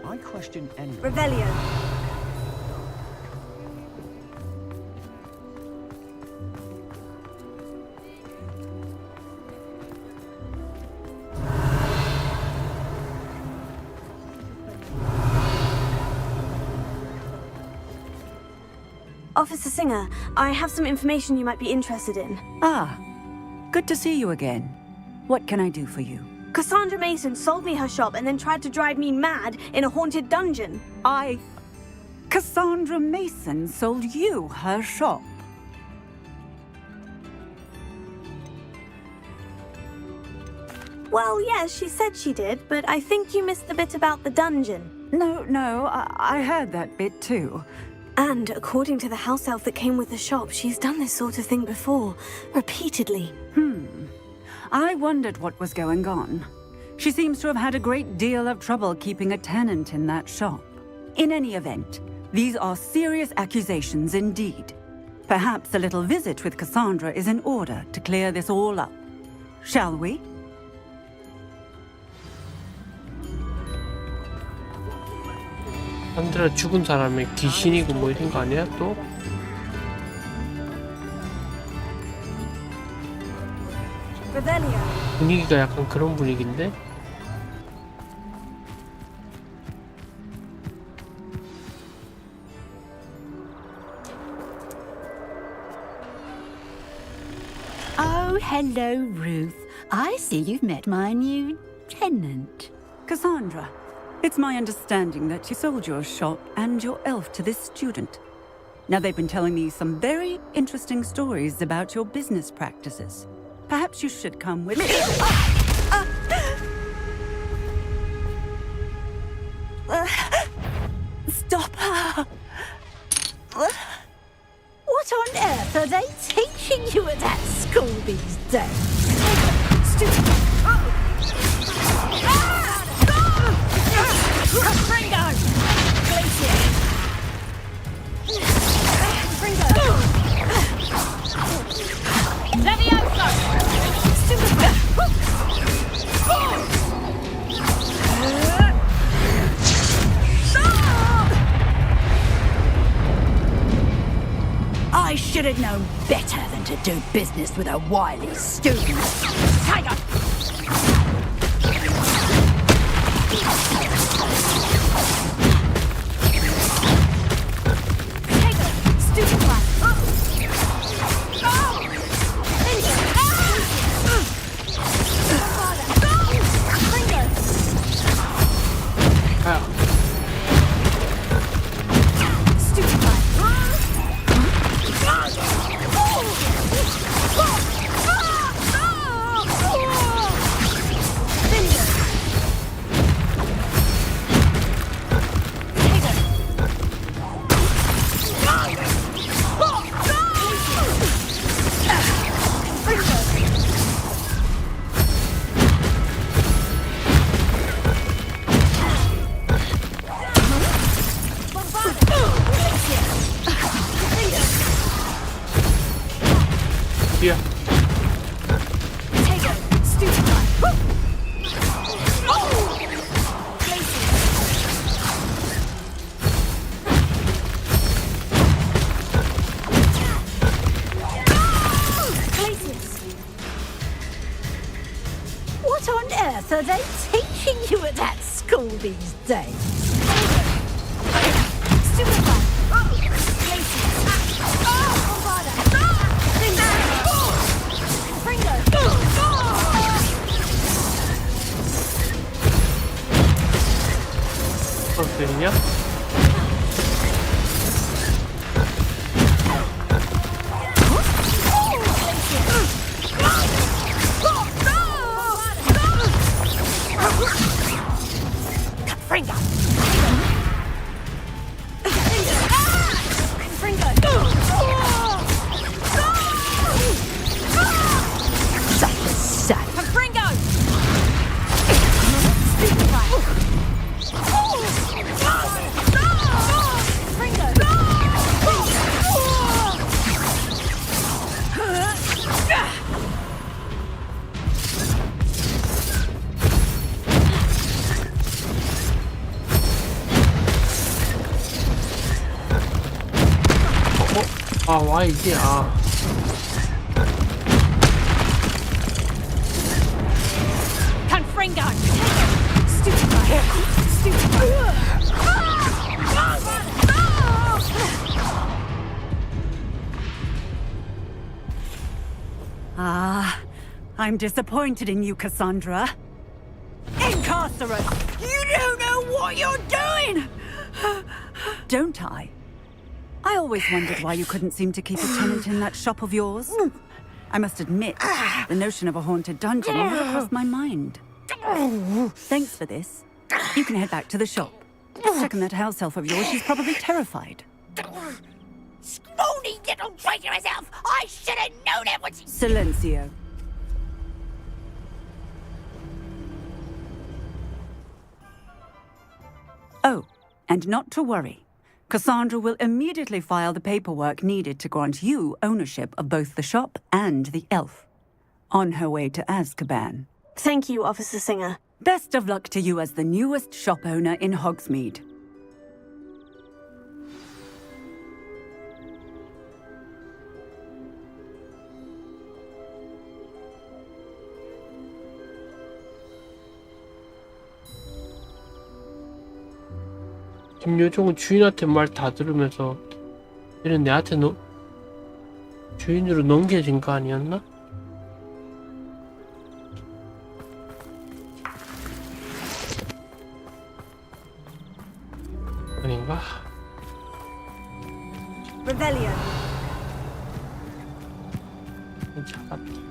I question any. Revelio. Officer Singer, I have some information you might be interested in. Ah, good to see you again. What can I do for you? Cassandra Mason sold me her shop and then tried to drive me mad in a haunted dungeon. Cassandra Mason sold you her shop. Well, yes, she said she did, but I think you missed the bit about the dungeon. No, I heard that bit too. And according to the house elf that came with the shop, she's done this sort of thing before, repeatedly. I wondered what was going on. She seems to have had a great deal of trouble keeping a tenant in that shop. In any event, these are serious accusations indeed. Perhaps a little visit with Cassandra is in order to clear this all up. Shall we? 산드라 죽은 사람의 귀신이고 뭐 이런 거 아니야 또? 분위기가 약간 그런 분위기인데? Oh, hello, Ruth. I see you've met my new tenant. Cassandra, it's my understanding that you sold your shop and your elf to this student. Now, they've been telling me some very interesting stories about your business practices. Perhaps you should come with me. Stop her! What on earth are they teaching you at that school these days? Ringo! I should have known better than to do business with a wily student. Tiger! Yeah. What on earth are they teaching you at that school these days? 때리냐? 아, 와, 이제, 아. Confringo! Stupid! Stupid! Ah, I'm disappointed in you, Cassandra. Incarcerate! You don't know what you're doing! Don't I? I always wondered why you couldn't seem to keep a tenant in that shop of yours. I must admit, the notion of a haunted dungeon never crossed my mind. Thanks for this. You can head back to the shop. Check on that house elf of yours. She's probably terrified. Scrawny little traitorous elf! I should have known it was... Silencio. Oh, and not to worry. Cassandra will immediately file the paperwork needed to grant you ownership of both the shop and the elf. On her way to Azkaban. Thank you, Officer Singer. Best of luck to you as the newest shop owner in Hogsmeade. 김요정은 주인한테 말 다 들으면서 얘는 내한테 주인으로 넘겨진 거 아니었나? 아닌가? Revelio. 잡았다.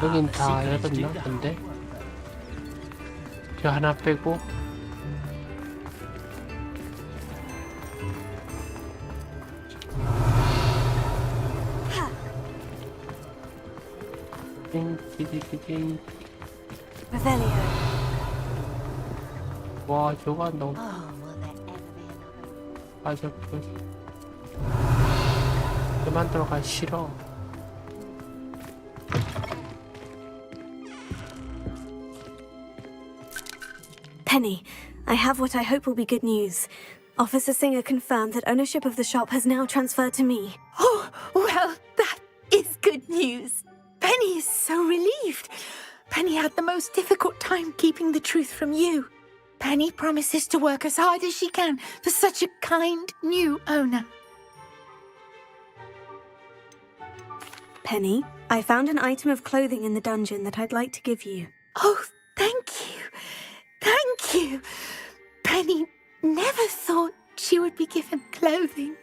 여긴 다 열었나 근데? 저 하나 빼고 와 저거 한다고 맞아 그만 들어가 싫어. Penny, I have what I hope will be good news. Officer Singer confirmed that ownership of the shop has now transferred to me. Oh, well, that is good news. Penny is so relieved. Penny had the most difficult time keeping the truth from you. Penny promises to work as hard as she can for such a kind new owner. Penny, I found an item of clothing in the dungeon that I'd like to give you. Oh, thank you. Thank you. Penny never thought she would be given clothing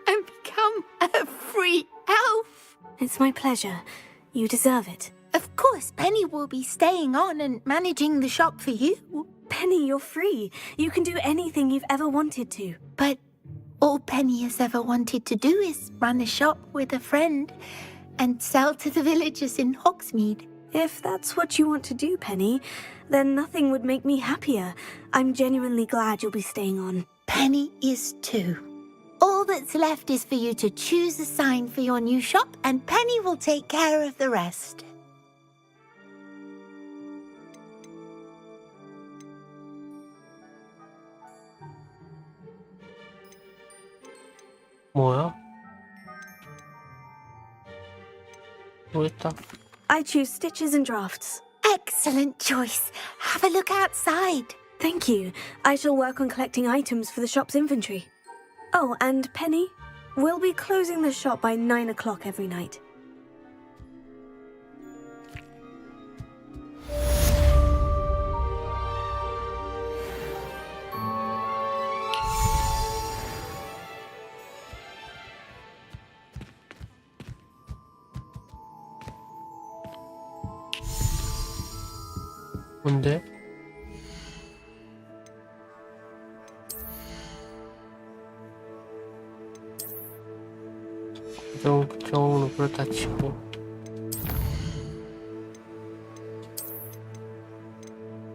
and become a free elf. It's my pleasure. You deserve it. Of course, Penny will be staying on and managing the shop for you. Penny, you're free. You can do anything you've ever wanted to. But all Penny has ever wanted to do is run a shop with a friend and sell to the villagers in Hogsmeade. If that's what you want to do, Penny, then nothing would make me happier. I'm genuinely glad you'll be staying on. Penny is too. All that's left is for you to choose a sign for your new shop, and Penny will take care of the rest. 뭐야? 모르겠다. I choose stitches and drafts. Excellent choice. Have a look outside. Thank you. I shall work on collecting items for the shop's inventory. Oh, and Penny, we'll be closing the shop by 9 o'clock every night. 뭔데? 정으로 그렇다 치고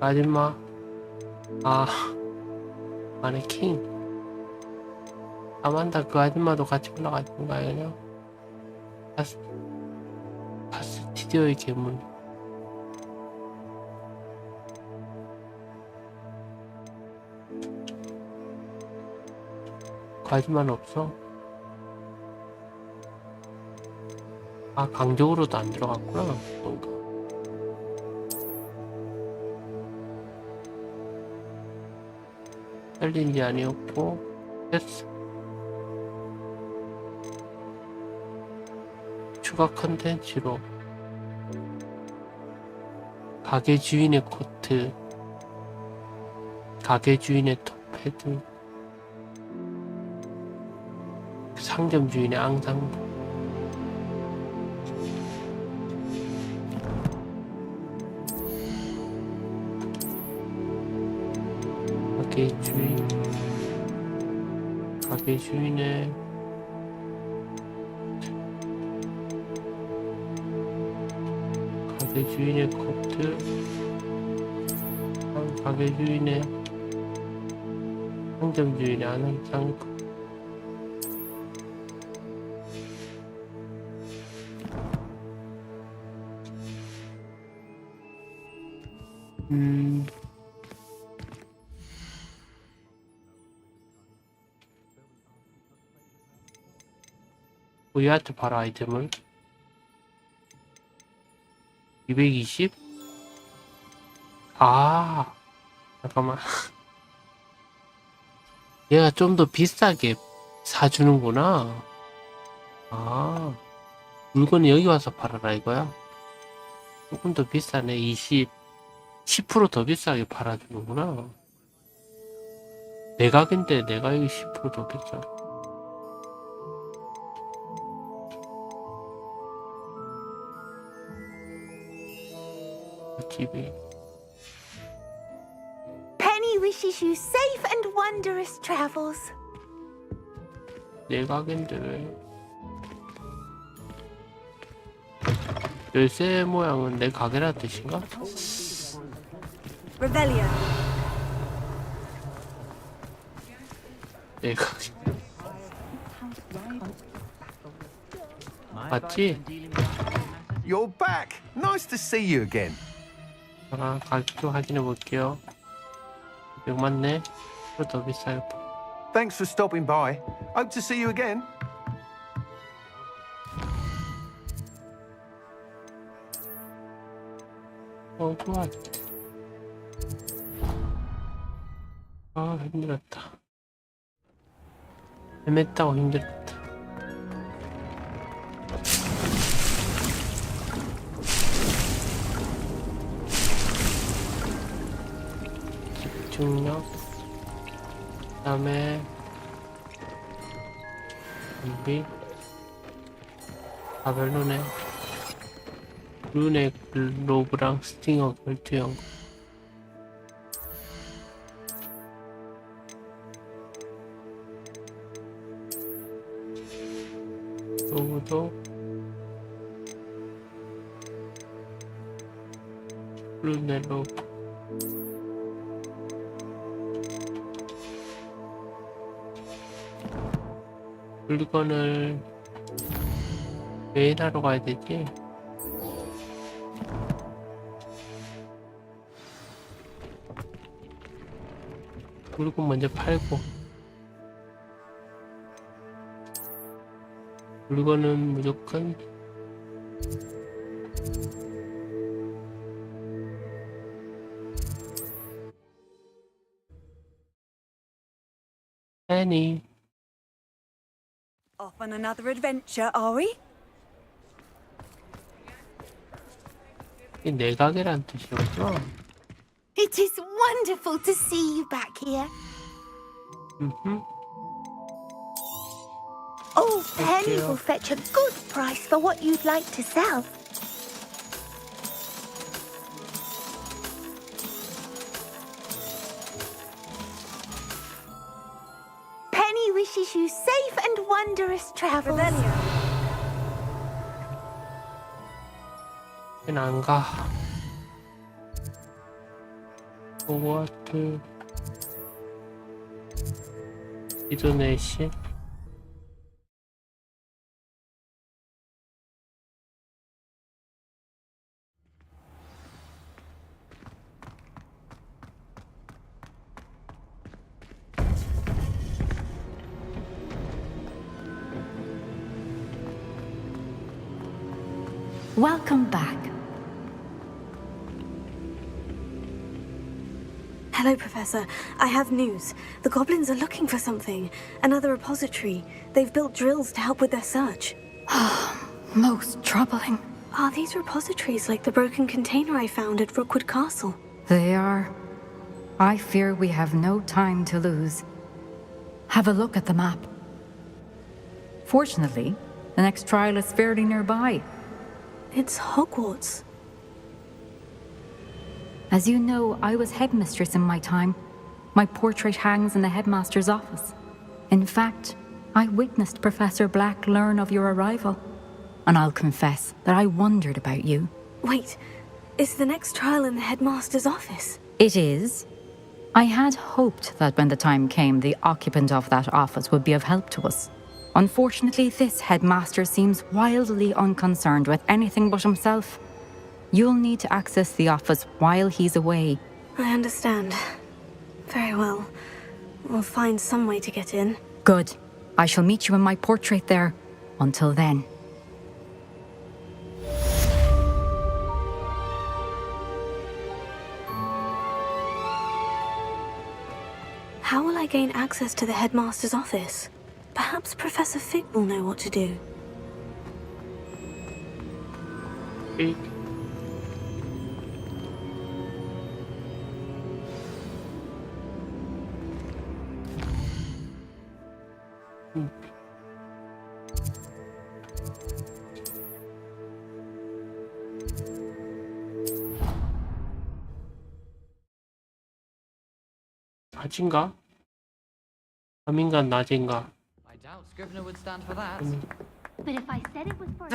아줌마 마네킹 아만다 그 아줌마도 같이 올라가는 건가요? 그냥 파스티디오의 괴물 그 아줌마는 없어? 강적으로도 안 들어갔구나. 뭔가. 챌린지 아니었고 됐어. 추가 컨텐츠로 가게 주인의 코트 가게 주인의 톱패드, 상점 주인의 앙상블, 가게 주인의 코트, 가게 주인의 상점 주인의 앙상블. 호그와트 바로 아이템을 220? 아, 잠깐만. 얘가 좀 더 비싸게 사주는구나. 아, 물건은 여기 와서 팔아라 이거야? 조금 더 비싸네. 10% 더 비싸게 팔아주는구나. 내 가게인데 내가 여기 10% 더 비싸. 집에. Penny wishes you safe and wondrous travels. 내 가게인데 왜? 열쇠 모양은 내 가게라 뜻인가? Revelio. 내 가게. 맞지? You're back. Nice to see you again. 아, 가격도 확인해 볼게요. 100 맞네. 더 비싸요. Thanks for stopping by. Hope to see you again. 좋아. 아, 힘들었다. 헤맸다고 힘들었다. 집중력, 그 다음에 준비. 아, 별로네. 룬의 로브랑 스팅어 결투형. 로브도 룬의 로브. 물건을 매일 하러 가야 되지? 물건 먼저 팔고, 물건은 무조건 Penny. Off on another adventure, are we? 이게 내 가게란 뜻이었구나. It is wonderful to see you back here. Oh, Penny will fetch a good price for what you'd like to sell. Penny wishes you safe and wondrous travels. 걔는 안 가. 호그와트 이도네시. Welcome back. Hello, Professor. I have news. The goblins are looking for something. Another repository. They've built drills to help with their search. Most troubling. Are these repositories like the broken container I found at Rookwood Castle? They are. I fear we have no time to lose. Have a look at the map. Fortunately, the next trial is fairly nearby. It's Hogwarts. As you know, I was headmistress in my time. My portrait hangs in the headmaster's office. In fact, I witnessed Professor Black learn of your arrival. And I'll confess that I wondered about you. Wait, is the next trial in the headmaster's office? It is. I had hoped that when the time came, the occupant of that office would be of help to us. Unfortunately, this headmaster seems wildly unconcerned with anything but himself. You'll need to access the office while he's away. I understand. Very well. We'll find some way to get in. Good. I shall meet you in my portrait there. Until then. How will I gain access to the headmaster's office? Perhaps Professor Fig will know what to do. Fig. 낮인가? 밤인가 낮인가? I doubt Scrivener would stand for that. But if I said it was for...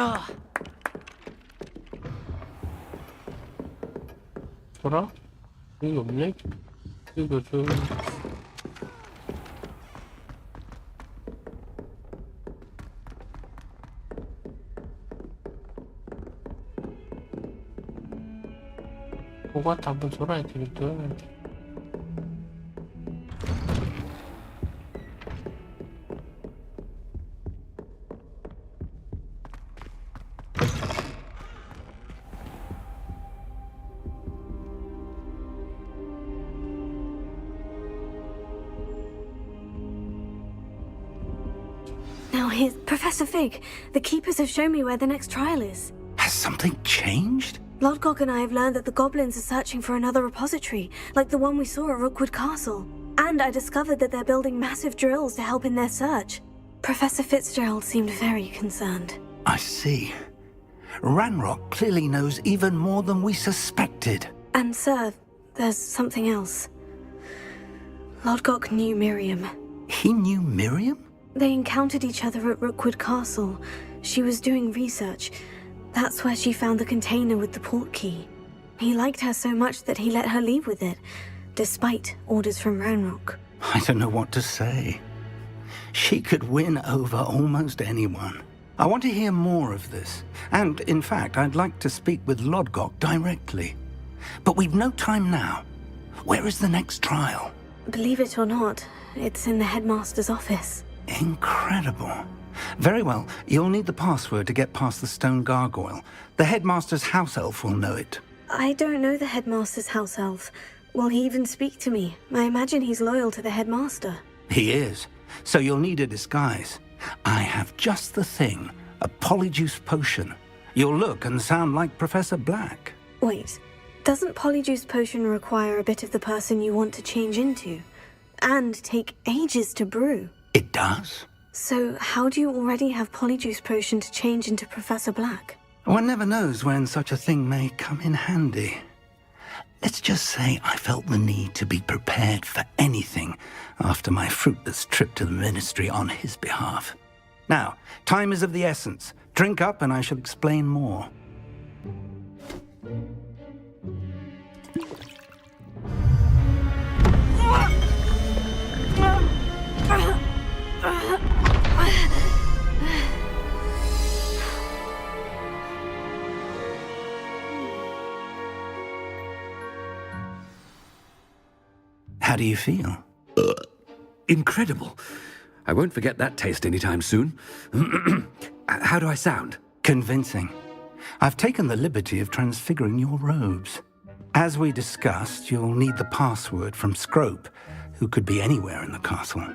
소라? 여기 없네? 이거 좀... 호그와트 한번 돌아야 되겠다. Now here's Professor Fig. The keepers have shown me where the next trial is. Has something changed? Lodgok and I have learned that the goblins are searching for another repository, like the one we saw at Rookwood Castle. And I discovered that they're building massive drills to help in their search. Professor Fitzgerald seemed very concerned. I see. Ranrock clearly knows even more than we suspected. And sir, there's something else. Lodgok knew Miriam. He knew Miriam? They encountered each other at Rookwood Castle. She was doing research. That's where she found the container with the port key. He liked her so much that he let her leave with it, despite orders from Ranrock. I don't know what to say. She could win over almost anyone. I want to hear more of this. And, in fact, I'd like to speak with Lodgok directly. But we've no time now. Where is the next trial? Believe it or not, it's in the headmaster's office. Incredible. Very well, you'll need the password to get past the stone gargoyle. The headmaster's house elf will know it. I don't know the headmaster's house elf. Will he even speak to me? I imagine he's loyal to the headmaster. He is. So you'll need a disguise. I have just the thing. A polyjuice potion. You'll look and sound like Professor Black. Wait, doesn't polyjuice potion require a bit of the person you want to change into? And take ages to brew? It does. So how do you already have polyjuice potion to change into Professor Black? One never knows when such a thing may come in handy. Let's just say I felt the need to be prepared for anything after my fruitless trip to the ministry on his behalf. Now, time is of the essence. Drink up and I shall explain more. How do you feel? Incredible. I won't forget that taste anytime soon. How do I sound? Convincing. I've taken the liberty of transfiguring your robes. As we discussed, you'll need the password from Scrope, who could be anywhere in the castle.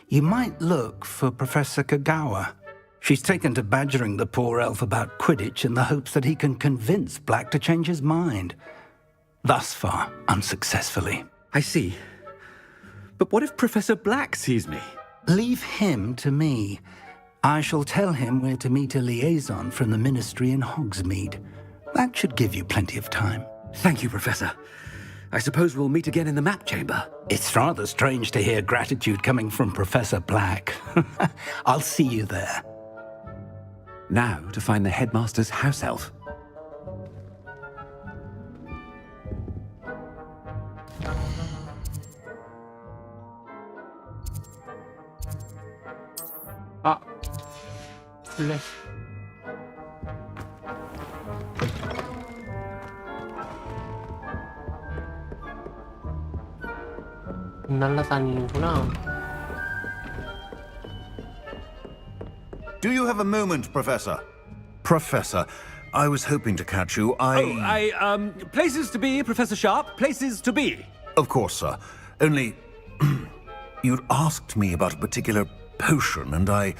You might look for Professor Kagawa. She's taken to badgering the poor elf about Quidditch in the hopes that he can convince Black to change his mind. Thus far, unsuccessfully. I see. But what if Professor Black sees me? Leave him to me. I shall tell him where to meet a liaison from the Ministry in Hogsmeade. That should give you plenty of time. Thank you, Professor. I suppose we'll meet again in the map chamber. It's rather strange to hear gratitude coming from Professor Black. I'll see you there. Now to find the headmaster's house elf. 아, 플래시. 날아다니는구나. Do you have a moment, Professor? Professor, I was hoping to catch you. Places to be, Professor Sharp. Places to be. Of course, sir. Only, you'd asked me about a particular potion, and I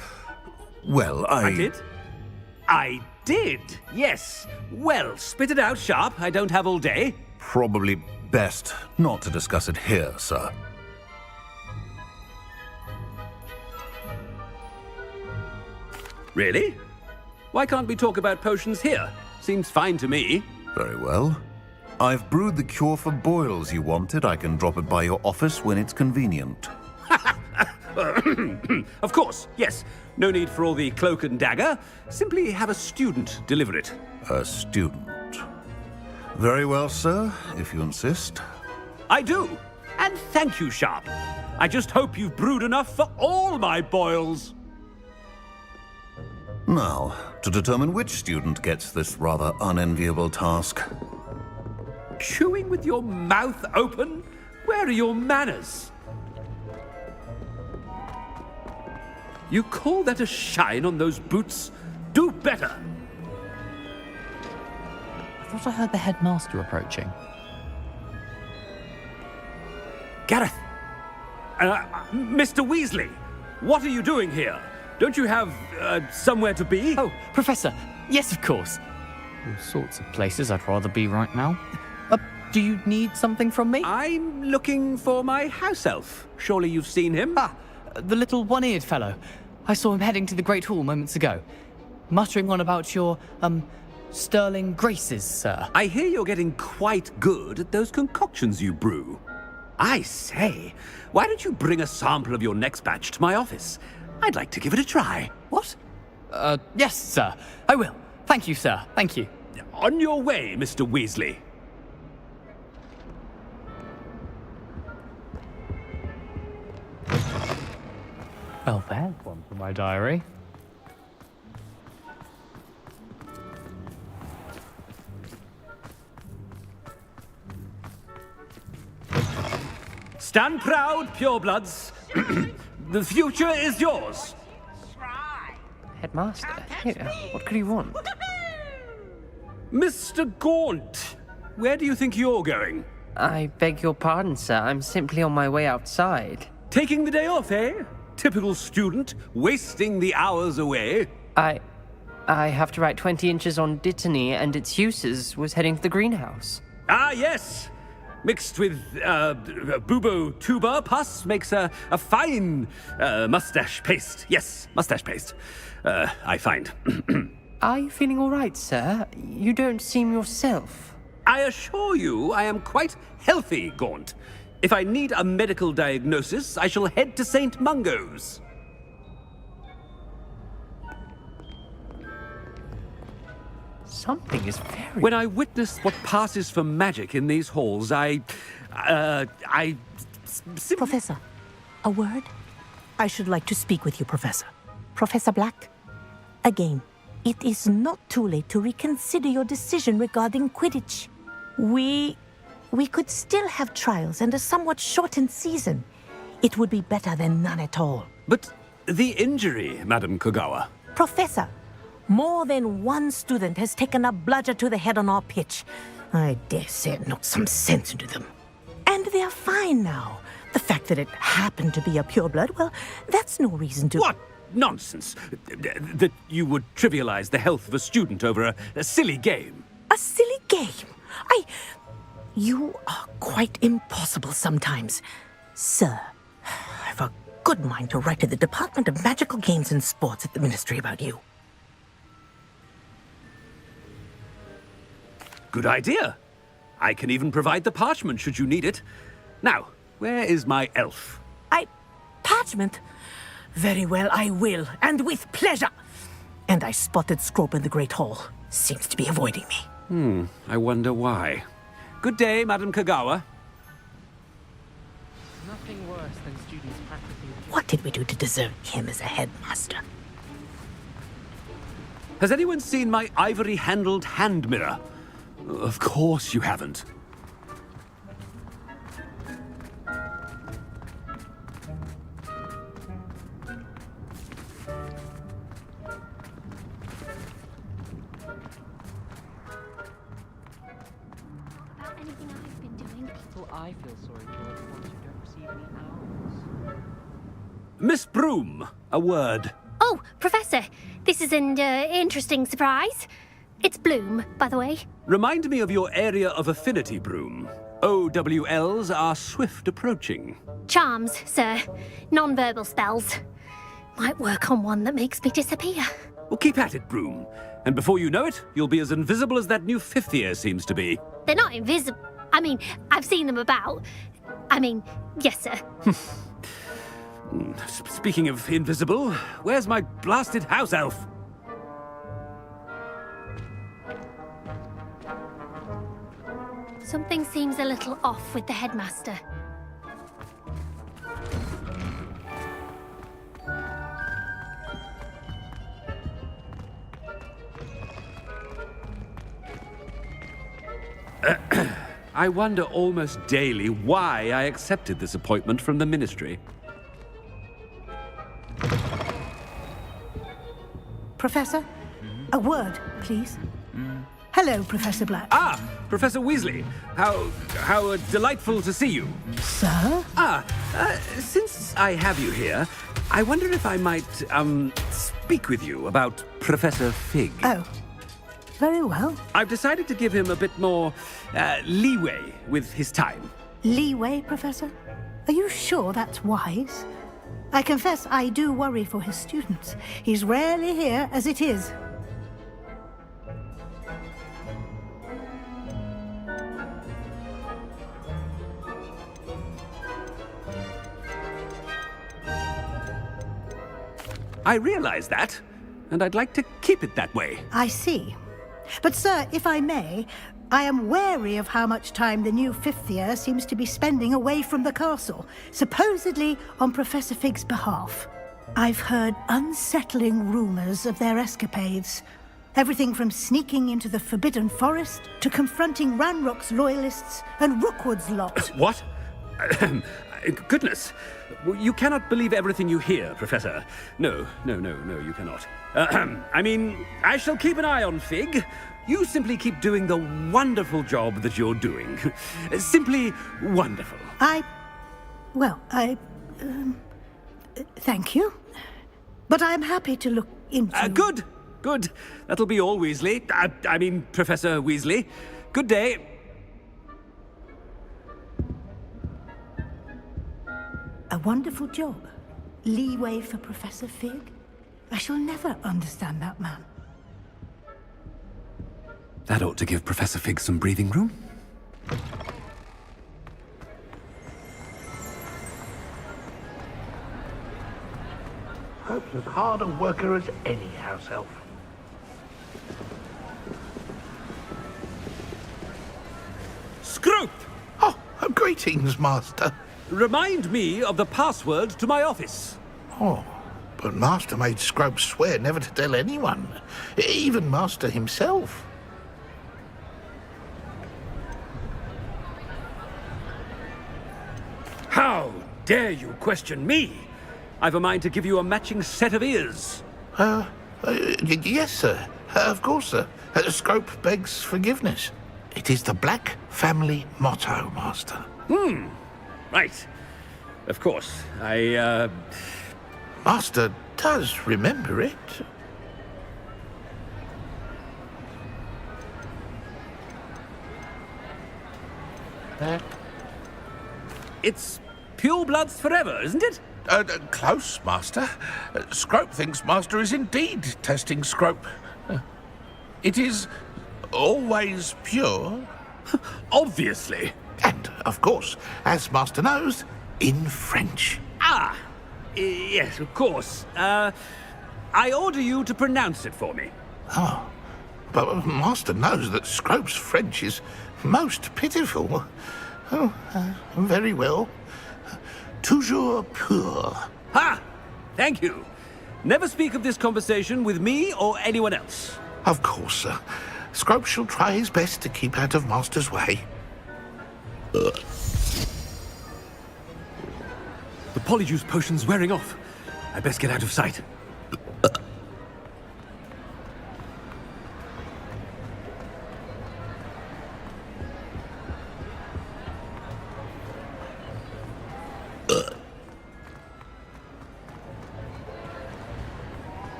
did? I did, yes. Well, spit it out, Sharp. I don't have all day. Probably best not to discuss it here, sir. Really? Why can't we talk about potions here? Seems fine to me. Very well. I've brewed the cure for boils you wanted. I can drop it by your office when it's convenient. Of course, yes. No need for all the cloak and dagger. Simply have a student deliver it. A student? Very well, sir, if you insist. I do. And thank you, Sharp. I just hope you've brewed enough for all my boils. Now, to determine which student gets this rather unenviable task. Chewing with your mouth open? Where are your manners? You call that a shine on those boots? Do better! I thought I heard the headmaster approaching. Gareth! Mr. Weasley! What are you doing here? Don't you have, somewhere to be? Oh, Professor! Yes, of course! All sorts of places I'd rather be right now. Do you need something from me? I'm looking for my house elf. Surely you've seen him? Ah, the little one-eared fellow. I saw him heading to the Great Hall moments ago, muttering on about your, sterling graces, sir. I hear you're getting quite good at those concoctions you brew. I say, why don't you bring a sample of your next batch to my office? I'd like to give it a try. What? Yes, sir. I will. Thank you, sir. Thank you. On your way, Mr. Weasley. Well, there's one for my diary. Stand proud, purebloods. The future is yours. Headmaster? Here, what could he want? Mr. Gaunt, where do you think you're going? I beg your pardon, sir. I'm simply on my way outside. Taking the day off, eh? Typical student, wasting the hours away. I have to write 20 inches on Dittany and its uses. Was heading to the greenhouse. Ah, yes. Mixed with bubo tuber pus makes a fine mustache paste. Yes, mustache paste. I find. Are you feeling all right, sir? You don't seem yourself. I assure you I am quite healthy, Gaunt. If I need a medical diagnosis, I shall head to St. Mungo's. Something is very... When I witness what passes for magic in these halls, Professor, a word? I should like to speak with you, Professor. Professor Black, again, it is not too late to reconsider your decision regarding Quidditch. We could still have trials and a somewhat shortened season. It would be better than none at all. But the injury, Madam Kogawa. Professor, more than one student has taken a bludger to the head on our pitch. I dare say it knocked some sense into them. And they're fine now. The fact that it happened to be a pureblood, well, that's no reason to... What nonsense! That you would trivialize the health of a student over a silly game. A silly game? You are quite impossible sometimes. Sir, I've a good mind to write to the Department of Magical Games and Sports at the Ministry about you. Good idea. I can even provide the parchment should you need it. Now, where is my elf? Parchment? Very well, I will, and with pleasure. And I spotted Scrope in the Great Hall. Seems to be avoiding me. I wonder why. Good day, Madam Kagawa. Nothing worse than students practicing. What did we do to deserve him as a headmaster? Has anyone seen my ivory-handled hand mirror? Of course you haven't. People I feel sorry for are the ones who don't receive any hours. Miss Broom, a word. Oh, Professor, this is an interesting surprise. It's Bloom, by the way. Remind me of your area of affinity, Broom. OWLs are swift approaching. Charms, sir. Non-verbal spells. Might work on one that makes me disappear. Well, keep at it, Broom. And before you know it, you'll be as invisible as that new fifth year seems to be. They're not invisible. I mean, I've seen them about. I mean, yes, sir. Speaking of invisible, where's my blasted house elf? Something seems a little off with the headmaster. I wonder almost daily why I accepted this appointment from the Ministry. Professor, a word, please. Hello, Professor Black. Ah, Professor Weasley. How delightful to see you. Sir? Since I have you here, I wonder if I might, speak with you about Professor Fig. Oh, very well. I've decided to give him a bit more, leeway with his time. Leeway, Professor? Are you sure that's wise? I confess I do worry for his students. He's rarely here as it is. I realize that, and I'd like to keep it that way. I see. But, sir, if I may, I am wary of how much time the new fifth year seems to be spending away from the castle, supposedly on Professor Fig's behalf. I've heard unsettling rumors of their escapades. Everything from sneaking into the Forbidden Forest to confronting Ranrock's loyalists and Rookwood's lot. What? Goodness. You cannot believe everything you hear, Professor. No, you cannot. I mean, I shall keep an eye on Fig. You simply keep doing the wonderful job that you're doing. Simply wonderful. Thank you. But I'm happy to look into... Good. That'll be all, Weasley. I mean, Professor Weasley. Good day. A wonderful job. Leeway for Professor Fig. I shall never understand that man. That ought to give Professor Fig some breathing room. Hope's as hard a worker as any house elf. Scrope! Oh, greetings, Master. Remind me of the password to my office. Oh, but Master made Scrope swear never to tell anyone, even Master himself. How dare you question me? I've a mind to give you a matching set of ears. Yes, sir. Of course, sir. Scrope begs forgiveness. It is the Black family motto, Master. Right. Of course. Master does remember it. It's pure bloods forever, isn't it? Close, Master. Scrope thinks Master is indeed testing Scrope. It is always pure. Obviously. And, of course, as Master knows, in French. Ah! Yes, of course. I order you to pronounce it for me. Oh, but Master knows that Scrope's French is most pitiful. Oh, very well. Toujours pur. Ha! Thank you. Never speak of this conversation with me or anyone else. Of course, sir. Scrope shall try his best to keep out of Master's way. The polyjuice potion's wearing off. I best get out of sight.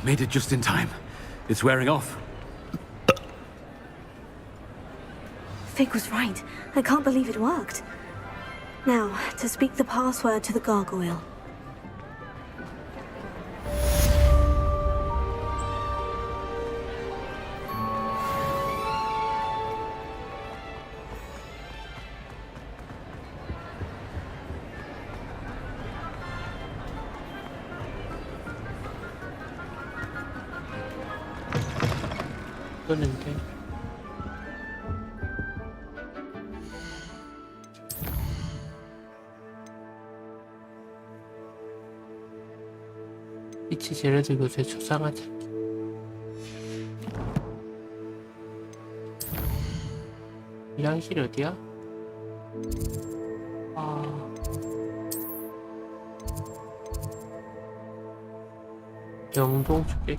Made it just in time. It's wearing off. Fig was right. I can't believe it worked. Now, to speak the password to the gargoyle. 끄는데. 빛이 제레드 교수의 초상화자. 일양실 어디야? 영동 쪽에.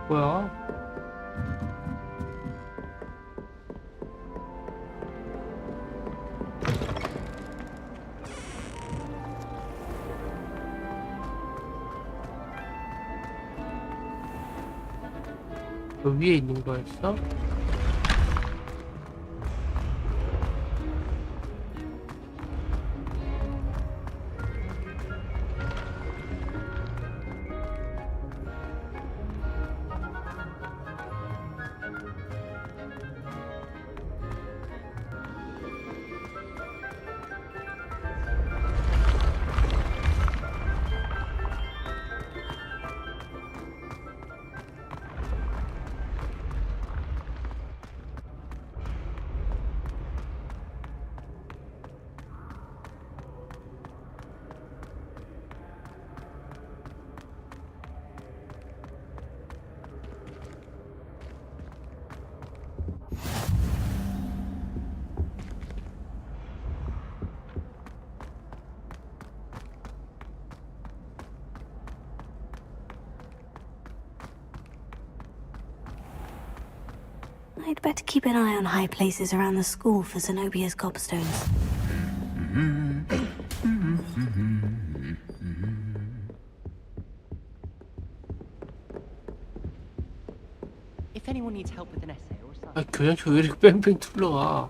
뭐야? 그 위에 있는 거였어? I'd better keep an eye on high places around the school for Zenobia's gobstones. If anyone needs help with an essay or something. 아, 교양초 왜 이렇게 뺑뺑 둘러와?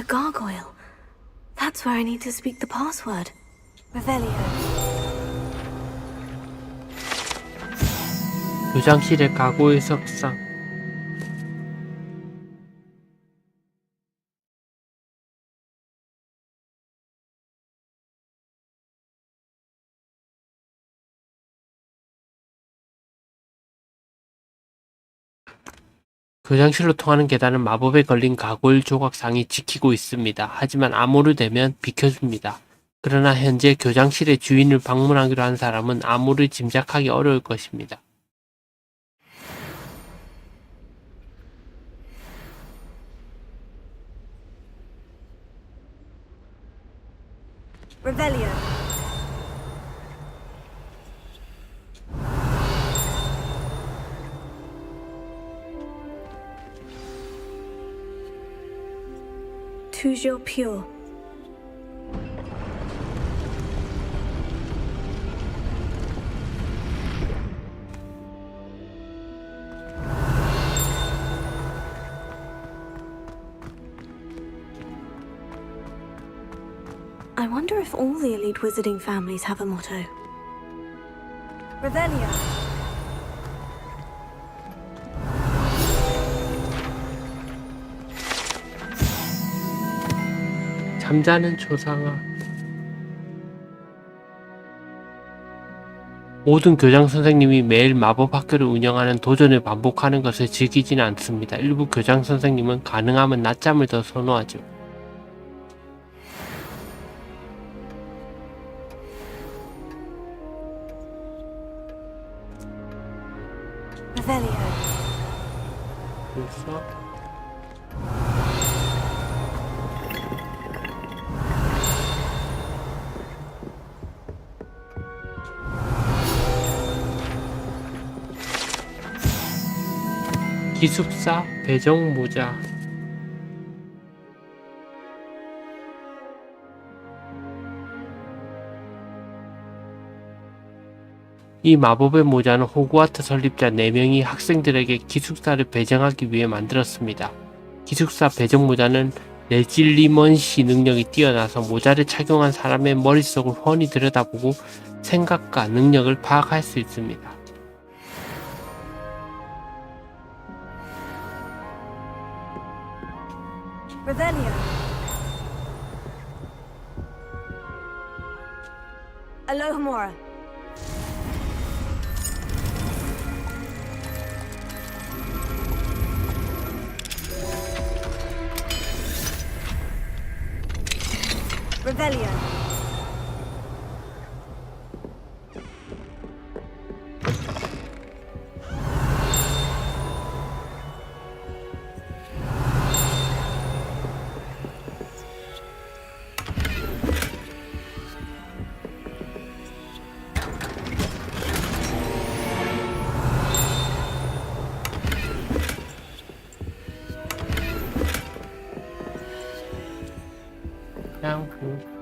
gargoyle. That's where I need to speak the password. Revelio. 교장실의 가구의 석상. 교장실로 통하는 계단은 마법에 걸린 가골 조각상이 지키고 있습니다. 하지만 암호를 대면 비켜줍니다. 그러나 현재 교장실의 주인을 방문하기로 한 사람은 암호를 짐작하기 어려울 것입니다. Revelio. Toujours pure. I wonder if all the elite wizarding families have a motto. Revelio. 잠자는 조상아. 모든 교장 선생님이 매일 마법 학교를 운영하는 도전을 반복하는 것을 즐기지는 않습니다. 일부 교장 선생님은 가능하면 낮잠을 더 선호하죠. Revelio. 그래서 기숙사 배정 모자. 이 마법의 모자는 호그와트 설립자 4명이 학생들에게 기숙사를 배정하기 위해 만들었습니다. 기숙사 배정 모자는 레질리먼시 능력이 뛰어나서 모자를 착용한 사람의 머릿속을 훤히 들여다보고 생각과 능력을 파악할 수 있습니다. Revelio. Alohomora. Revelio.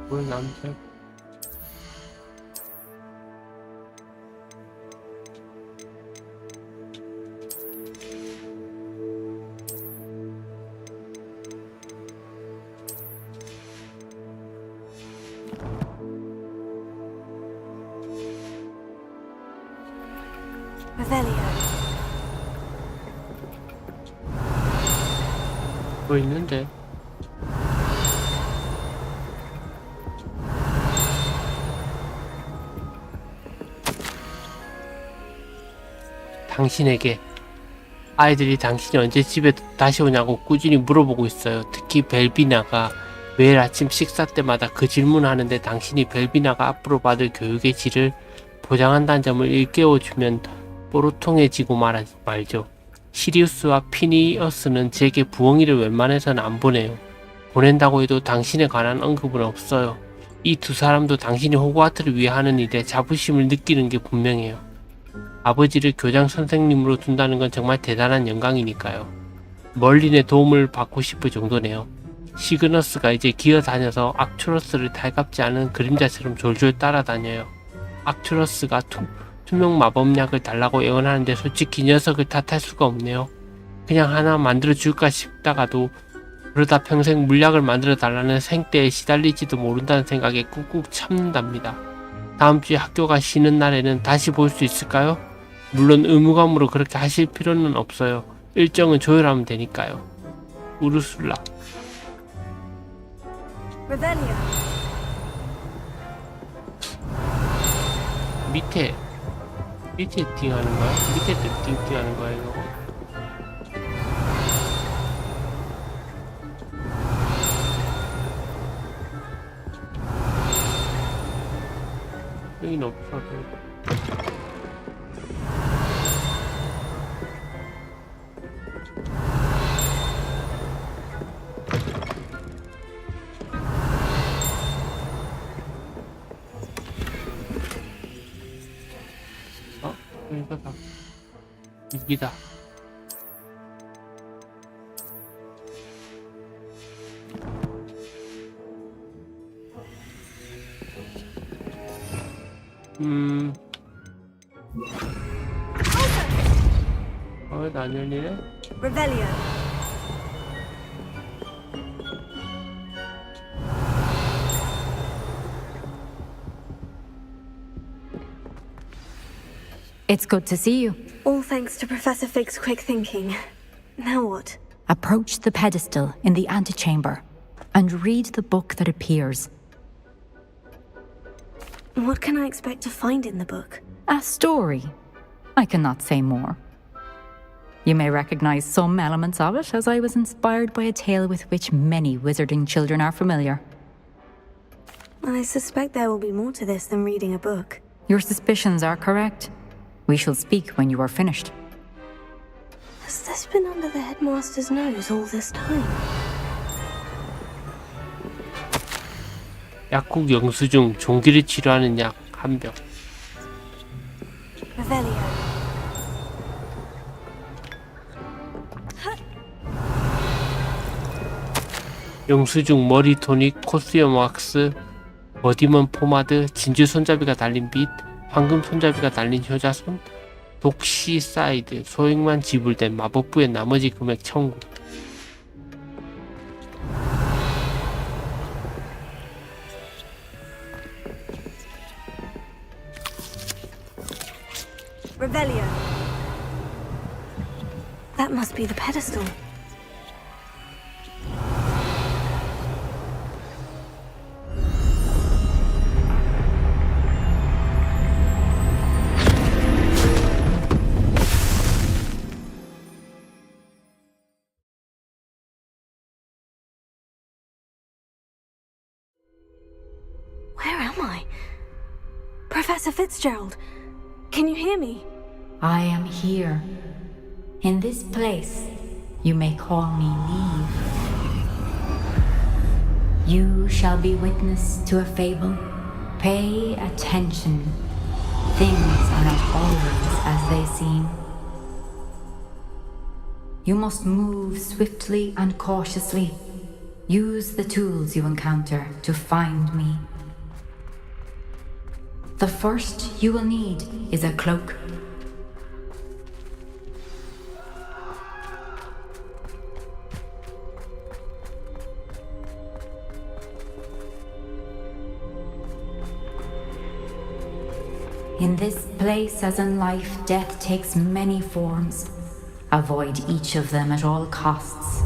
물 남색. Revelio. 뭐 있는데? 당신에게. 아이들이 당신이 언제 집에 다시 오냐고 꾸준히 물어보고 있어요. 특히 벨비나가 매일 아침 식사 때마다 그 질문하는데 당신이 벨비나가 앞으로 받을 교육의 질을 보장한다는 점을 일깨워주면 뽀로통해지고 말죠. 시리우스와 피니어스는 제게 부엉이를 웬만해서는 안 보내요. 보낸다고 해도 당신에 관한 언급은 없어요. 이 두 사람도 당신이 호그와트를 위해 하는 일에 자부심을 느끼는 게 분명해요. 아버지를 교장 선생님으로 둔다는 건 정말 대단한 영광이니까요. 멀린의 도움을 받고 싶을 정도네요. 시그너스가 이제 기어다녀서 악튜러스를 달갑지 않은 그림자처럼 졸졸 따라다녀요. 악튜러스가 투명 마법약을 달라고 애원하는데 솔직히 녀석을 탓할 수가 없네요. 그냥 하나 만들어줄까 싶다가도 그러다 평생 물약을 만들어 달라는 생떼에 시달릴지도 모른다는 생각에 꾹꾹 참는답니다. 다음 주에 학교가 쉬는 날에는 다시 볼 수 있을까요? 물론 의무감으로 그렇게 하실 필요는 없어요. 일정은 조율하면 되니까요. 우르술라. Revelio. 밑에 띵하는 거야? 밑에 띵하는 거야 이거? 여긴 없어도. 이거다. 여기다. 나 안 열리네? Revelio. It's good to see you. All thanks to Professor Fig's quick thinking. Now what? Approach the pedestal in the antechamber and read the book that appears. What can I expect to find in the book? A story. I cannot say more. You may recognize some elements of it, as I was inspired by a tale with which many wizarding children are familiar. I suspect there will be more to this than reading a book. Your suspicions are correct. We shall speak when you are finished. Has this been under the headmaster's nose all this time? 약국 영수증, 종기를 치료하는 약 한 병. Revelio. 영수증, 머리 토닉, 코스염 왁스, 버디먼 포마드, 진주 손잡이가 달린 빗, 황금 손잡이가 달린 효자손, 독시 사이드, 소액만 지불된 마법부의 나머지 금액 청구. Revelio. That must be the pedestal. Where am I? Professor Fitzgerald, can you hear me? I am here. In this place, you may call me Neve. You shall be witness to a fable. Pay attention. Things are not always as they seem. You must move swiftly and cautiously. Use the tools you encounter to find me. The first you will need is a cloak. In this place, as in life, death takes many forms. Avoid each of them at all costs.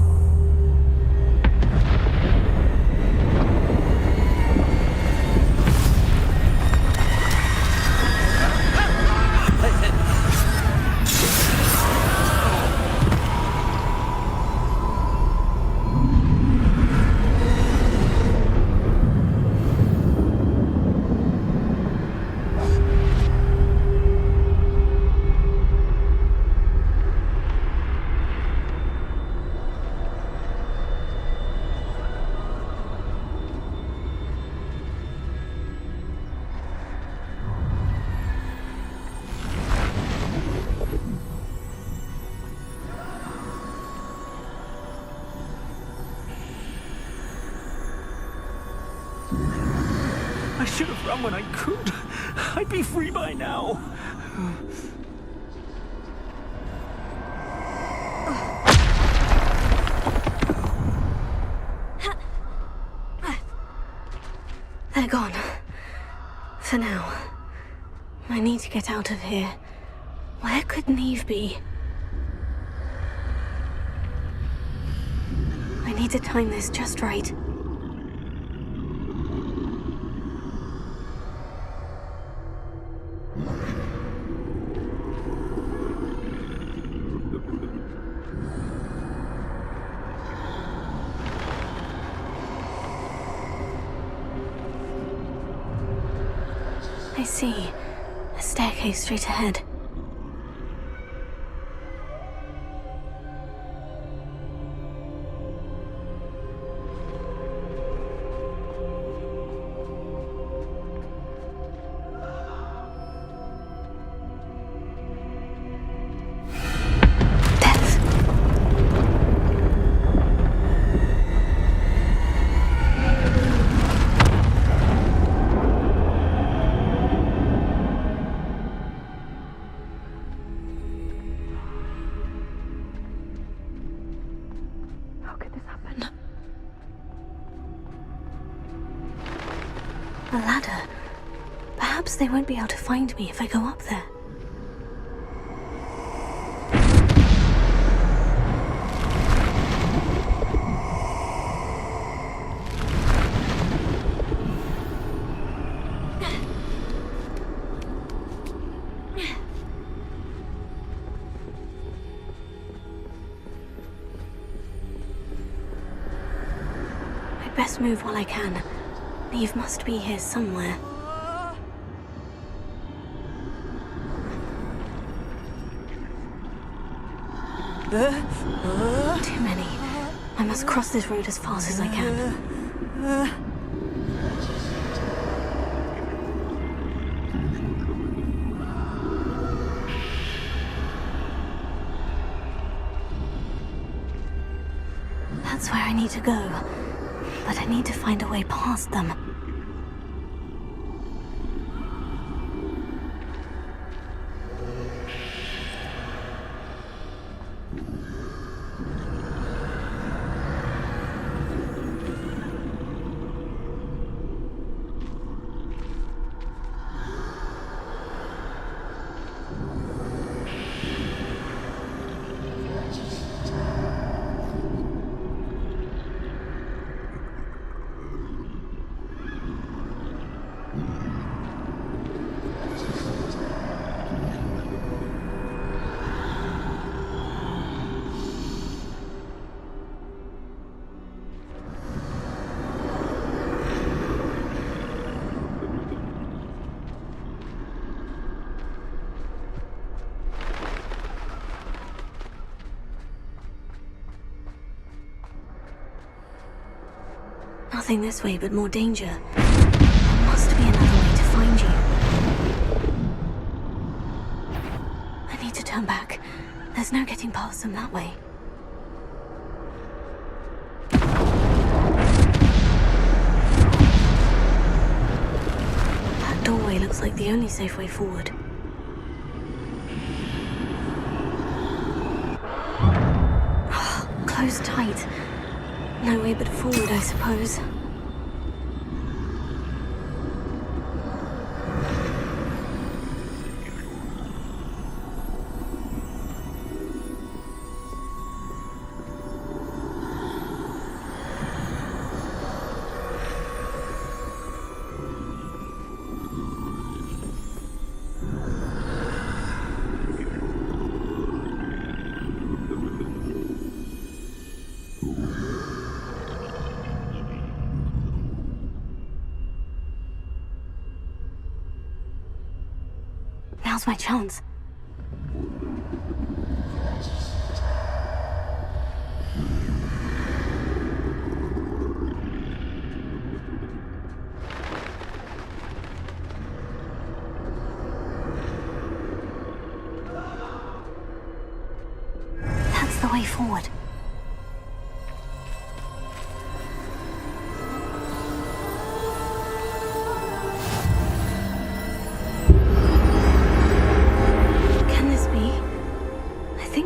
I should have run when I could. I'd be free by now. They're gone. For now. I need to get out of here. Where could Neve be? I need to time this just right. I see. A staircase straight ahead. A ladder. Perhaps they won't be able to find me if I go up there. I'd best move while I can. Neve must be here somewhere. Too many. I must cross this road as fast as I can. That's where I need to go. But I need to find a way past them. Nothing this way but more danger. There must be another way to find you. I need to turn back. There's no getting past them that way. That doorway looks like the only safe way forward. Closed tight. No way but forward, I suppose. Now's my chance. That's the way forward.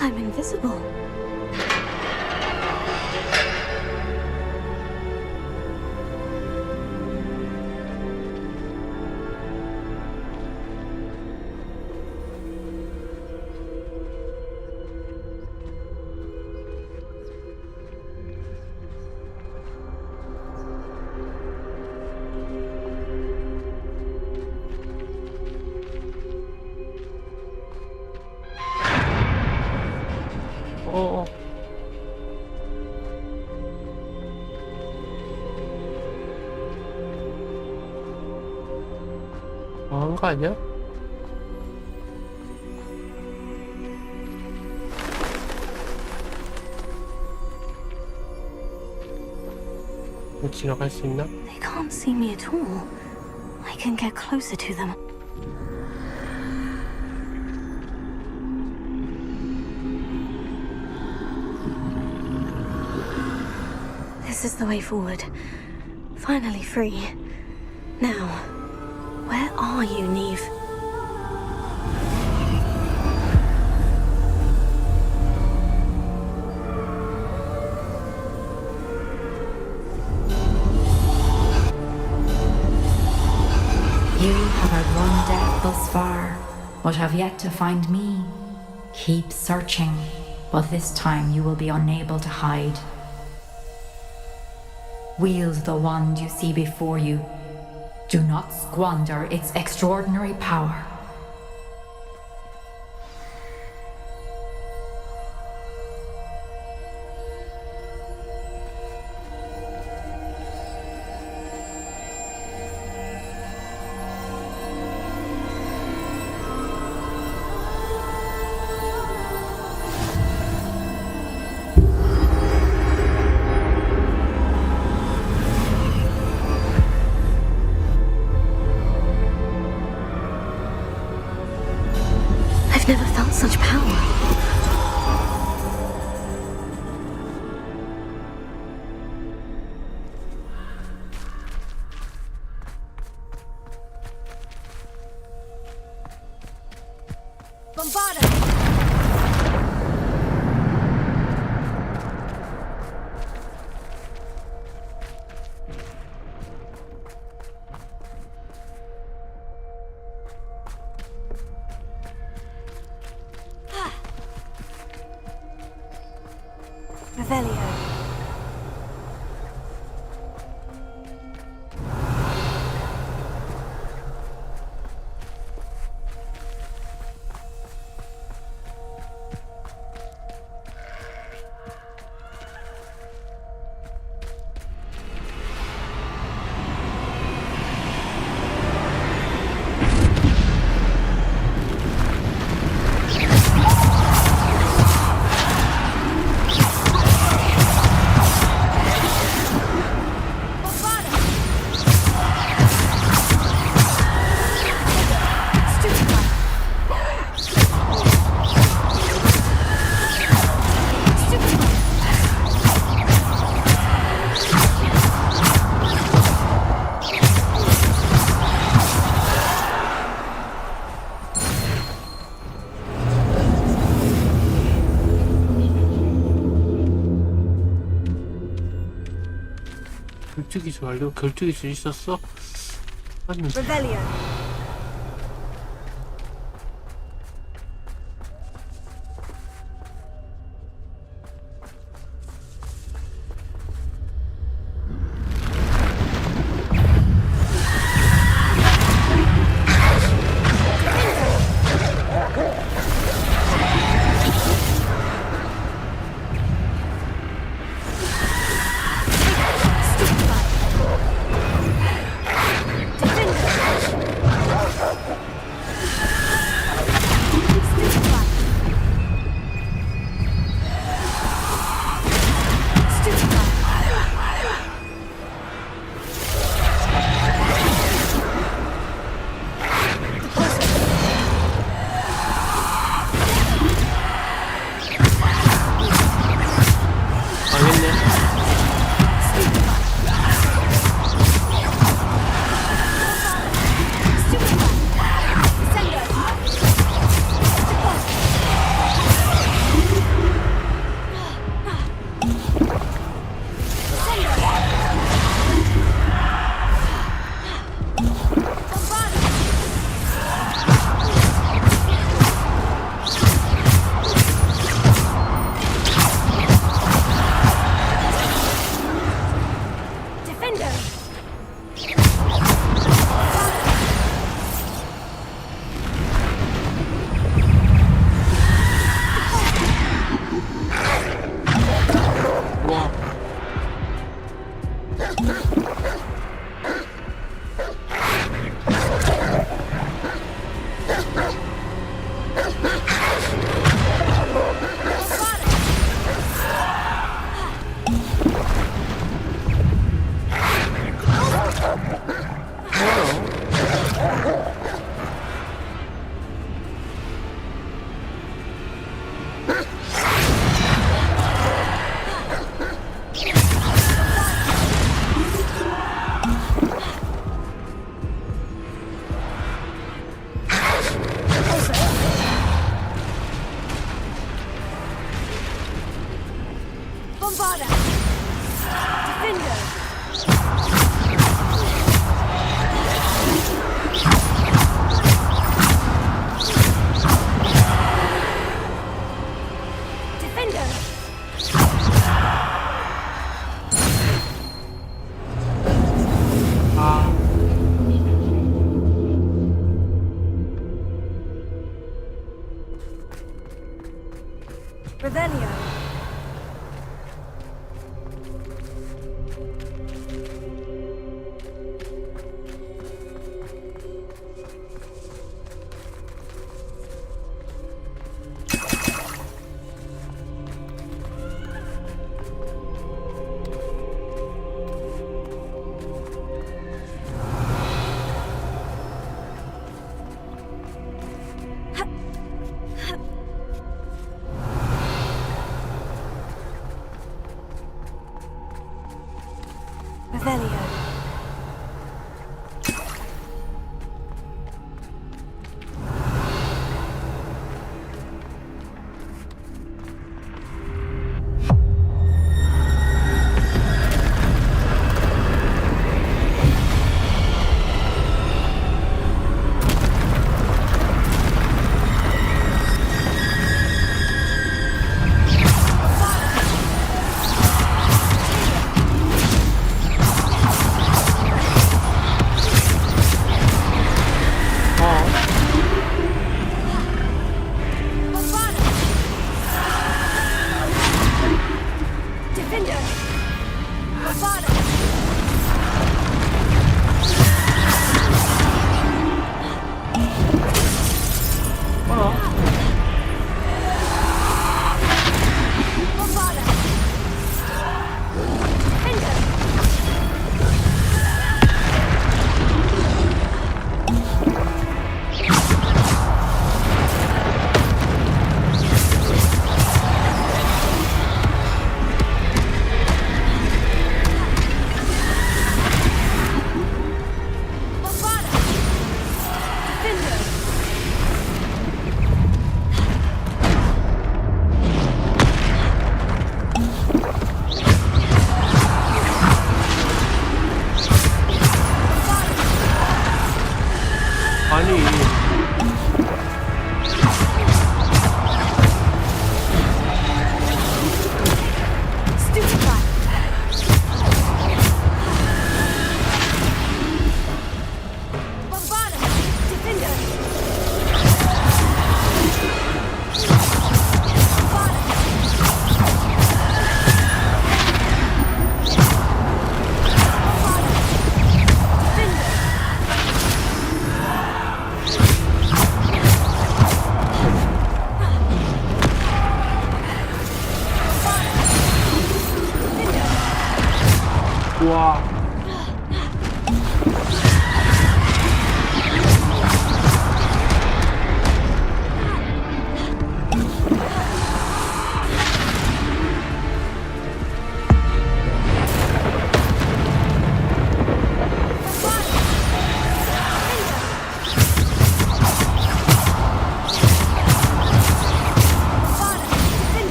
I'm invisible. 한 거 아니야? 지나갈 수 있나? They can't see me at all. I can get closer to them. This is the way forward. Finally free. Now, where are you, Neve? You have outrun death thus far, but have yet to find me. Keep searching, but this time you will be unable to hide. Wield the wand you see before you. Do not squander its extraordinary power. I've never felt such power. Revelio. 결투기술 완료? 결투기술 있었어? 아니 Revelio. Defender!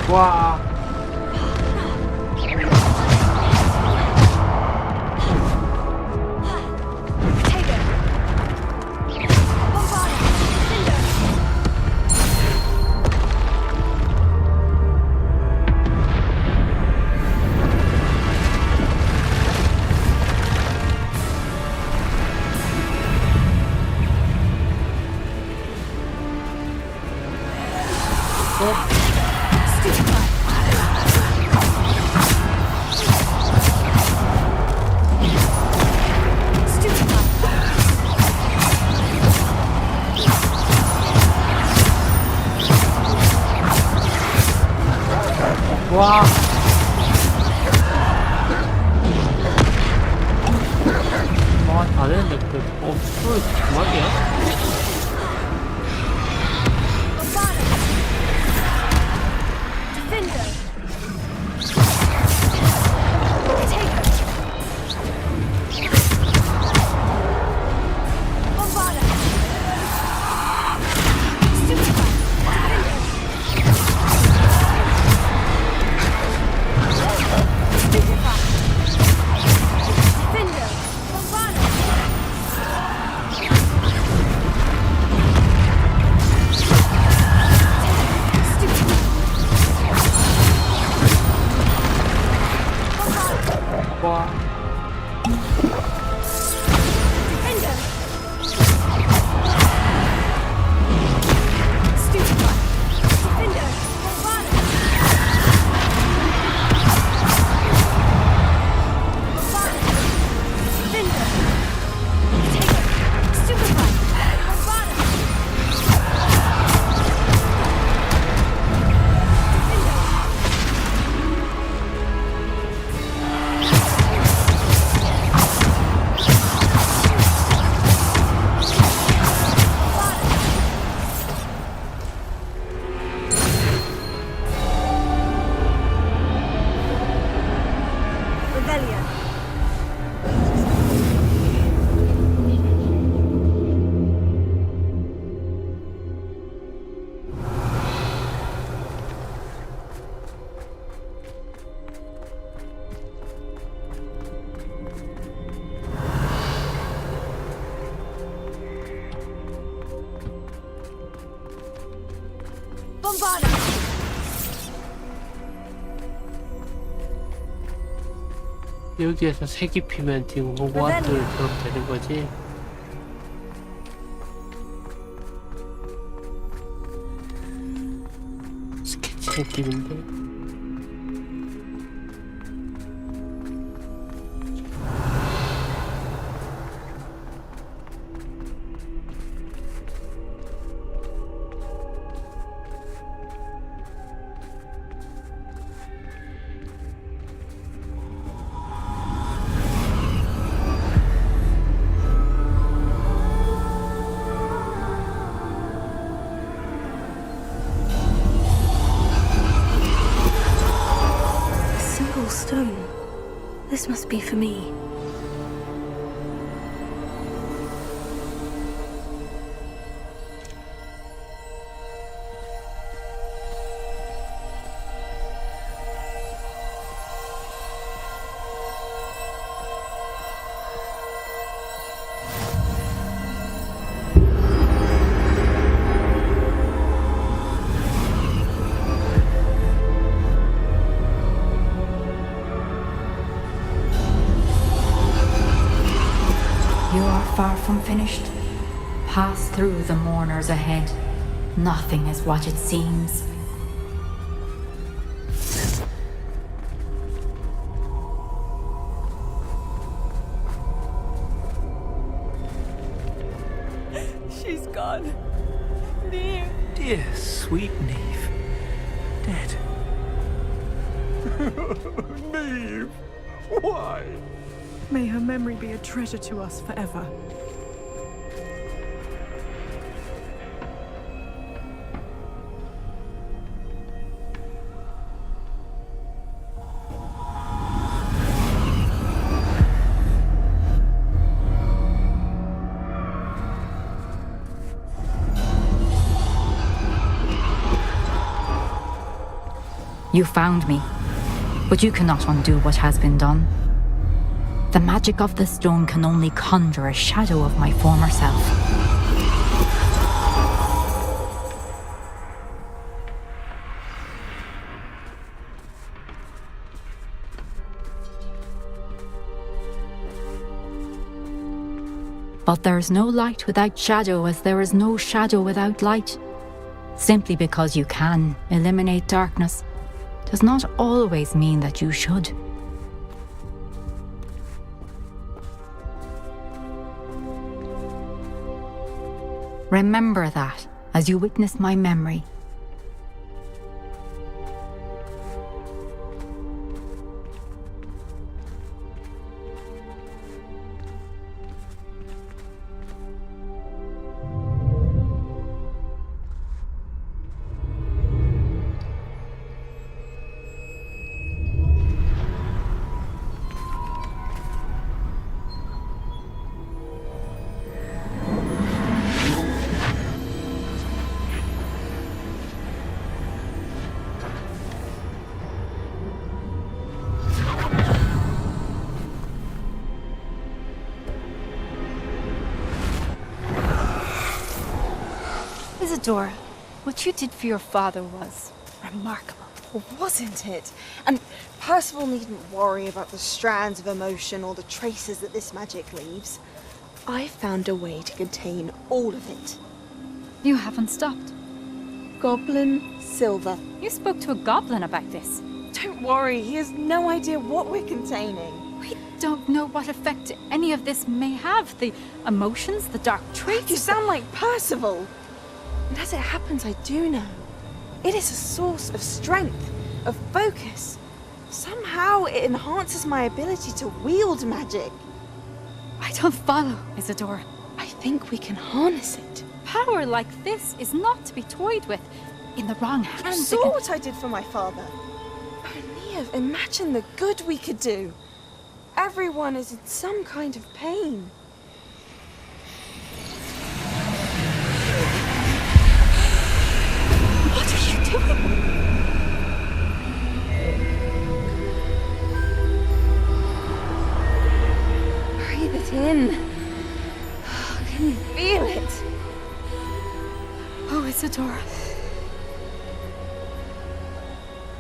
와. 와. 와, 다 되는데, 스토리 그만이야? 여기에서 색이 피면 지금 호그와트를 들어도 되는 거지? 스케치 느낌인데? Stone. This must be for me. You are far from finished. Pass through the mourners ahead. Nothing is what it seems. She's gone. Neve. Dear, sweet Neve. Dead. Neve! Why? May her memory be a treasure to us forever. You found me, but you cannot undo what has been done. The magic of the stone can only conjure a shadow of my former self. But there is no light without shadow, as there is no shadow without light. Simply because you can eliminate darkness does not always mean that you should. Remember that as you witness my memory. Isadora, what you did for your father was remarkable. Well, wasn't it? And Percival needn't worry about the strands of emotion or the traces that this magic leaves. I found a way to contain all of it. You haven't stopped. Goblin Silver. You spoke to a goblin about this. Don't worry, he has no idea what we're containing. We don't know what effect any of this may have. The emotions, the dark traits. You sound like Percival. And as it happens, I do know. It is a source of strength, of focus. Somehow it enhances my ability to wield magic. I don't follow, Isadora. I think we can harness it. Power like this is not to be toyed with. In the wrong hands. You saw what I did for my father. Nia, imagine the good we could do. Everyone is in some kind of pain. What are you doing? Breathe it in. Can you feel it? Oh, Isadora.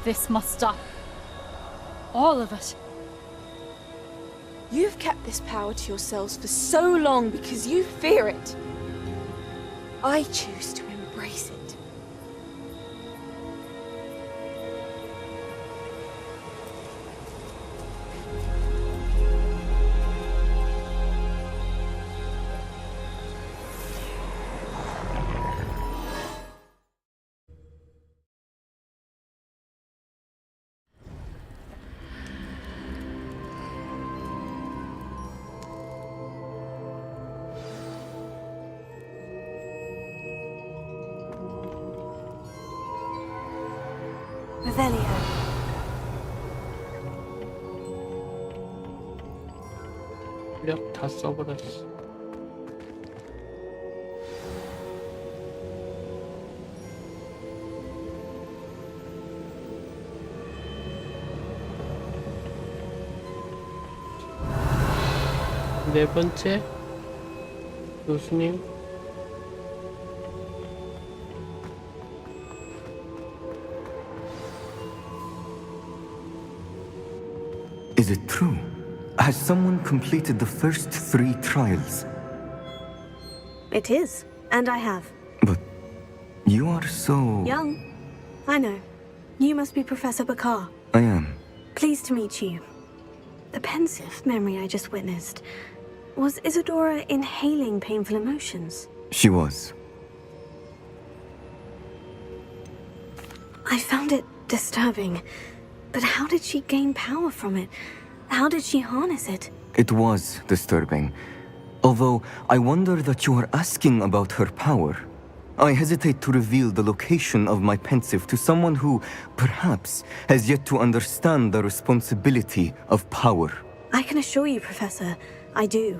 This must stop. All of it. You've kept this power to yourselves for so long because you fear it. I choose to embrace it. 력 다 써버렸어. 네 번째 교수님. Is it true? Has someone completed the first 3 trials? It is, and I have. But you are so... Young. I know. You must be Professor Bakar. I am. Pleased to meet you. The pensive memory I just witnessed. Was Isadora inhaling painful emotions? She was. I found it disturbing. But how did she gain power from it? How did she harness it? It was disturbing. Although, I wonder that you are asking about her power. I hesitate to reveal the location of my pensive to someone who, perhaps, has yet to understand the responsibility of power. I can assure you, Professor, I do.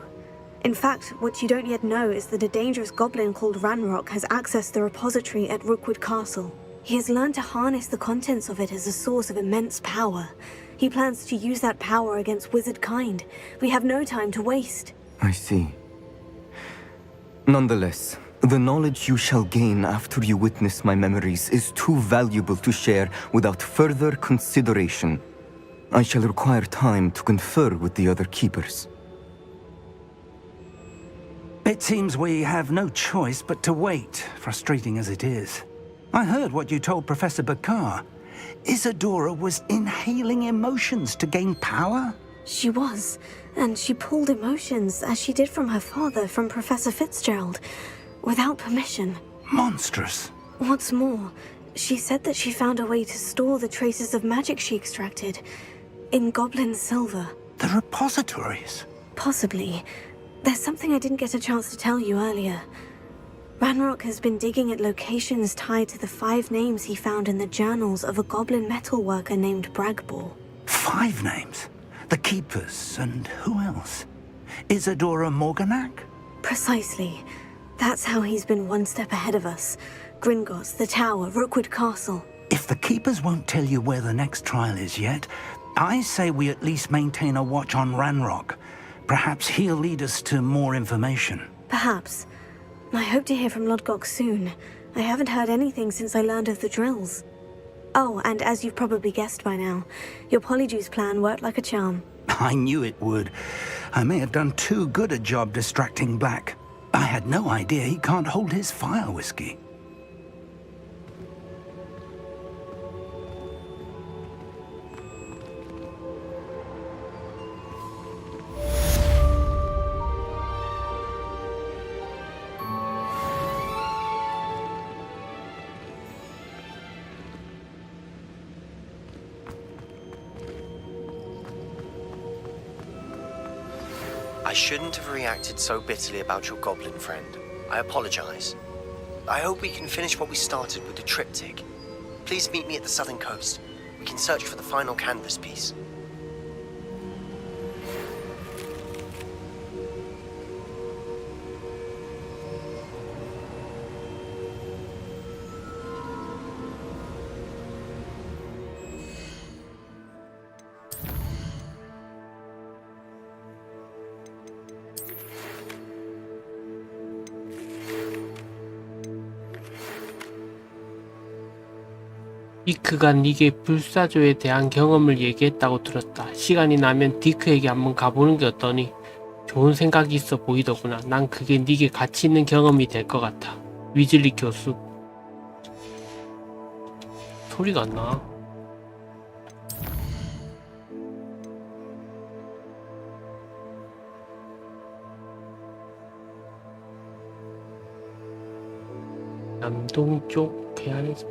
In fact, what you don't yet know is that a dangerous goblin called Ranrock has accessed the repository at Rookwood Castle. He has learned to harness the contents of it as a source of immense power. He plans to use that power against wizard kind. We have no time to waste. I see. Nonetheless, the knowledge you shall gain after you witness my memories is too valuable to share without further consideration. I shall require time to confer with the other keepers. It seems we have no choice but to wait, frustrating as it is. I heard what you told Professor Bakar. Isadora was inhaling emotions to gain power? She was, and she pulled emotions, as she did from her father, from Professor Fitzgerald, without permission. Monstrous. What's more, she said that she found a way to store the traces of magic she extracted in goblin silver. The repositories? Possibly. There's something I didn't get a chance to tell you earlier. Ranrock has been digging at locations tied to the 5 names he found in the journals of a goblin metalworker named Bragball. 5 names? The Keepers, and who else? Isadora Morganac? Precisely. That's how he's been one step ahead of us. Gringotts, the Tower, Rookwood Castle. If the Keepers won't tell you where the next trial is yet, I say we at least maintain a watch on Ranrock. Perhaps he'll lead us to more information. Perhaps. I hope to hear from Lodgok soon. I haven't heard anything since I learned of the drills. Oh, and as you've probably guessed by now, your Polyjuice plan worked like a charm. I knew it would. I may have done too good a job distracting Black. I had no idea he can't hold his fire whiskey. I shouldn't have reacted so bitterly about your goblin friend. I apologize. I hope we can finish what we started with the triptych. Please meet me at the southern coast. We can search for the final canvas piece. 디크가 네게 불사조에 대한 경험을 얘기했다고 들었다. 시간이 나면 디크에게 한번 가보는 게 어떠니? 좋은 생각이 있어 보이더구나. 난 그게 네게 가치 있는 경험이 될 것 같아. 위즐리 교수. 소리가 안 나. 남동쪽 해안에서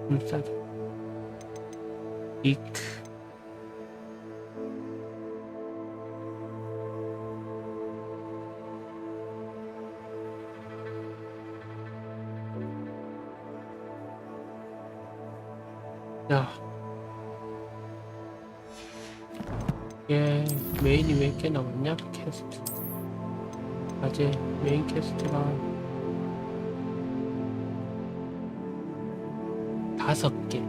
불사조 디크 야 얘 메인이 몇 개 남았냐? 캐스트 아재 메인 캐스트가 5개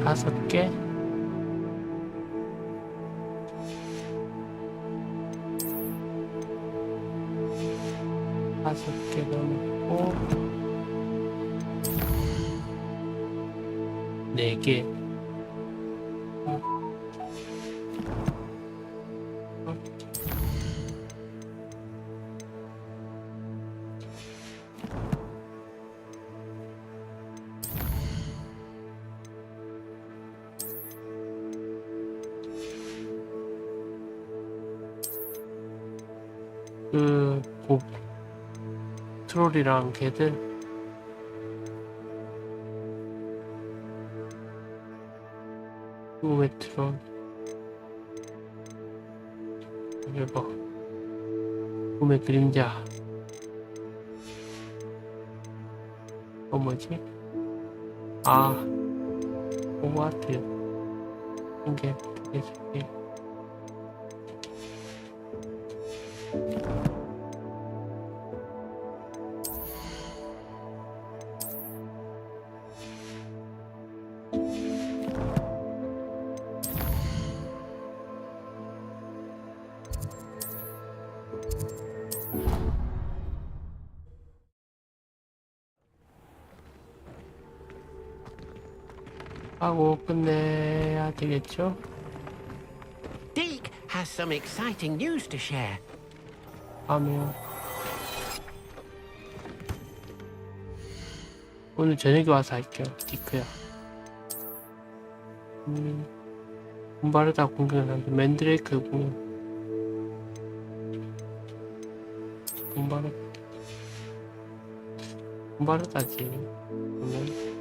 5개? 남았고 4개 트롤이랑 걔들 꿈의 트롤 여보 꿈의 그림자 뭐지? 아 호그와트 이게 되게 하고 끝내야 되겠죠? Deke has some exciting news to share. 하면 오늘 저녁에 와서 할게요. 디크야. 분바르다 공격하는데 맨드레이크 공격. 분바르다지. 그러면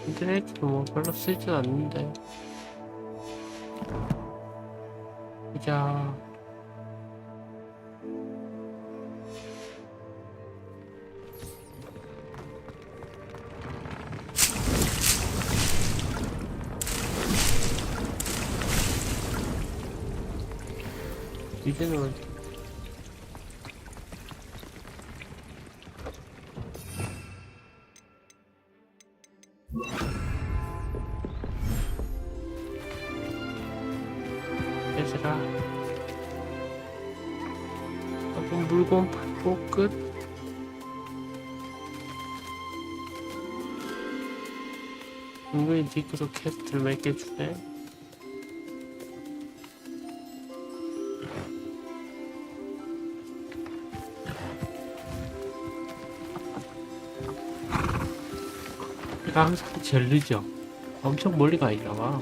맨드레이크도 뭐 별로 쓰지도 않는데. 보자. 이제는 얘들아 물건 팔고 끝. 은근히 디크로 퀘스트를 몇 개 주네. 얘가 항상 제일 늦어. 엄청 멀리 가 있나봐.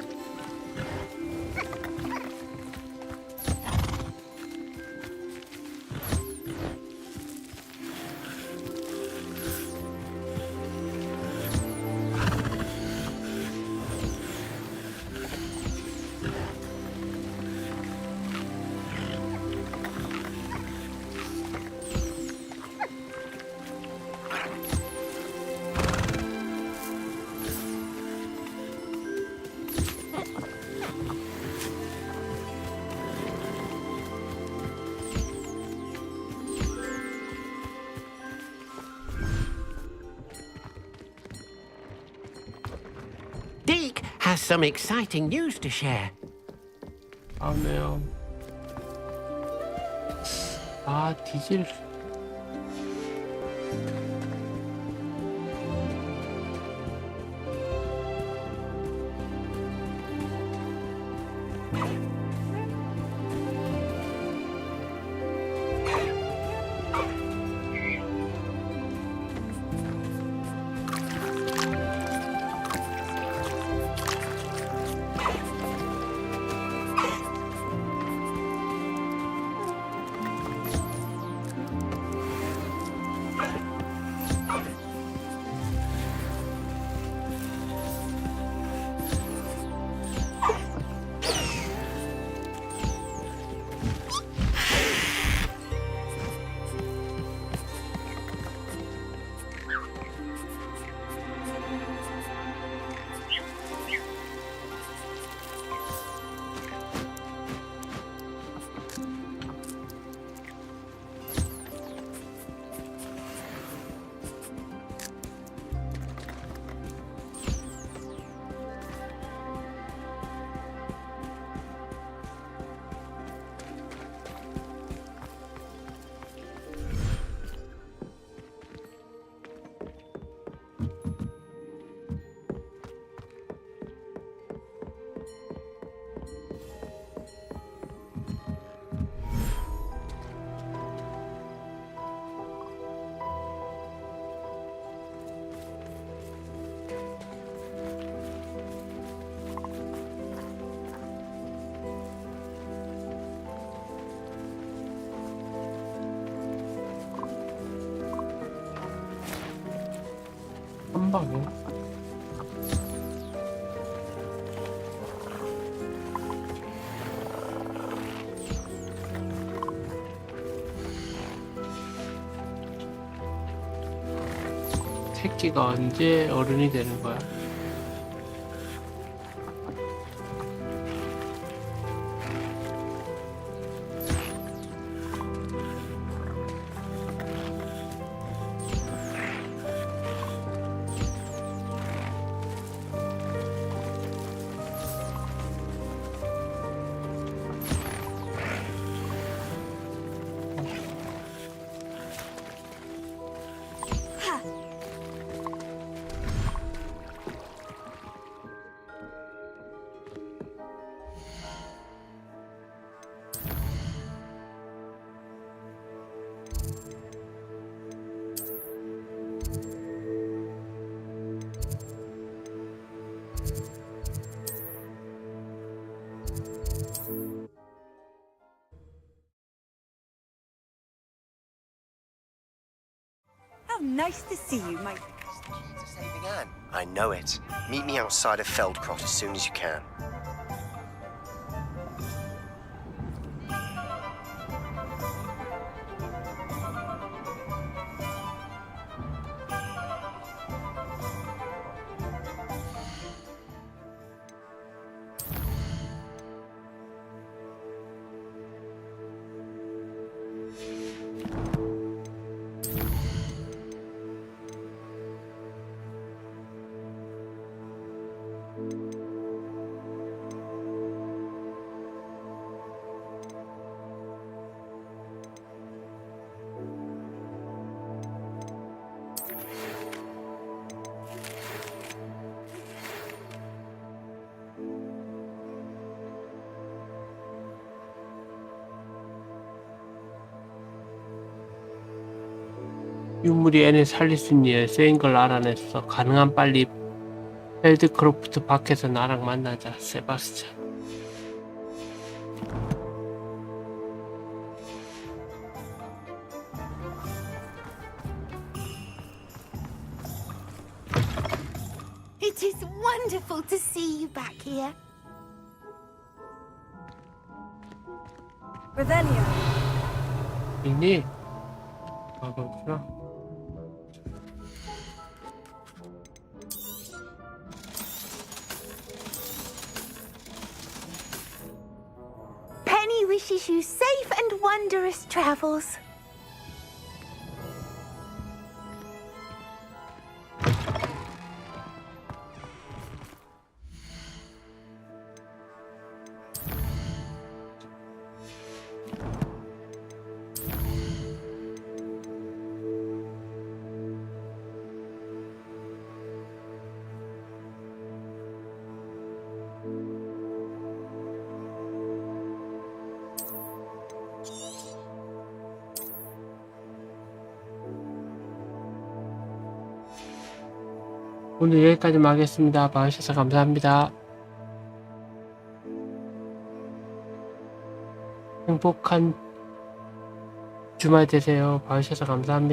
Deke has some exciting news to share. 하면 디젤 한 방에 새끼가 언제 어른이 되는 거야? How nice to see you, my... Saving Anne. I know it. Meet me outside of Feldcroft as soon as you can. 유물이 앤을 살릴 수 있는 일에 쓰인 걸 알아냈어. 가능한 빨리 펠드크로프트 밖에서 나랑 만나자, 세바스찬. It is wonderful to see you back here. Revelio. 있니? 아, 그렇구나. Penny wishes you safe and wondrous travels. 오늘 여기까지만 하겠습니다. 봐주셔서 감사합니다. 행복한 주말 되세요. 봐주셔서 감사합니다.